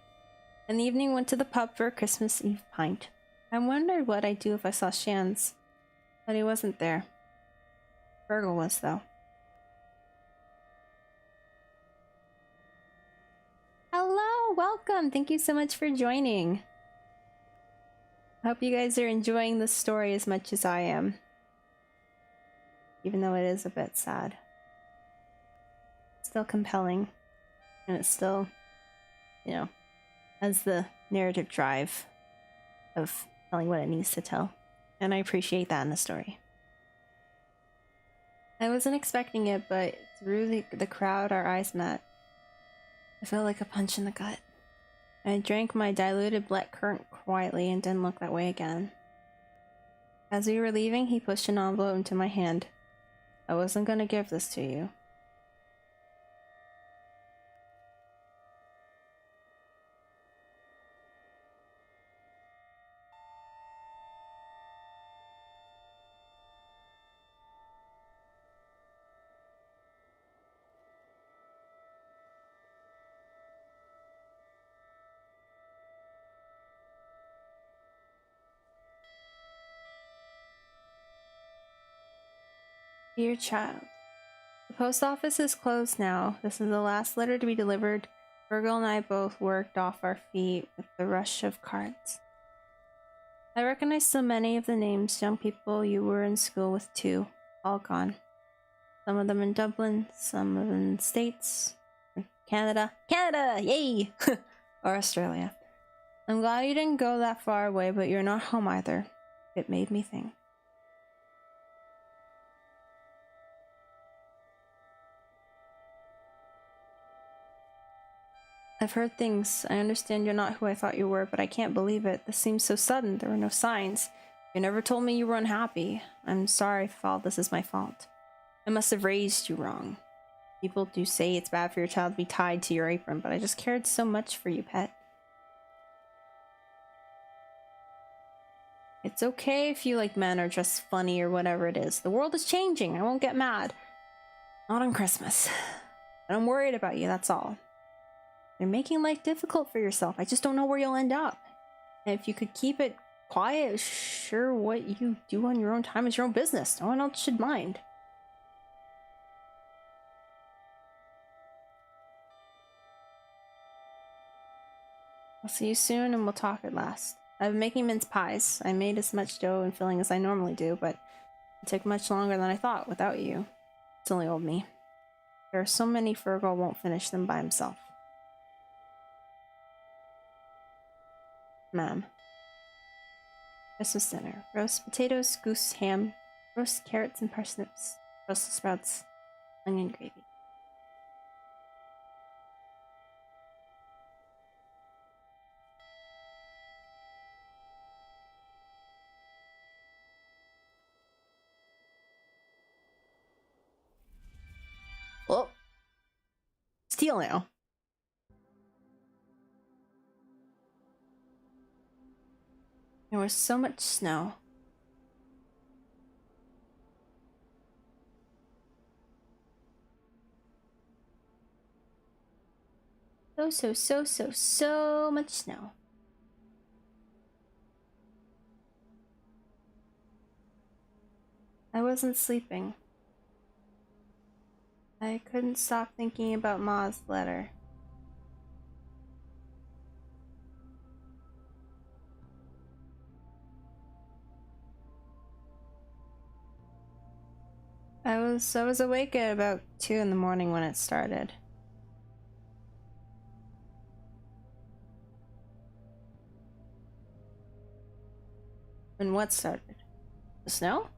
In the evening, went to the pub for a Christmas Eve pint. I wondered what I'd do if I saw Shan's, but he wasn't there. Virgil was, though. Hello, welcome! Thank you so much for joining. I hope you guys are enjoying the story as much as I am. Even though it is a bit sad. It's still compelling. And it's still, you know, has the narrative drive of telling what it needs to tell. And I appreciate that in the story. I wasn't expecting it, but through the crowd our eyes met. I felt like a punch in the gut. I drank my diluted black currant quietly and didn't look that way again. As we were leaving, he pushed an envelope into my hand. I wasn't gonna give this to you. Dear child, the post office is closed now. This is the last letter to be delivered. Virgil and I both worked off our feet with the rush of cards. I recognize so many of the names, young people you were in school with too, all gone. Some of them in Dublin, some of them in the States, Canada, yay! Or Australia. I'm glad you didn't go that far away, but you're not home either. It made me think. I've heard things. I understand you're not who I thought you were, but I can't believe it. This seems so sudden. There were no signs. You never told me you were unhappy. I'm sorry if all this is my fault. I must have raised you wrong. People do say it's bad for your child to be tied to your apron, but I just cared so much for you, pet. It's okay if you like men or just funny or whatever it is. The world is changing. I won't get mad. Not on Christmas. But I'm worried about you, that's all. You're making life difficult for yourself. I just don't know where you'll end up. And if you could keep it quiet, sure, what you do on your own time is your own business. No one else should mind. I'll see you soon and we'll talk at last. I've been making mince pies. I made as much dough and filling as I normally do, but it took much longer than I thought without you. It's only old me. There are so many Fergal won't finish them by himself. Ma'am. Christmas dinner. Roast potatoes, goose, ham, roast carrots and parsnips, Brussels sprouts, onion gravy. Oh! Steal now. There was so much snow. So much snow. I wasn't sleeping. I couldn't stop thinking about Ma's letter. I was awake at about 2 in the morning when it started. And what started? The snow?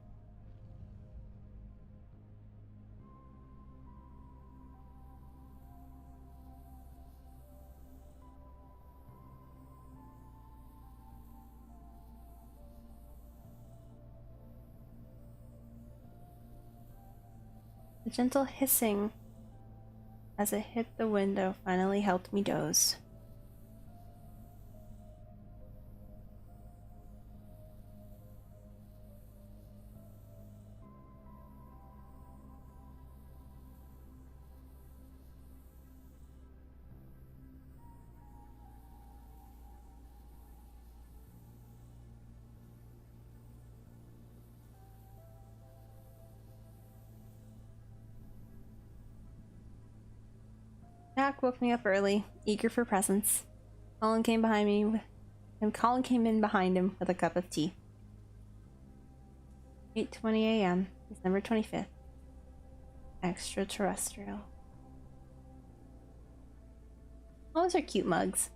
The gentle hissing as it hit the window finally helped me doze. Jack woke me up early, eager for presents. Colin came in behind him with a cup of tea. 8:20 a.m., December 25th. Extraterrestrial. Oh, those are cute mugs.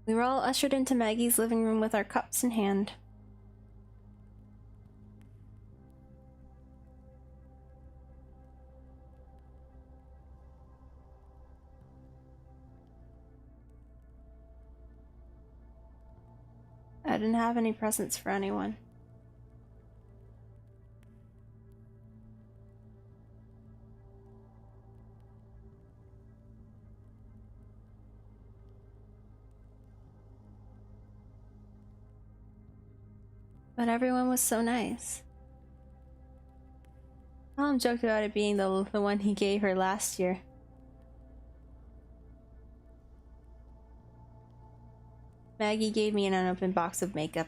We were all ushered into Maggie's living room with our cups in hand. I didn't have any presents for anyone. But everyone was so nice. Colin joked about it being the one he gave her last year. Maggie gave me an unopened box of makeup.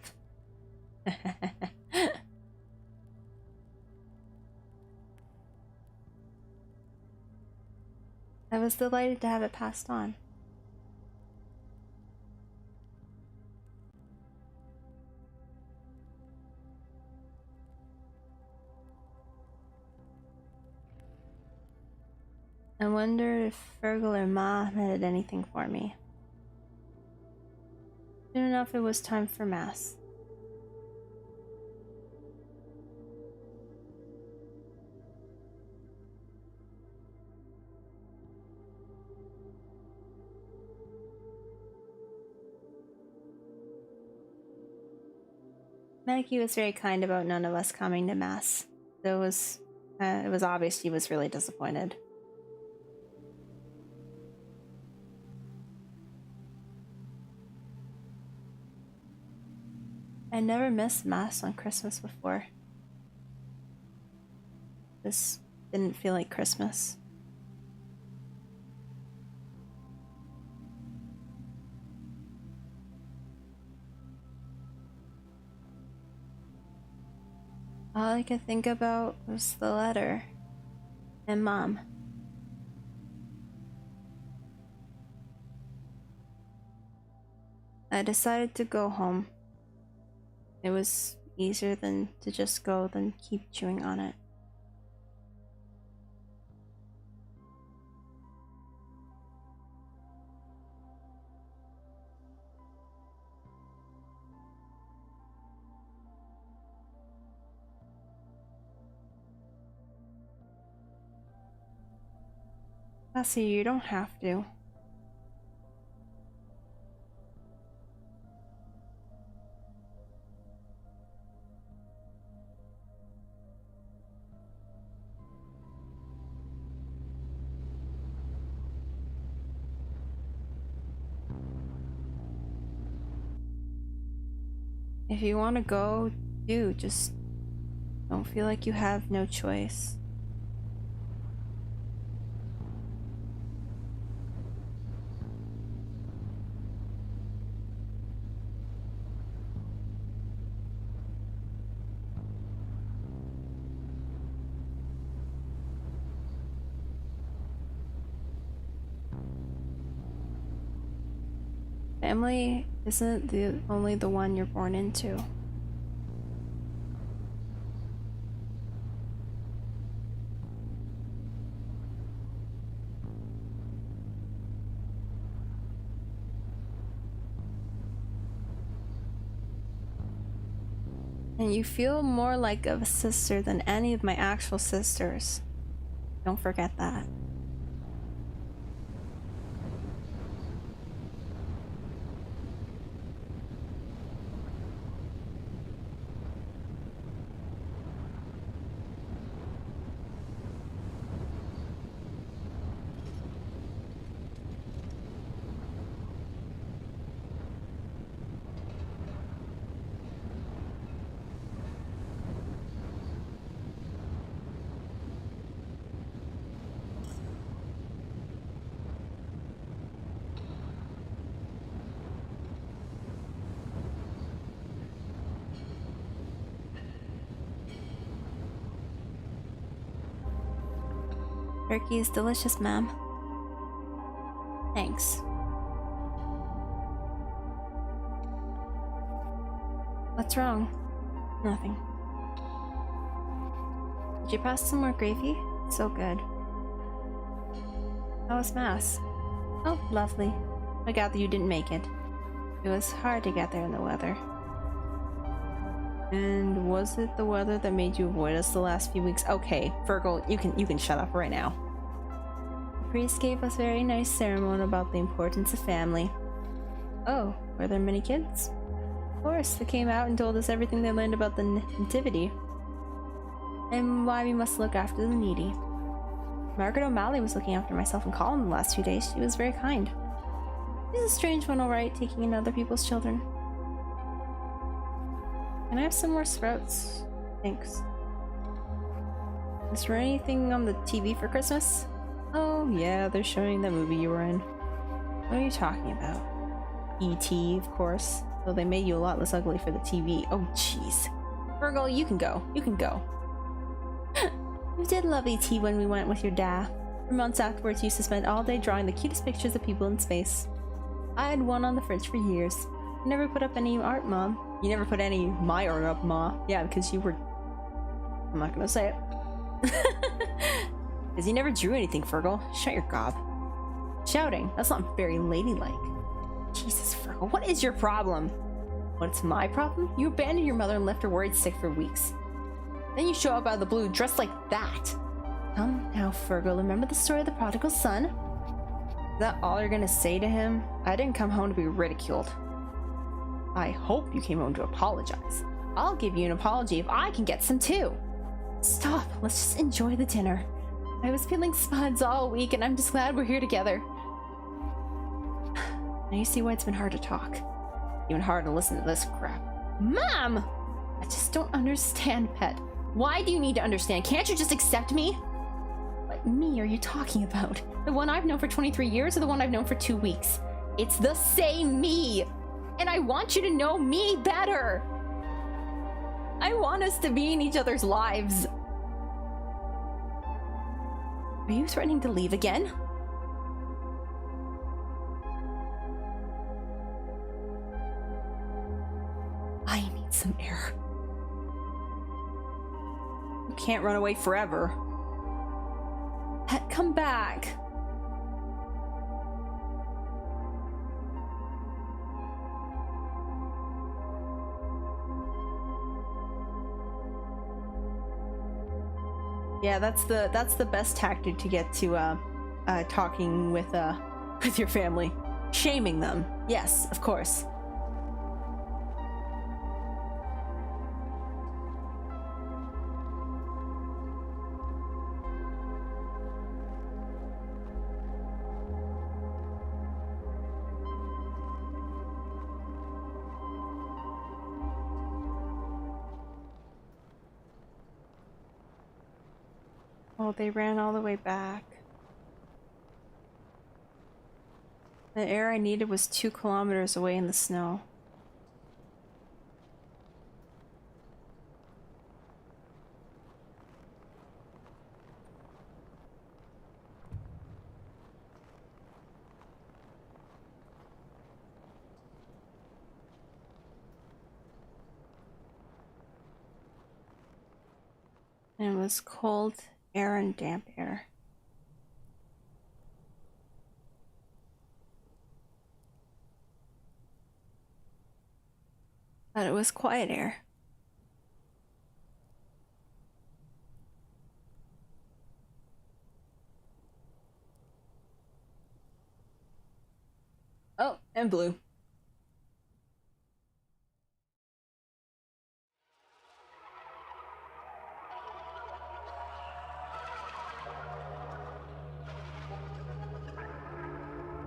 I was delighted to have it passed on. I wonder if Fergal or Ma had anything for me. Soon enough, it was time for Mass. Maggie was very kind about none of us coming to Mass. So it was obvious she was really disappointed. I never missed Mass on Christmas before. This didn't feel like Christmas. All I could think about was the letter and Mom. I decided to go home. It was easier than to just go than keep chewing on it. Cassie, you don't have to. If you want to go, do. Just don't feel like you have no choice. Family isn't only the one you're born into. And you feel more like a sister than any of my actual sisters. Don't forget that. Turkey is delicious, ma'am. Thanks. What's wrong? Nothing. Did you pass some more gravy? So good. How was Mass? Oh, lovely. I gather you didn't make it. It was hard to get there in the weather. And was it the weather that made you avoid us the last few weeks? Okay, Fergal, you can shut up right now. The priest gave us a very nice ceremony about the importance of family. Oh, were there many kids? Of course, they came out and told us everything they learned about the nativity. And why we must look after the needy. Margaret O'Malley was looking after myself and Colin the last 2 days. She was very kind. She's a strange one, alright, taking in other people's children. Can I have some more sprouts? Thanks. Is there anything on the TV for Christmas? Oh, yeah, they're showing that movie you were in. What are you talking about? E.T., of course. Though they made you a lot less ugly for the TV. Oh, jeez. Virgo, you can go. You can go. You did love E.T. when we went with your dad. For months afterwards, you used to spend all day drawing the cutest pictures of people in space. I had one on the fridge for years. You never put up any art, Mom. You never put any my art up, Ma. Yeah, because you were... I'm not gonna say it. Because you never drew anything, Fergal. Shut your gob. Shouting. That's not very ladylike. Jesus, Fergal, what is your problem? What's my problem? You abandoned your mother and left her worried sick for weeks. Then you show up out of the blue dressed like that. Come now, Fergal, remember the story of the prodigal son? Is that all you're gonna say to him? I didn't come home to be ridiculed. I hope you came home to apologize. I'll give you an apology if I can get some too. Stop, let's just enjoy the dinner. I was peeling spuds all week and I'm just glad we're here together. Now you see why it's been hard to talk. Even hard to listen to this crap. Mom! I just don't understand, Pet. Why do you need to understand? Can't you just accept me? What me are you talking about? The one I've known for 23 years or the one I've known for 2 weeks? It's the same me! And I want you to know me better! I want us to be in each other's lives. Are you threatening to leave again? I need some air. You can't run away forever. Pet, come back. Yeah, that's the best tactic to get to talking with your family. Shaming them. Yes, of course. Oh, they ran all the way back. The air I needed was 2 kilometers away in the snow. And it was cold air and damp air. But it was quiet air. Oh, and blue.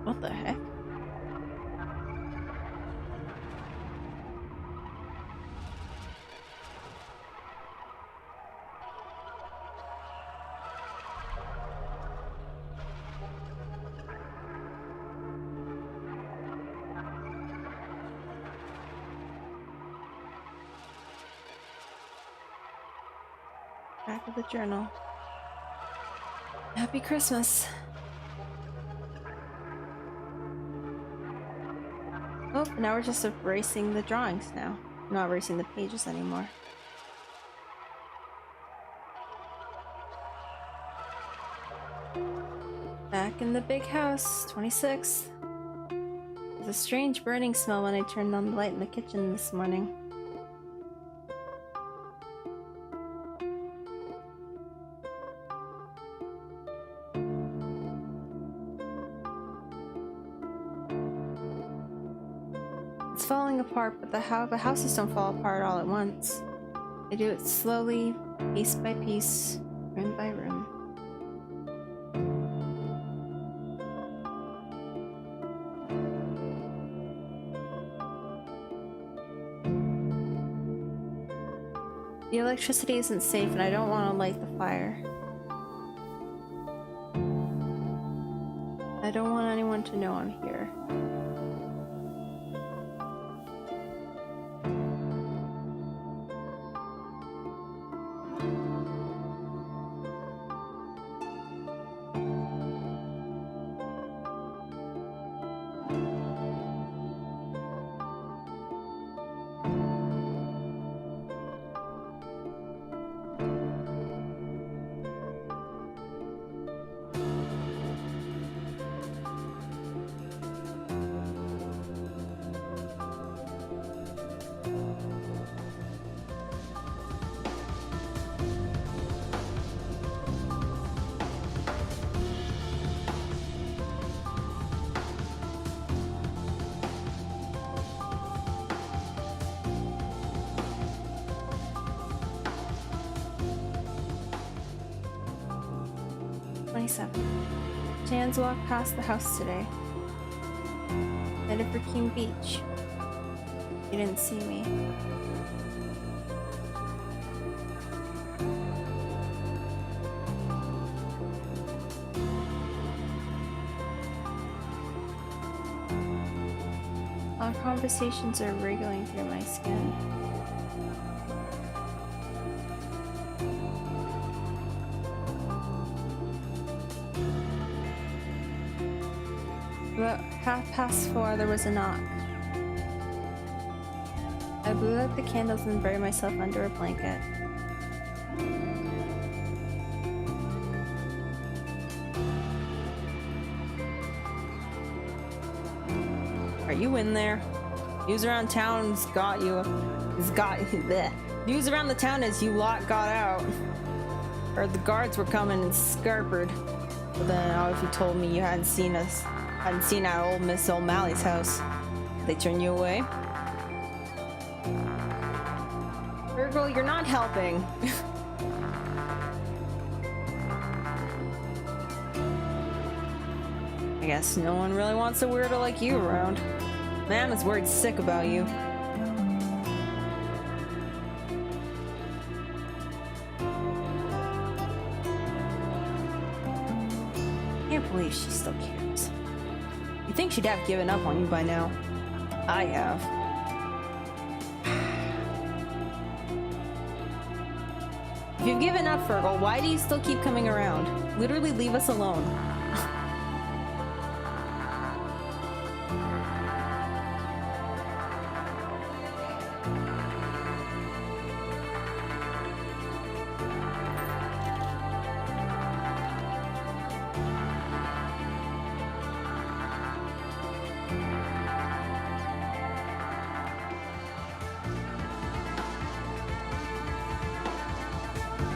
What the heck? Back of the journal. Happy Christmas. Oh, now we're just erasing the drawings now. We're not erasing the pages anymore. Back in the big house, 26th. There's a strange burning smell when I turned on the light in the kitchen this morning. Falling apart, but the houses don't fall apart all at once. They do it slowly, piece by piece, room by room. The electricity isn't safe and I don't want to light the fire. I don't want anyone to know I'm here. 27. Chans walked past the house today. Headed for King Beach. You didn't see me. Our conversations are wriggling through my skin. About 4:30 there was a knock. I blew out the candles and buried myself under a blanket. Are you in there? News around town's got you. Bleh. News around the town is you lot got out. Heard the guards were coming and scarpered. But then how if you told me you hadn't seen at old Miss O'Malley's house? They turn you away? Virgil, you're not helping. I guess no one really wants a weirdo like you around. Ma'am is worried sick about you. Can't believe she still cares. You think she'd have given up on you by now? I have. If you've given up, Virgil, why do you still keep coming around? Literally leave us alone.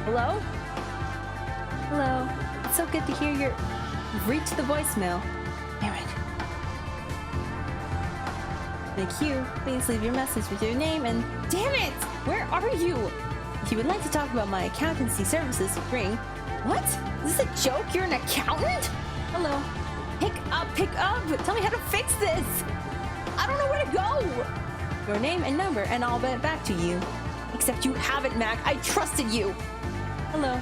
Hello? Hello. It's so good to hear your... You've reached the voicemail. Damn it. Thank you. Please leave your message with your name and... Damn it! Where are you? If you would like to talk about my accountancy services, ring... What? Is this a joke? You're an accountant? Hello. Pick up, pick up! Tell me how to fix this! I don't know where to go! Your name and number and I'll bet back to you. Except you haven't, Mac. I trusted you! Hello.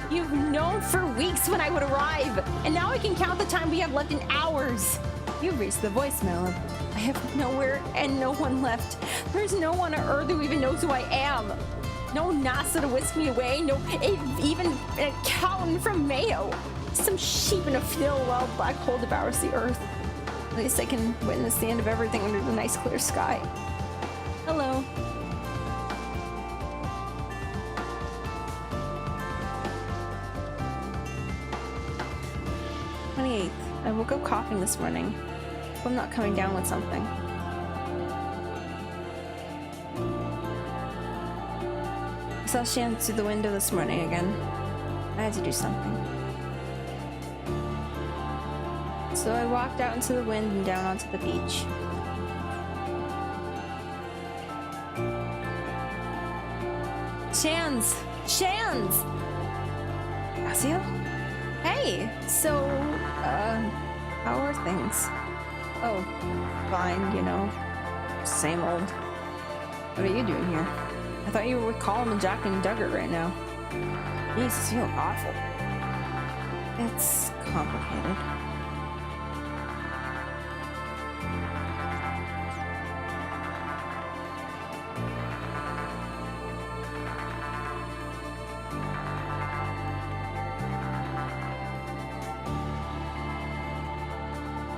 You've known for weeks when I would arrive, and now I can count the time we have left in hours. You've reached the voicemail. I have nowhere and no one left. There's no one on Earth who even knows who I am. No NASA to whisk me away, no even an accountant from Mayo. Some sheep in a field wild black hole devours the Earth. At least I can witness the end of everything under the nice clear sky. Hello. 28th. I woke up coughing this morning. Hope I'm not coming down with something. I saw Shan through the window this morning again. I had to do something. So I walked out into the wind and down onto the beach. Shans! Shans! Asio? Hey! So, how are things? Oh, fine, you know. Same old. What are you doing here? I thought you were with Colin and Jack and Duggar right now. Jesus, you look awful. It's complicated.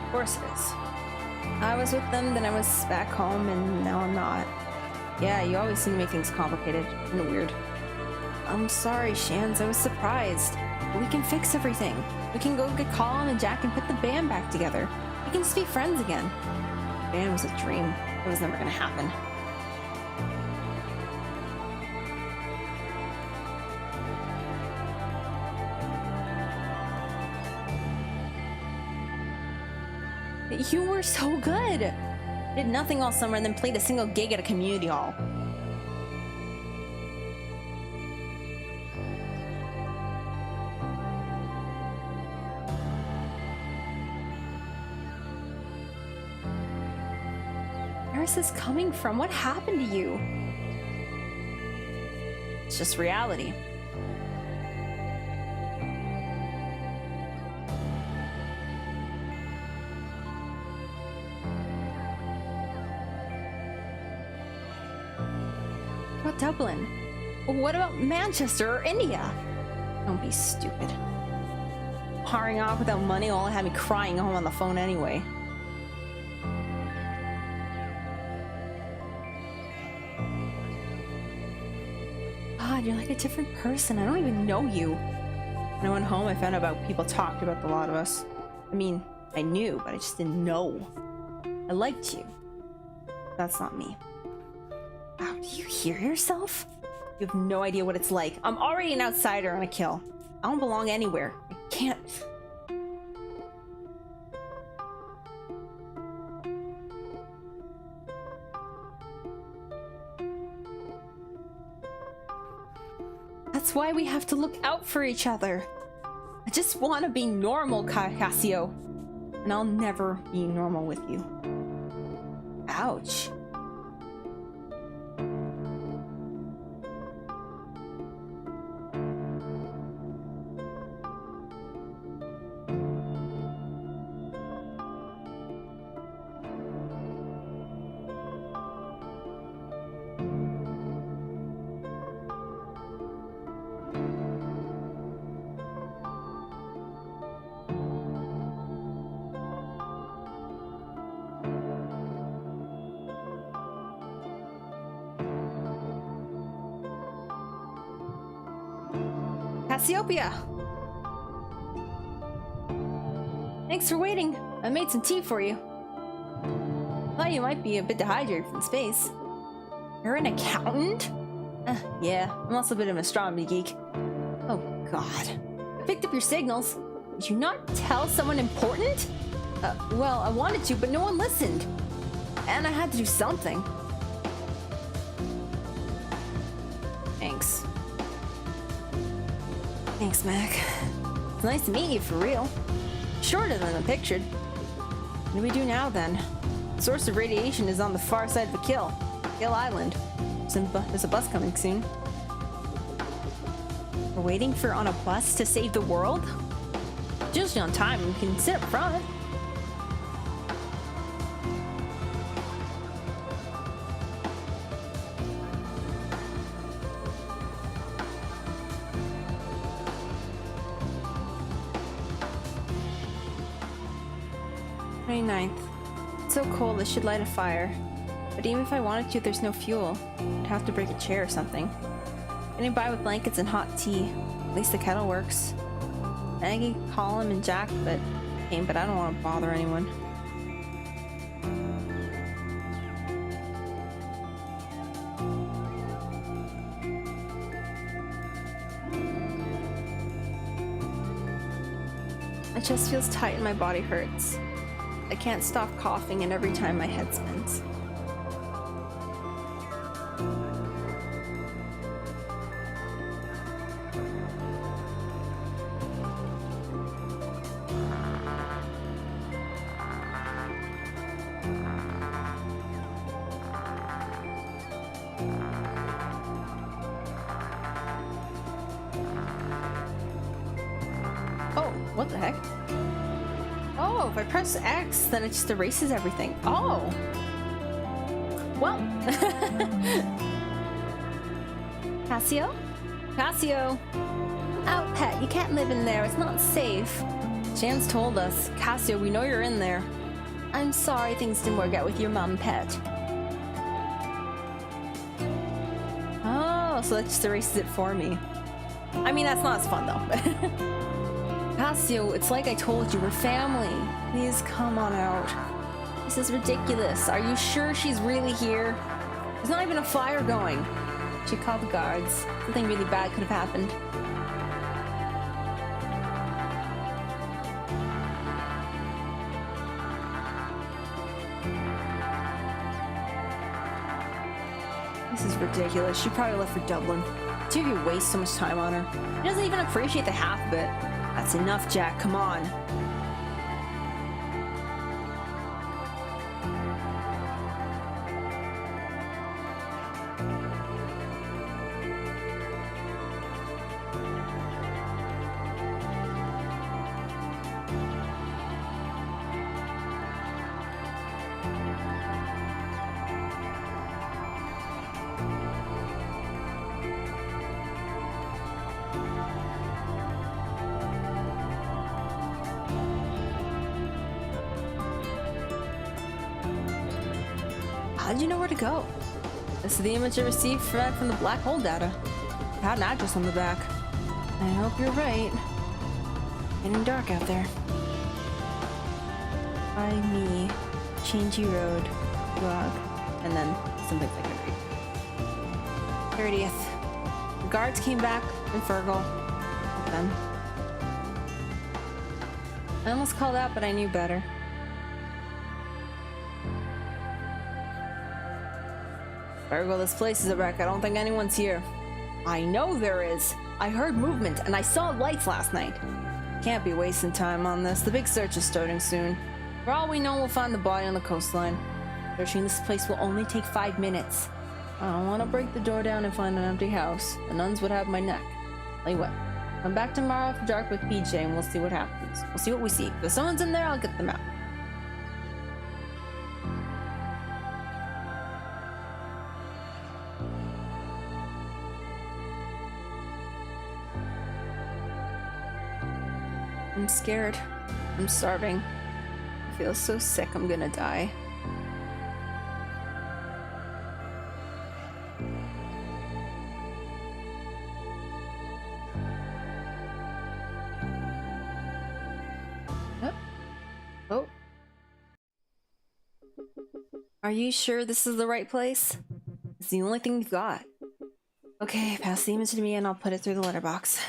Of course it is. I was with them, then I was back home, and now I'm not. Yeah, you always seem to make things complicated and weird. I'm sorry, Shans, I was surprised. But we can fix everything. We can go get Colin and Jack and put the band back together. We can just be friends again. The band was a dream. It was never gonna happen. You were so good! Did nothing all summer and then played a single gig at a community hall. Where is this coming from? What happened to you? It's just reality. What about Dublin? What about Manchester or India? Don't be stupid. Hiring off without money all had me crying home on the phone anyway. God, you're like a different person. I don't even know you. When I went home, I found out about people talked about the lot of us. I mean, I knew, but I just didn't know. I liked you. That's not me. Wow, do you hear yourself? You have no idea what it's like. I'm already an outsider on a kill. I don't belong anywhere. I can't... That's why we have to look out for each other. I just want to be normal, Cassio. And I'll never be normal with you. Ouch. Cassiopeia! Thanks for waiting. I made some tea for you. Thought you might be a bit dehydrated from space. You're an accountant? Yeah, I'm also a bit of an astronomy geek. Oh god. I picked up your signals. Did you not tell someone important? Well, I wanted to, but no one listened. And I had to do something. Thanks. Thanks, Mac. It's nice to meet you for real. Shorter than I pictured. What do we do now then? The source of radiation is on the far side of the Kill Island. There's a bus coming soon. We're waiting on a bus to save the world? Just on time, we can sit up front. It's so cold I should light a fire. But even if I wanted to, there's no fuel. I'd have to break a chair or something. Getting by with blankets and hot tea. At least the kettle works. Maggie, Colin, and Jack, but I don't want to bother anyone. My chest feels tight and my body hurts. I can't stop coughing, and every time my head spins. Oh, what the heck? Oh, if I press X, then it just erases everything. Oh! Well. Cassio? Cassio! Out, pet. You can't live in there. It's not safe. Jan's told us. Cassio, we know you're in there. I'm sorry things didn't work out with your mom, pet. Oh, so that just erases it for me. I mean, that's not as fun, though. Cassio, it's like I told you, we're family. Please come on out. This is ridiculous. Are you sure she's really here? There's not even a fire going. She called the guards. Something really bad could have happened. This is ridiculous. She probably left for Dublin. Do you waste so much time on her? She doesn't even appreciate the half of it. That's enough, Jack. Come on. How did you know where to go? This is the image I received from the black hole data. It had an address on the back. I hope you're right. Getting dark out there. By me, Changey Road, Blog, and then some things I can read. 30th. The guards came back in Fergal. Then. I almost called out, but I knew better. Fergal, this place is a wreck. I don't think anyone's here. I know there is. I heard movement, and I saw lights last night. Can't be wasting time on this. The big search is starting soon. For all we know, we'll find the body on the coastline. Searching this place will only take 5 minutes. I don't want to break the door down and find an empty house. The nuns would have my neck. Tell you what, come back tomorrow after dark with PJ and we'll see what happens. We'll see what we see. If someone's in there, I'll get them out. I'm scared. I'm starving. I feel so sick I'm gonna die. Oh. Are you sure this is the right place? It's the only thing we've got. Okay, pass the image to me and I'll put it through the letterbox.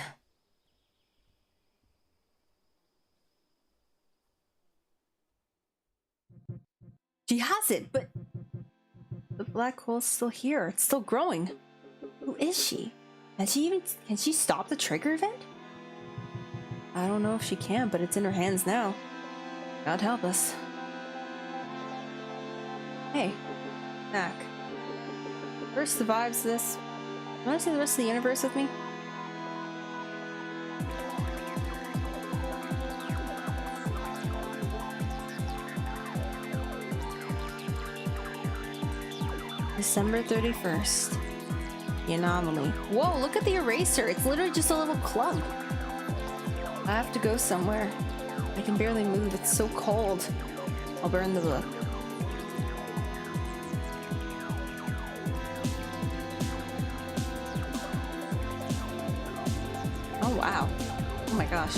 She has it, but the black hole's still here. It's still growing. Who is she? Can she stop the trigger event? I don't know if she can, but it's in her hands now. God help us. Hey, Mac. First survives this. You want to see the rest of the universe with me? December 31st. The anomaly. Whoa, look at the eraser. It's literally just a little clump. I have to go somewhere. I can barely move. It's so cold. I'll burn the book. Oh, wow. Oh my gosh.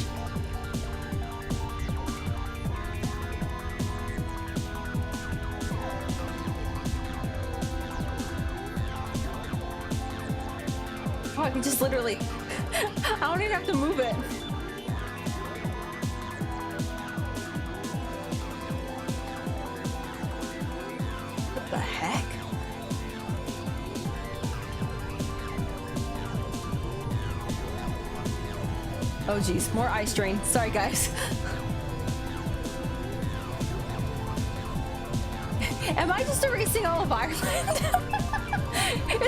Oh, I can just literally... I don't even have to move it. What the heck? Oh geez, more ice drain. Sorry guys. Am I just erasing all of Ireland? Is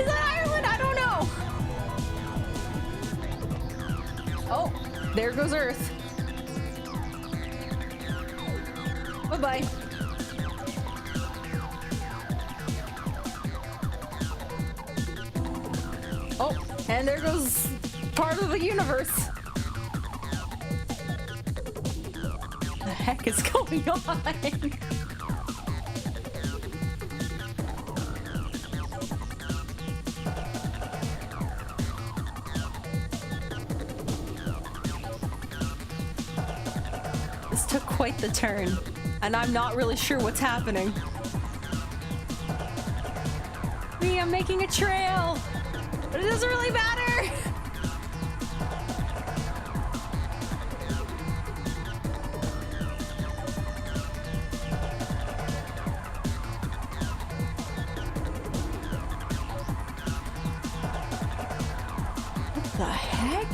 that Ireland? I don't know. Oh, there goes Earth. Bye-bye. Oh, and there goes part of the universe. What the heck is going on? Took quite the turn, and I'm not really sure what's happening. Me, I'm making a trail, but it doesn't really matter. What the heck?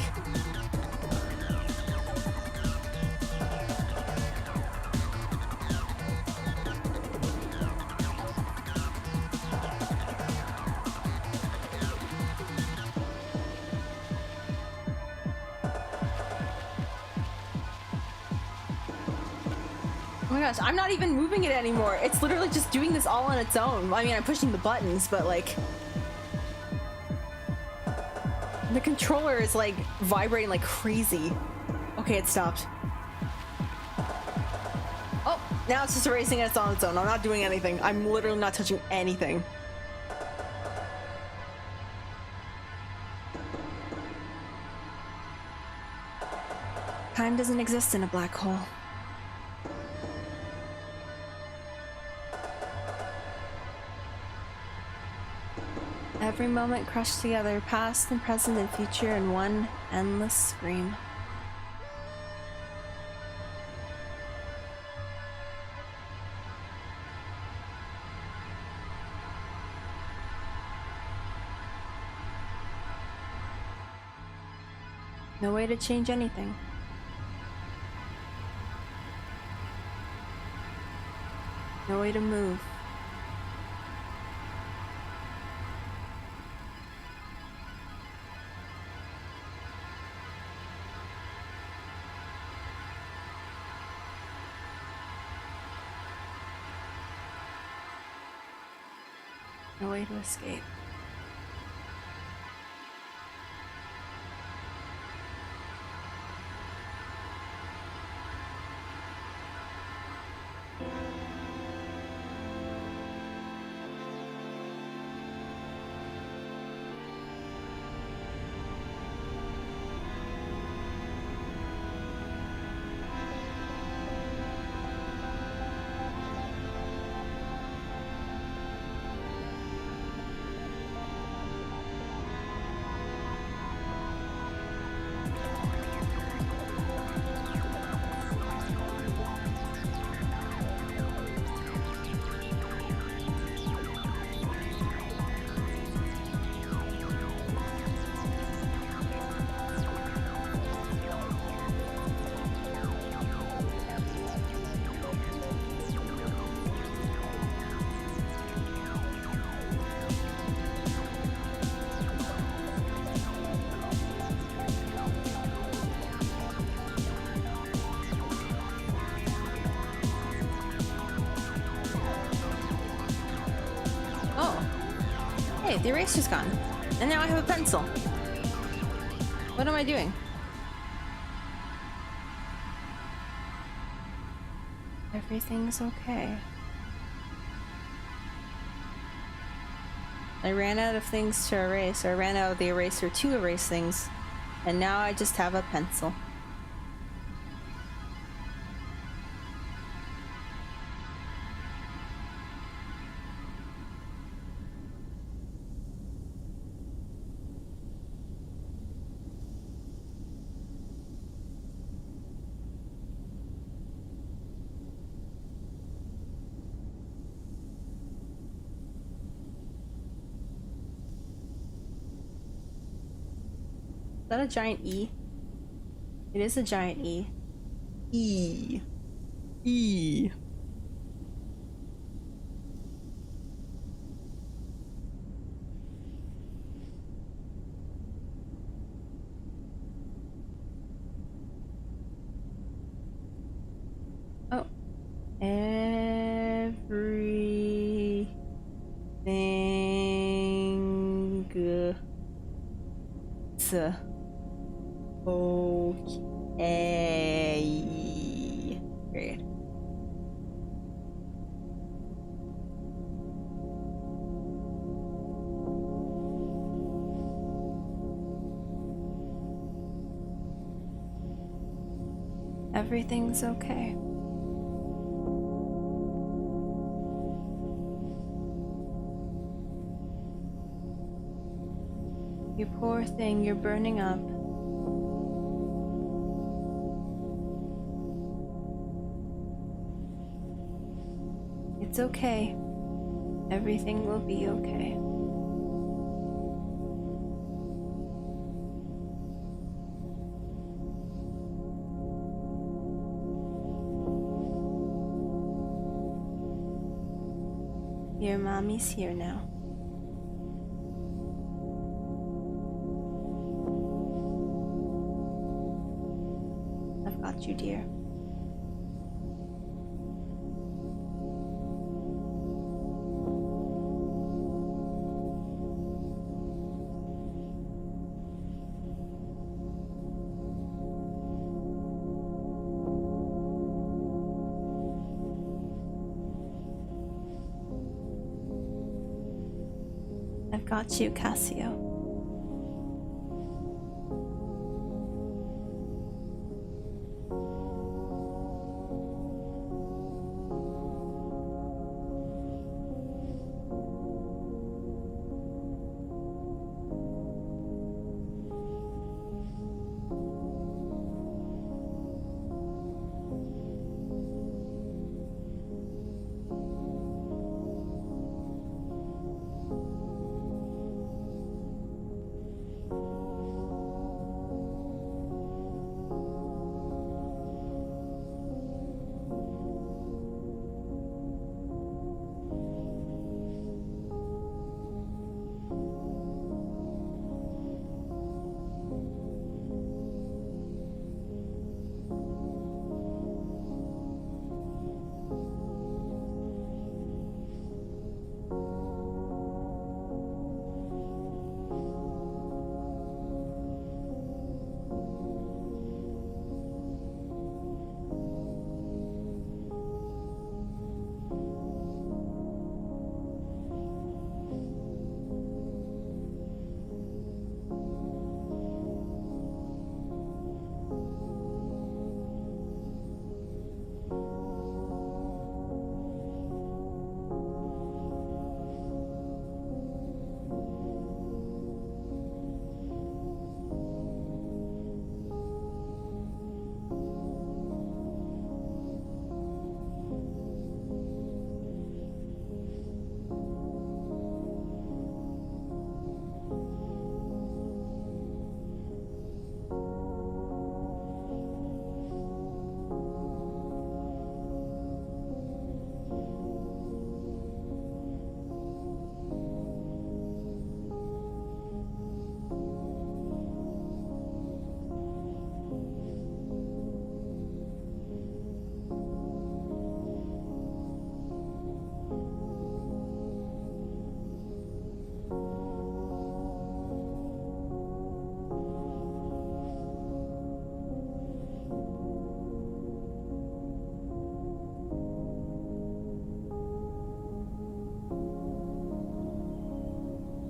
Oh my gosh, I'm not even moving it anymore. It's literally just doing this all on its own. I mean, I'm pushing the buttons, but like... the controller is like vibrating like crazy. Okay, it stopped. Oh! Now it's just erasing it on its own. I'm not doing anything. I'm literally not touching anything. Time doesn't exist in a black hole. Every moment crushed together, past and present and future in one endless scream. No way to change anything. No way to move. No way to escape. Hey, the eraser's gone. And now I have a pencil. What am I doing? Everything's okay. I ran out of things to erase, or I ran out of the eraser to erase things, and now I just have a pencil. Is that a giant E? It is a giant E. E. E. Oh. Everything. It's okay. Great. Everything's okay. You poor thing, you're burning up. It's okay. Everything will be okay. Your mommy's here now. I've got you, dear. I've got you, Cassio.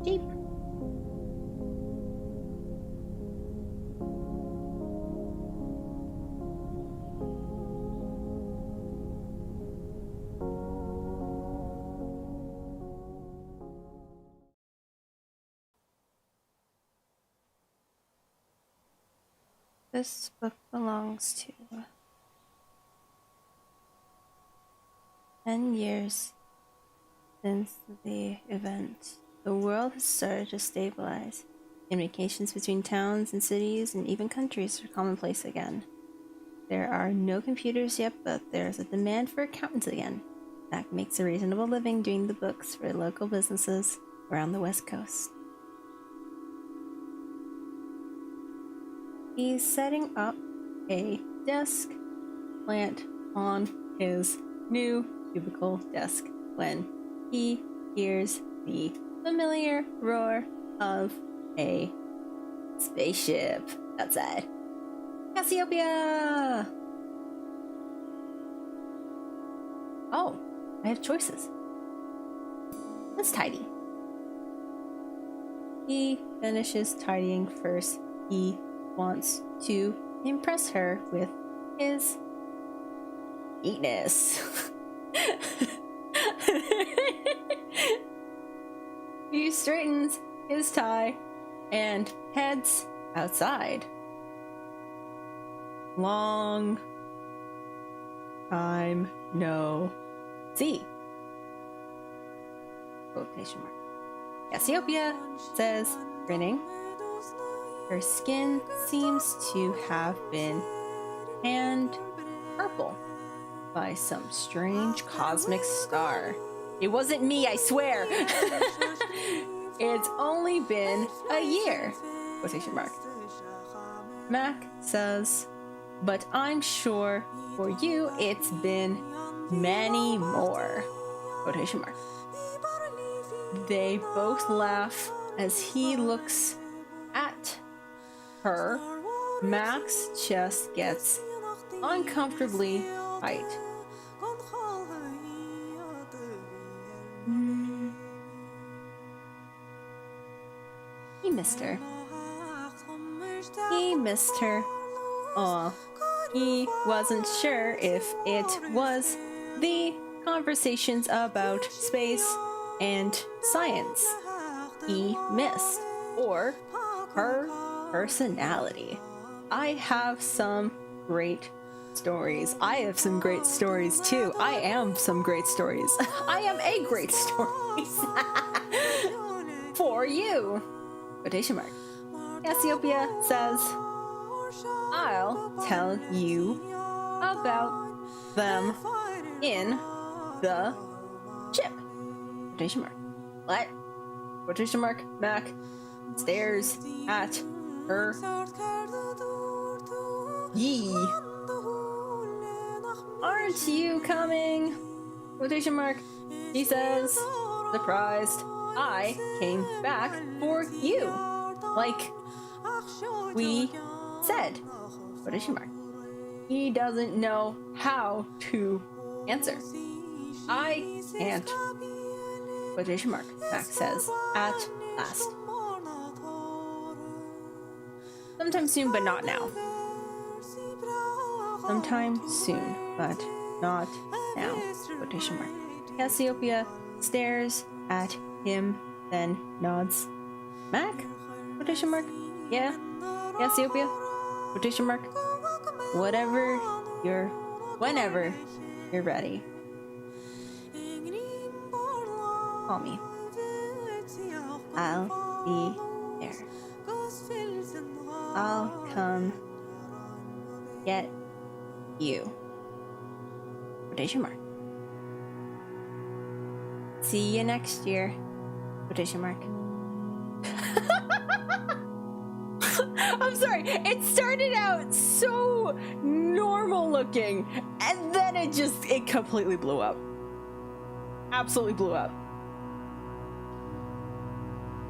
Jeep. This book belongs to 10 years since the event. The world has started to stabilize. Communications between towns and cities and even countries are commonplace again. There are no computers yet, but there's a demand for accountants again. That makes a reasonable living doing the books for local businesses around the West Coast. He's setting up a desk plant on his new cubicle desk when he hears the familiar roar of a spaceship outside. Cassiopeia! Oh, I have choices. Let's tidy. He finishes tidying first. He wants to impress her with his neatness. He straightens his tie and heads outside. Long time no see. Quotation mark. Cassiopeia says, grinning. Her skin seems to have been tanned purple by some strange cosmic star. It wasn't me, I swear! It's only been a year! Quotation mark. Mac says, but I'm sure for you it's been many more. Quotation mark. They both laugh as he looks at her. Mac's chest gets uncomfortably tight. missed her. He missed her. Aw. He wasn't sure if it was the conversations about space and science he missed, or her personality. I have some great stories. I have some great stories too. I am some great stories. I am a great stories for you. Quotation mark. Cassiopeia says, I'll tell you about them in the ship. Quotation mark. What? Quotation mark. Mac stares at her. Yee. Aren't you coming? Quotation mark. He says, surprised, I came back for you. Like we said. Quotation mark. He doesn't know how to answer. I can't. Quotation mark. Max says, at last. Sometime soon, but not now. Sometime soon, but not now. Quotation mark. Cassiopeia stares at him, then nods. Mac? Quotation mark. Yeah. Cassiopeia? Quotation mark. Whenever you're ready. Call me. I'll be there. I'll come get you. Quotation mark. See you next year. Quotation mark. I'm sorry, it started out so normal looking, and then it completely blew up. Absolutely blew up.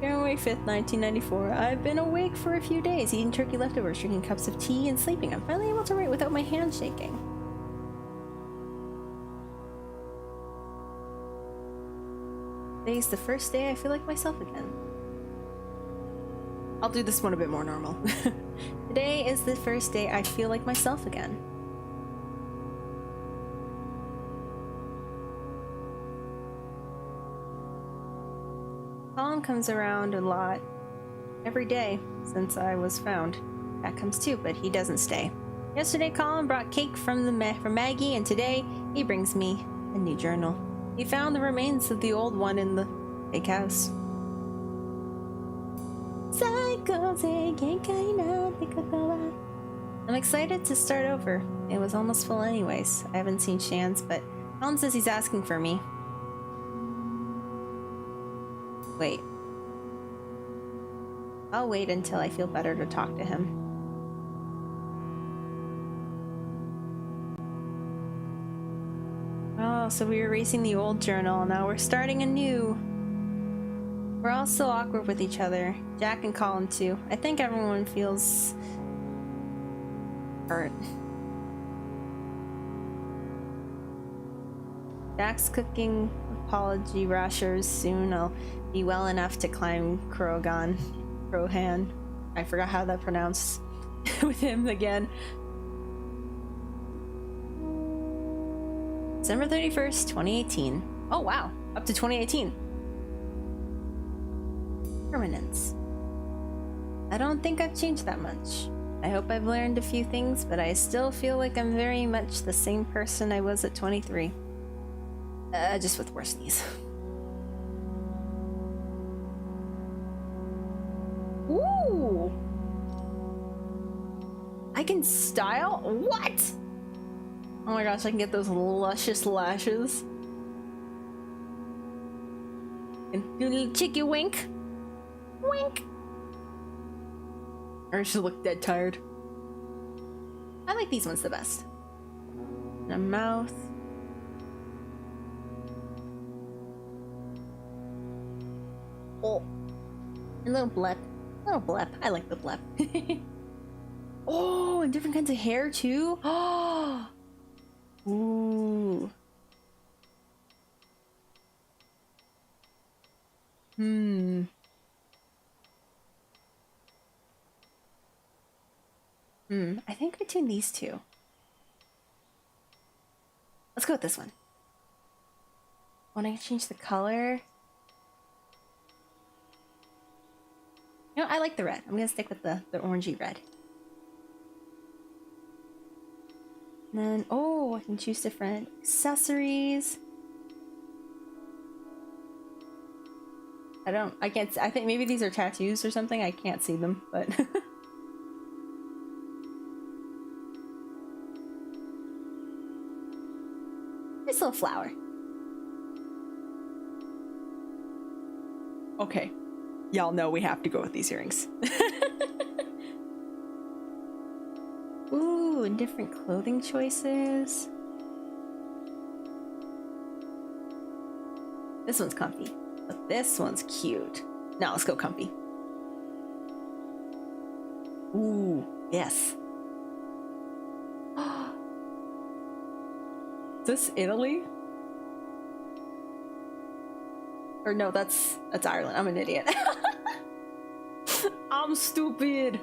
January 5th, 1994. I've been awake for a few days, eating turkey leftovers, drinking cups of tea, and sleeping. I'm finally able to write without my hand shaking. Today's the first day I feel like myself again. I'll do this one a bit more normal. Today is the first day I feel like myself again. Colin comes around a lot every day since I was found. Cat comes too, but he doesn't stay. Yesterday, Colin brought cake from Maggie, and today he brings me a new journal. He found the remains of the old one in the big house. I'm excited to start over. It was almost full anyways. I haven't seen Shan's, but Colin says he's asking for me. Wait. I'll wait until I feel better to talk to him. Oh, so we were erasing the old journal, now we're starting a new. We're all so awkward with each other. Jack and Colin too. I think everyone feels hurt. Jack's cooking apology rashers. Soon I'll be well enough to climb Krohan. I forgot how that pronounced with him again. December 31st, 2018. Oh wow, up to 2018. Permanence. I don't think I've changed that much. I hope I've learned a few things, but I still feel like I'm very much the same person I was at 23. Just with worse knees. Ooh! I can style? What? Oh my gosh, I can get those luscious lashes. And do a little cheeky wink. Wink! Or she look dead tired. I like these ones the best. And a mouth. Oh. A little blep. A little blep. I like the blep. Oh, and different kinds of hair too. Oh. Ooh. I think between these two. Let's go with this one. Want to change the color? You know, I like the red. I'm gonna stick with the orangey red. And then, oh, I can choose different accessories. I can't, I think maybe these are tattoos or something. I can't see them, but. Nice little flower. Okay. Y'all know we have to go with these earrings. Ooh, and different clothing choices. This one's comfy, but this one's cute. Now let's go comfy. Ooh, yes. Is this Italy? Or no, that's Ireland. I'm an idiot. I'm stupid.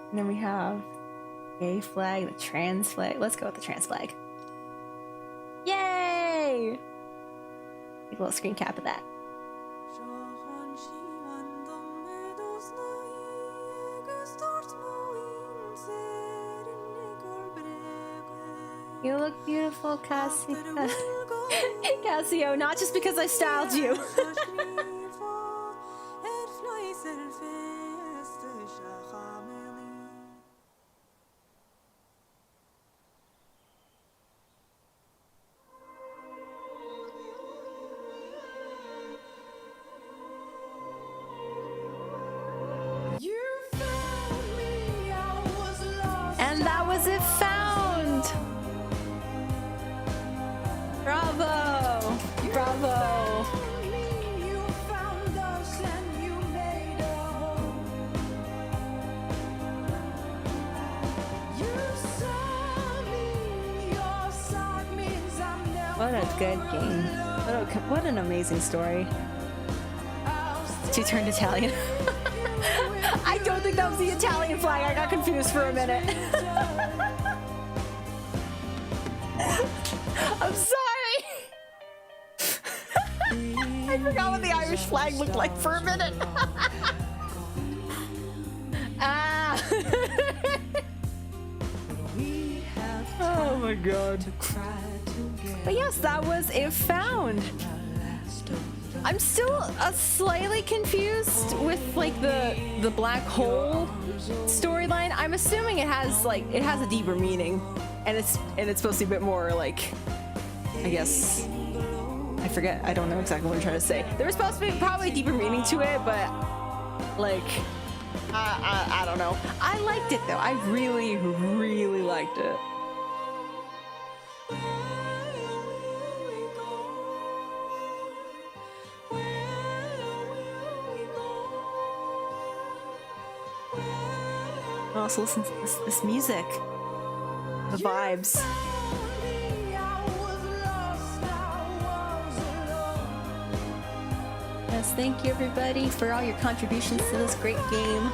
And then we have gay flag, the trans flag. Let's go with the trans flag. Yay! Take a little screen cap of that. You look beautiful, Cassio, not just because I styled you. And that was it found. Bravo! Bravo! What a good game. What an amazing story. She turned Italian. I don't think that was the Italian flag. I got confused for a minute. I'm sorry. I forgot what the Irish flag looked like for a minute. Ah. Oh my god. But yes, that was If Found. I'm still slightly confused with like the black hole storyline. I'm assuming it has a deeper meaning, and it's supposed to be a bit more like, I guess, I forget. I don't know exactly what I'm trying to say. There was supposed to be probably a deeper meaning to it, but like I don't know. I liked it though. I really liked it. Also listen to this music, the vibes. Yes, thank you everybody for all your contributions to this great game.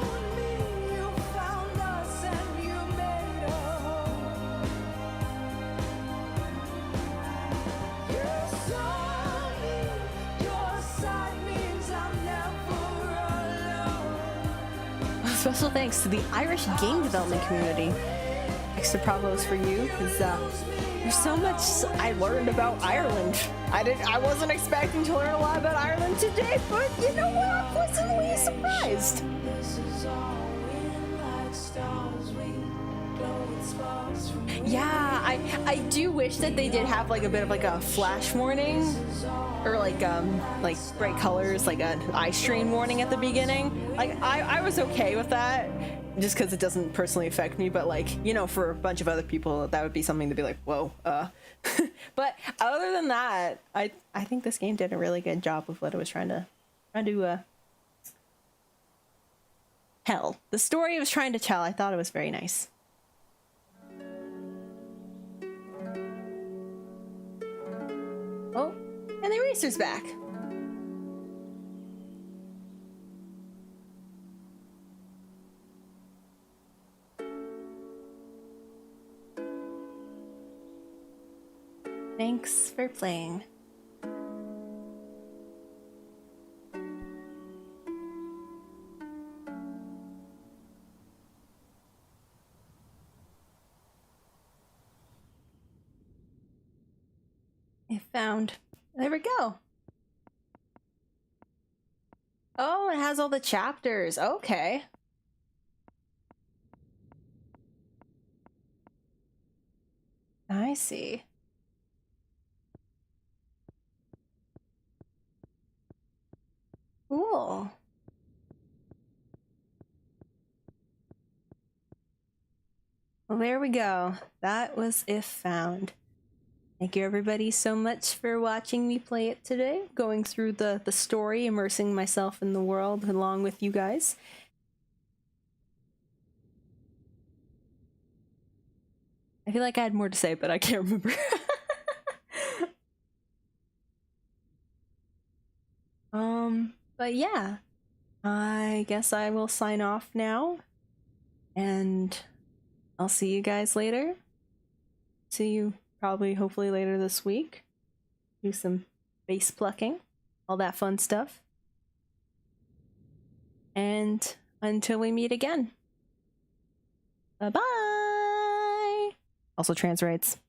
Special thanks to the Irish game development community. Extra bravos for you, because there's so much I learned about Ireland. I wasn't expecting to learn a lot about Ireland today, but you know what? I'm pleasantly surprised. Yeah, I do wish that they did have like a bit of like a flash warning, or like bright colors, like an eye strain warning at the beginning. Like I was okay with that, just because it doesn't personally affect me, but like, you know, for a bunch of other people that would be something to be like, whoa. But other than that, I think this game did a really good job of what it was trying to tell. The story it was trying to tell, I thought it was very nice. Oh, and the eraser's back. Thanks for playing. I found. There we go. Oh, it has all the chapters. Okay. I see. Cool. Well, there we go. That was If Found. Thank you everybody so much for watching me play it today, going through the story, immersing myself in the world along with you guys. I feel like I had more to say, but I can't remember. But yeah, I guess I will sign off now, and I'll see you guys later. See you probably, hopefully later this week. Do some base plucking, all that fun stuff. And until we meet again. Bye-bye! Also trans rights.